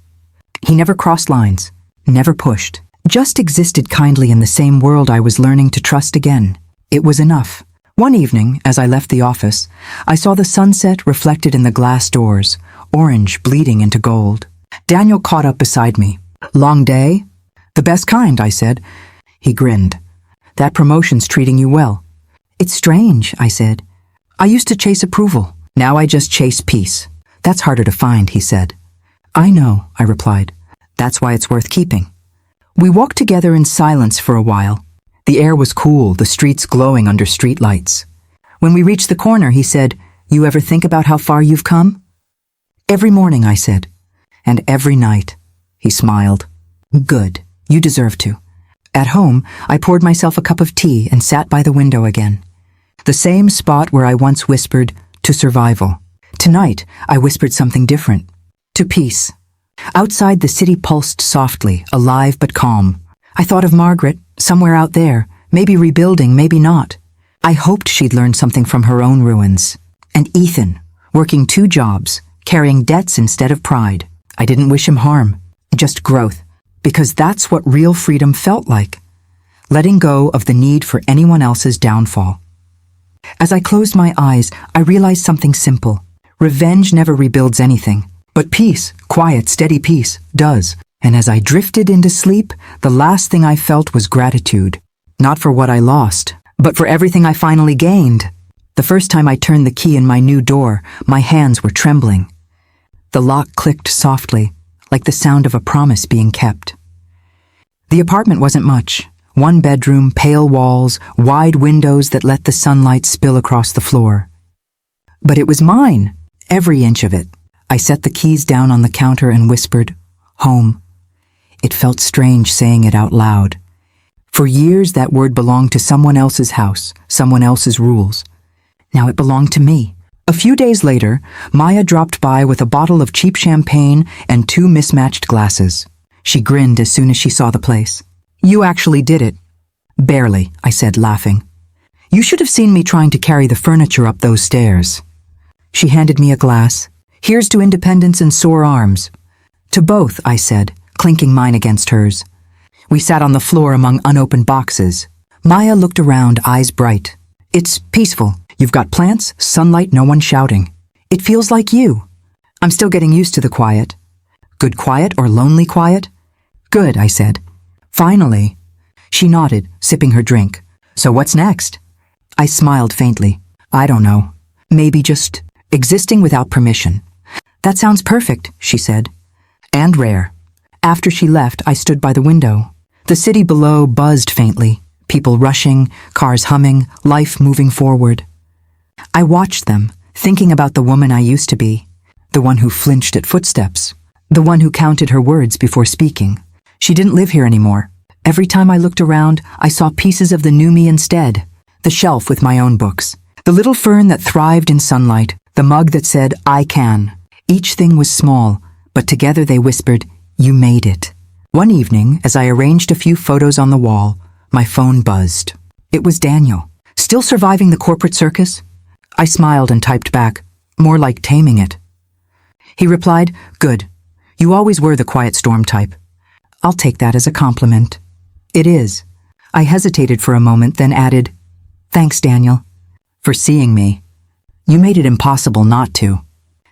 He never crossed lines, never pushed, just existed kindly in the same world I was learning to trust again. It was enough. One evening, as I left the office, I saw the sunset reflected in the glass doors, orange bleeding into gold. Daniel caught up beside me. "Long day?" "The best kind," I said. He grinned. "That promotion's treating you well." "It's strange," I said. "I used to chase approval. Now I just chase peace." "That's harder to find," he said. I know, I replied. That's why it's worth keeping. We walked together in silence for a while. The air was cool, the streets glowing under street lights. When we reached the corner, he said, "You ever think about how far you've come?" "Every morning," I said. "And every night." He smiled. "Good. You deserve to." At home, I poured myself a cup of tea and sat by the window again. The same spot where I once whispered, "To survival." Tonight, I whispered something different. To peace. Outside, the city pulsed softly, alive but calm. I thought of Margaret, somewhere out there, maybe rebuilding, maybe not. I hoped she'd learned something from her own ruins. And Ethan, working 2 jobs, carrying debts instead of pride. I didn't wish him harm, just growth, because that's what real freedom felt like. Letting go of the need for anyone else's downfall. As I closed my eyes, I realized something simple. Revenge never rebuilds anything, but peace, quiet, steady peace, does. And as I drifted into sleep, the last thing I felt was gratitude. Not for what I lost, but for everything I finally gained. The first time I turned the key in my new door, my hands were trembling. The lock clicked softly, like the sound of a promise being kept. The apartment wasn't much. 1 bedroom, pale walls, wide windows that let the sunlight spill across the floor. But it was mine, every inch of it. I set the keys down on the counter and whispered, "Home." It felt strange saying it out loud. For years, that word belonged to someone else's house, someone else's rules. Now it belonged to me. A few days later, Maya dropped by with a bottle of cheap champagne and 2 mismatched glasses. She grinned as soon as she saw the place. "You actually did it." "Barely," I said, laughing. "You should have seen me trying to carry the furniture up those stairs." She handed me a glass. "Here's to independence and sore arms." "To both," I said, clinking mine against hers. We sat on the floor among unopened boxes. Maya looked around, eyes bright. "It's peaceful. You've got plants, sunlight, no one shouting. It feels like you." "I'm still getting used to the quiet." "Good quiet or lonely quiet?" "Good," I said. "Finally." She nodded, sipping her drink. "So what's next?" I smiled faintly. "I don't know. Maybe just existing without permission." "That sounds perfect," she said. "And rare." After she left, I stood by the window. The city below buzzed faintly, people rushing, cars humming, life moving forward. I watched them, thinking about the woman I used to be, the one who flinched at footsteps, the one who counted her words before speaking. She didn't live here anymore. Every time I looked around, I saw pieces of the new me instead. The shelf with my own books, the little fern that thrived in sunlight, the mug that said, "I can." Each thing was small, but together they whispered, "You made it." One evening, as I arranged a few photos on the wall, my phone buzzed. It was Daniel. "Still surviving the corporate circus?" I smiled and typed back, "More like taming it." He replied, "Good. You always were the quiet storm type." "I'll take that as a compliment." "It is." I hesitated for a moment, then added, "Thanks, Daniel, for seeing me. You made it impossible not to."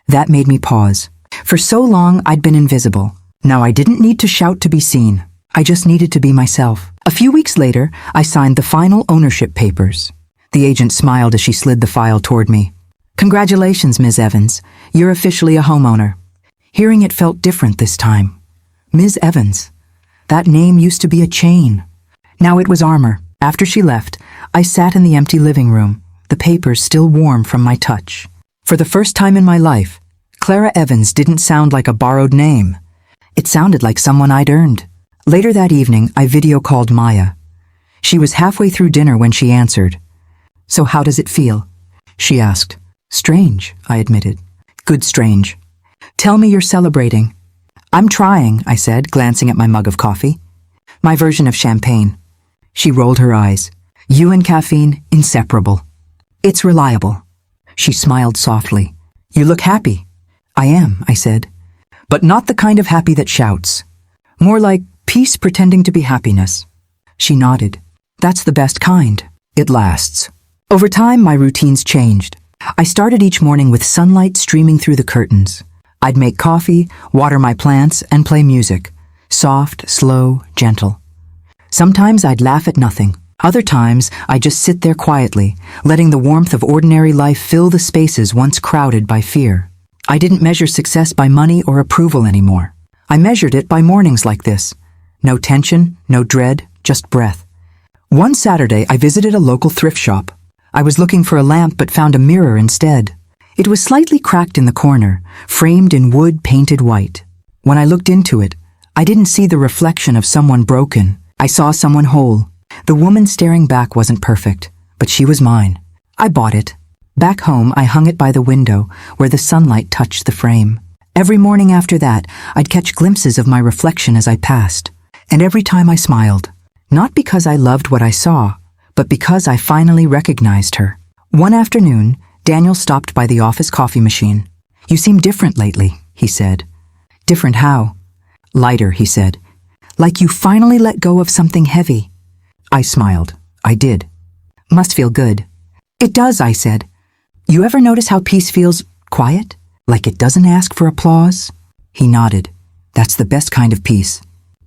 That made me pause. For so long, I'd been invisible. Now I didn't need to shout to be seen. I just needed to be myself. A few weeks later, I signed the final ownership papers. The agent smiled as she slid the file toward me. "Congratulations, Ms. Evans. You're officially a homeowner." Hearing it felt different this time. Ms. Evans. That name used to be a chain. Now it was armor. After she left, I sat in the empty living room, the papers still warm from my touch. For the first time in my life, Clara Evans didn't sound like a borrowed name. It sounded like someone I'd earned. Later that evening, I video called Maya. She was halfway through dinner when she answered. "So how does it feel?" she asked. "Strange," I admitted. "Good strange. Tell me you're celebrating." "I'm trying," I said, glancing at my mug of coffee. "My version of champagne." She rolled her eyes. "You and caffeine, inseparable." "It's reliable." She smiled softly. "You look happy." "I am," I said. "But not the kind of happy that shouts. More like peace pretending to be happiness." She nodded. "That's the best kind. It lasts." Over time, my routines changed. I started each morning with sunlight streaming through the curtains. I'd make coffee, water my plants, and play music. Soft, slow, gentle. Sometimes I'd laugh at nothing. Other times, I'd just sit there quietly, letting the warmth of ordinary life fill the spaces once crowded by fear. I didn't measure success by money or approval anymore. I measured it by mornings like this. No tension, no dread, just breath. One Saturday, I visited a local thrift shop. I was looking for a lamp but found a mirror instead. It was slightly cracked in the corner, framed in wood painted white. When I looked into it, I didn't see the reflection of someone broken. I saw someone whole. The woman staring back wasn't perfect, but she was mine. I bought it. Back home, I hung it by the window where the sunlight touched the frame. Every morning after that, I'd catch glimpses of my reflection as I passed. And every time I smiled. Not because I loved what I saw, but because I finally recognized her. One afternoon, Daniel stopped by the office coffee machine. "You seem different lately," he said. "Different how?" "Lighter," he said. "Like you finally let go of something heavy." I smiled. I did. "Must feel good." "It does," I said. "You ever notice how peace feels quiet? Like it doesn't ask for applause?" He nodded. "That's the best kind of peace."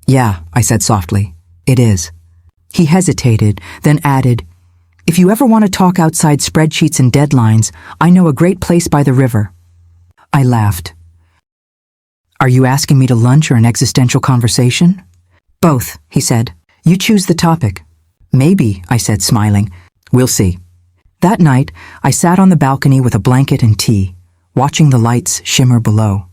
"Yeah," I said softly. "It is." He hesitated, then added, "If you ever want to talk outside spreadsheets and deadlines, I know a great place by the river." I laughed. "Are you asking me to lunch or an existential conversation?" "Both," he said. "You choose the topic." "Maybe," I said, smiling. "We'll see." That night, I sat on the balcony with a blanket and tea, watching the lights shimmer below.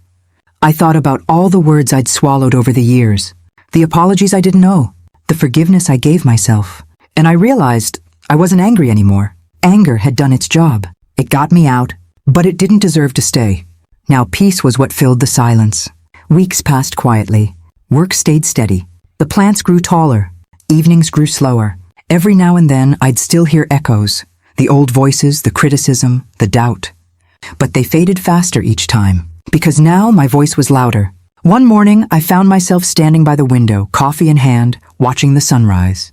I thought about all the words I'd swallowed over the years, the apologies I didn't owe, the forgiveness I gave myself, and I realized I wasn't angry anymore. Anger had done its job. It got me out, but it didn't deserve to stay. Now peace was what filled the silence. Weeks passed quietly. Work stayed steady. The plants grew taller. Evenings grew slower. Every now and then I'd still hear echoes, the old voices, the criticism, the doubt. But they faded faster each time, because now my voice was louder. One morning, I found myself standing by the window, coffee in hand, watching the sunrise.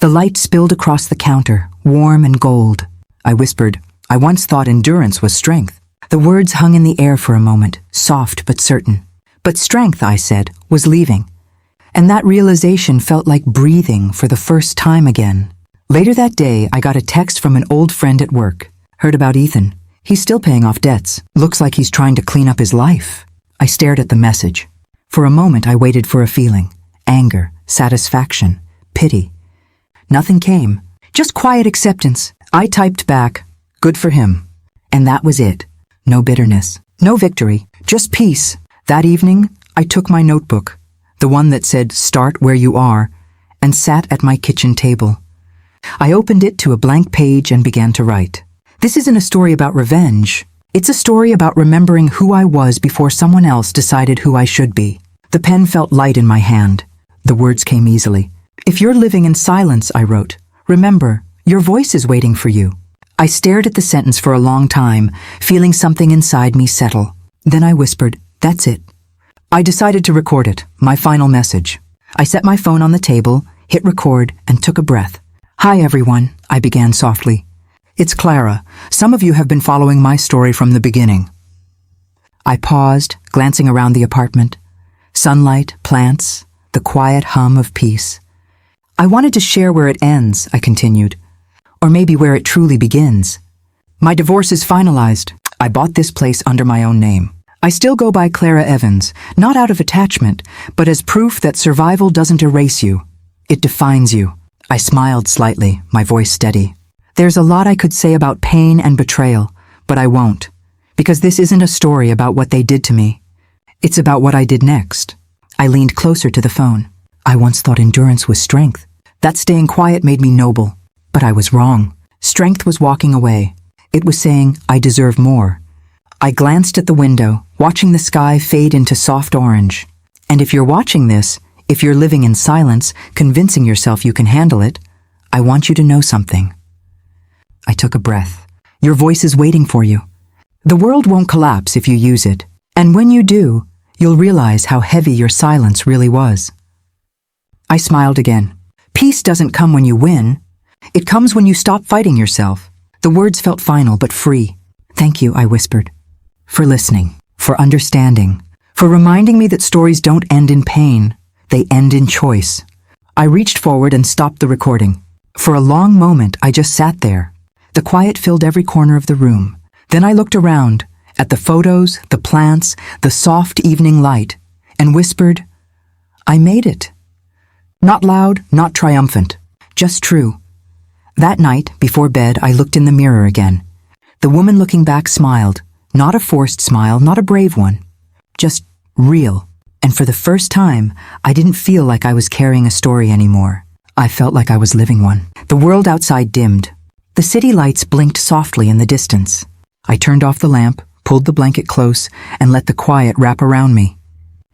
The light spilled across the counter, warm and gold. I whispered, "I once thought endurance was strength." The words hung in the air for a moment, soft but certain. But strength, I said, was leaving. And that realization felt like breathing for the first time again. Later that day, I got a text from an old friend at work. "Heard about Ethan. He's still paying off debts. Looks like he's trying to clean up his life." I stared at the message. For a moment, I waited for a feeling. Anger, satisfaction, pity. Nothing came. Just quiet acceptance. I typed back, "Good for him." And that was it. No bitterness. No victory. Just peace. That evening, I took my notebook, the one that said, "Start where you are," and sat at my kitchen table. I opened it to a blank page and began to write. This isn't a story about revenge. It's a story about remembering who I was before someone else decided who I should be. The pen felt light in my hand. The words came easily. "If you're living in silence," I wrote, "remember, your voice is waiting for you." I stared at the sentence for a long time, feeling something inside me settle. Then I whispered, "That's it." I decided to record it, my final message. I set my phone on the table, hit record, and took a breath. "Hi everyone," I began softly. "It's Clara. Some of you have been following my story from the beginning." I paused, glancing around the apartment. Sunlight, plants, the quiet hum of peace. "I wanted to share where it ends," I continued. "Or maybe where it truly begins. My divorce is finalized. I bought this place under my own name. I still go by Clara Evans, not out of attachment, but as proof that survival doesn't erase you. It defines you." I smiled slightly, my voice steady. "There's a lot I could say about pain and betrayal, but I won't, because this isn't a story about what they did to me. It's about what I did next." I leaned closer to the phone. "I once thought endurance was strength. That staying quiet made me noble. But I was wrong. Strength was walking away. It was saying, I deserve more." I glanced at the window, watching the sky fade into soft orange. And if you're watching this, if you're living in silence, convincing yourself you can handle it, I want you to know something. I took a breath. Your voice is waiting for you. The world won't collapse if you use it. And when you do, you'll realize how heavy your silence really was. I smiled again. Peace doesn't come when you win. It comes when you stop fighting yourself. The words felt final but free. "Thank you," I whispered. "For listening, for understanding, for reminding me that stories don't end in pain. They end in choice." I reached forward and stopped the recording. For a long moment, I just sat there. The quiet filled every corner of the room. Then I looked around, at the photos, the plants, the soft evening light, and whispered, "I made it." Not loud, not triumphant, just true. That night, before bed, I looked in the mirror again. The woman looking back smiled, not a forced smile, not a brave one, just real. And for the first time, I didn't feel like I was carrying a story anymore. I felt like I was living one. The world outside dimmed. The city lights blinked softly in the distance. I turned off the lamp, pulled the blanket close, and let the quiet wrap around me.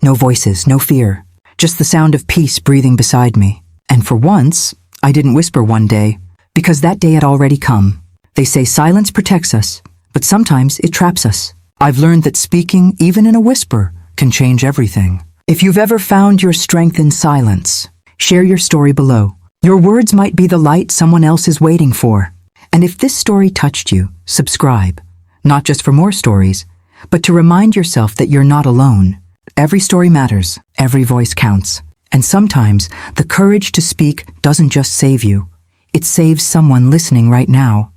No voices, no fear, just the sound of peace breathing beside me. And for once, I didn't whisper one day, because that day had already come. They say silence protects us, but sometimes it traps us. I've learned that speaking, even in a whisper, can change everything. If you've ever found your strength in silence, share your story below. Your words might be the light someone else is waiting for. And if this story touched you, subscribe. Not just for more stories, but to remind yourself that you're not alone. Every story matters, every voice counts. And sometimes the courage to speak doesn't just save you, it saves someone listening right now.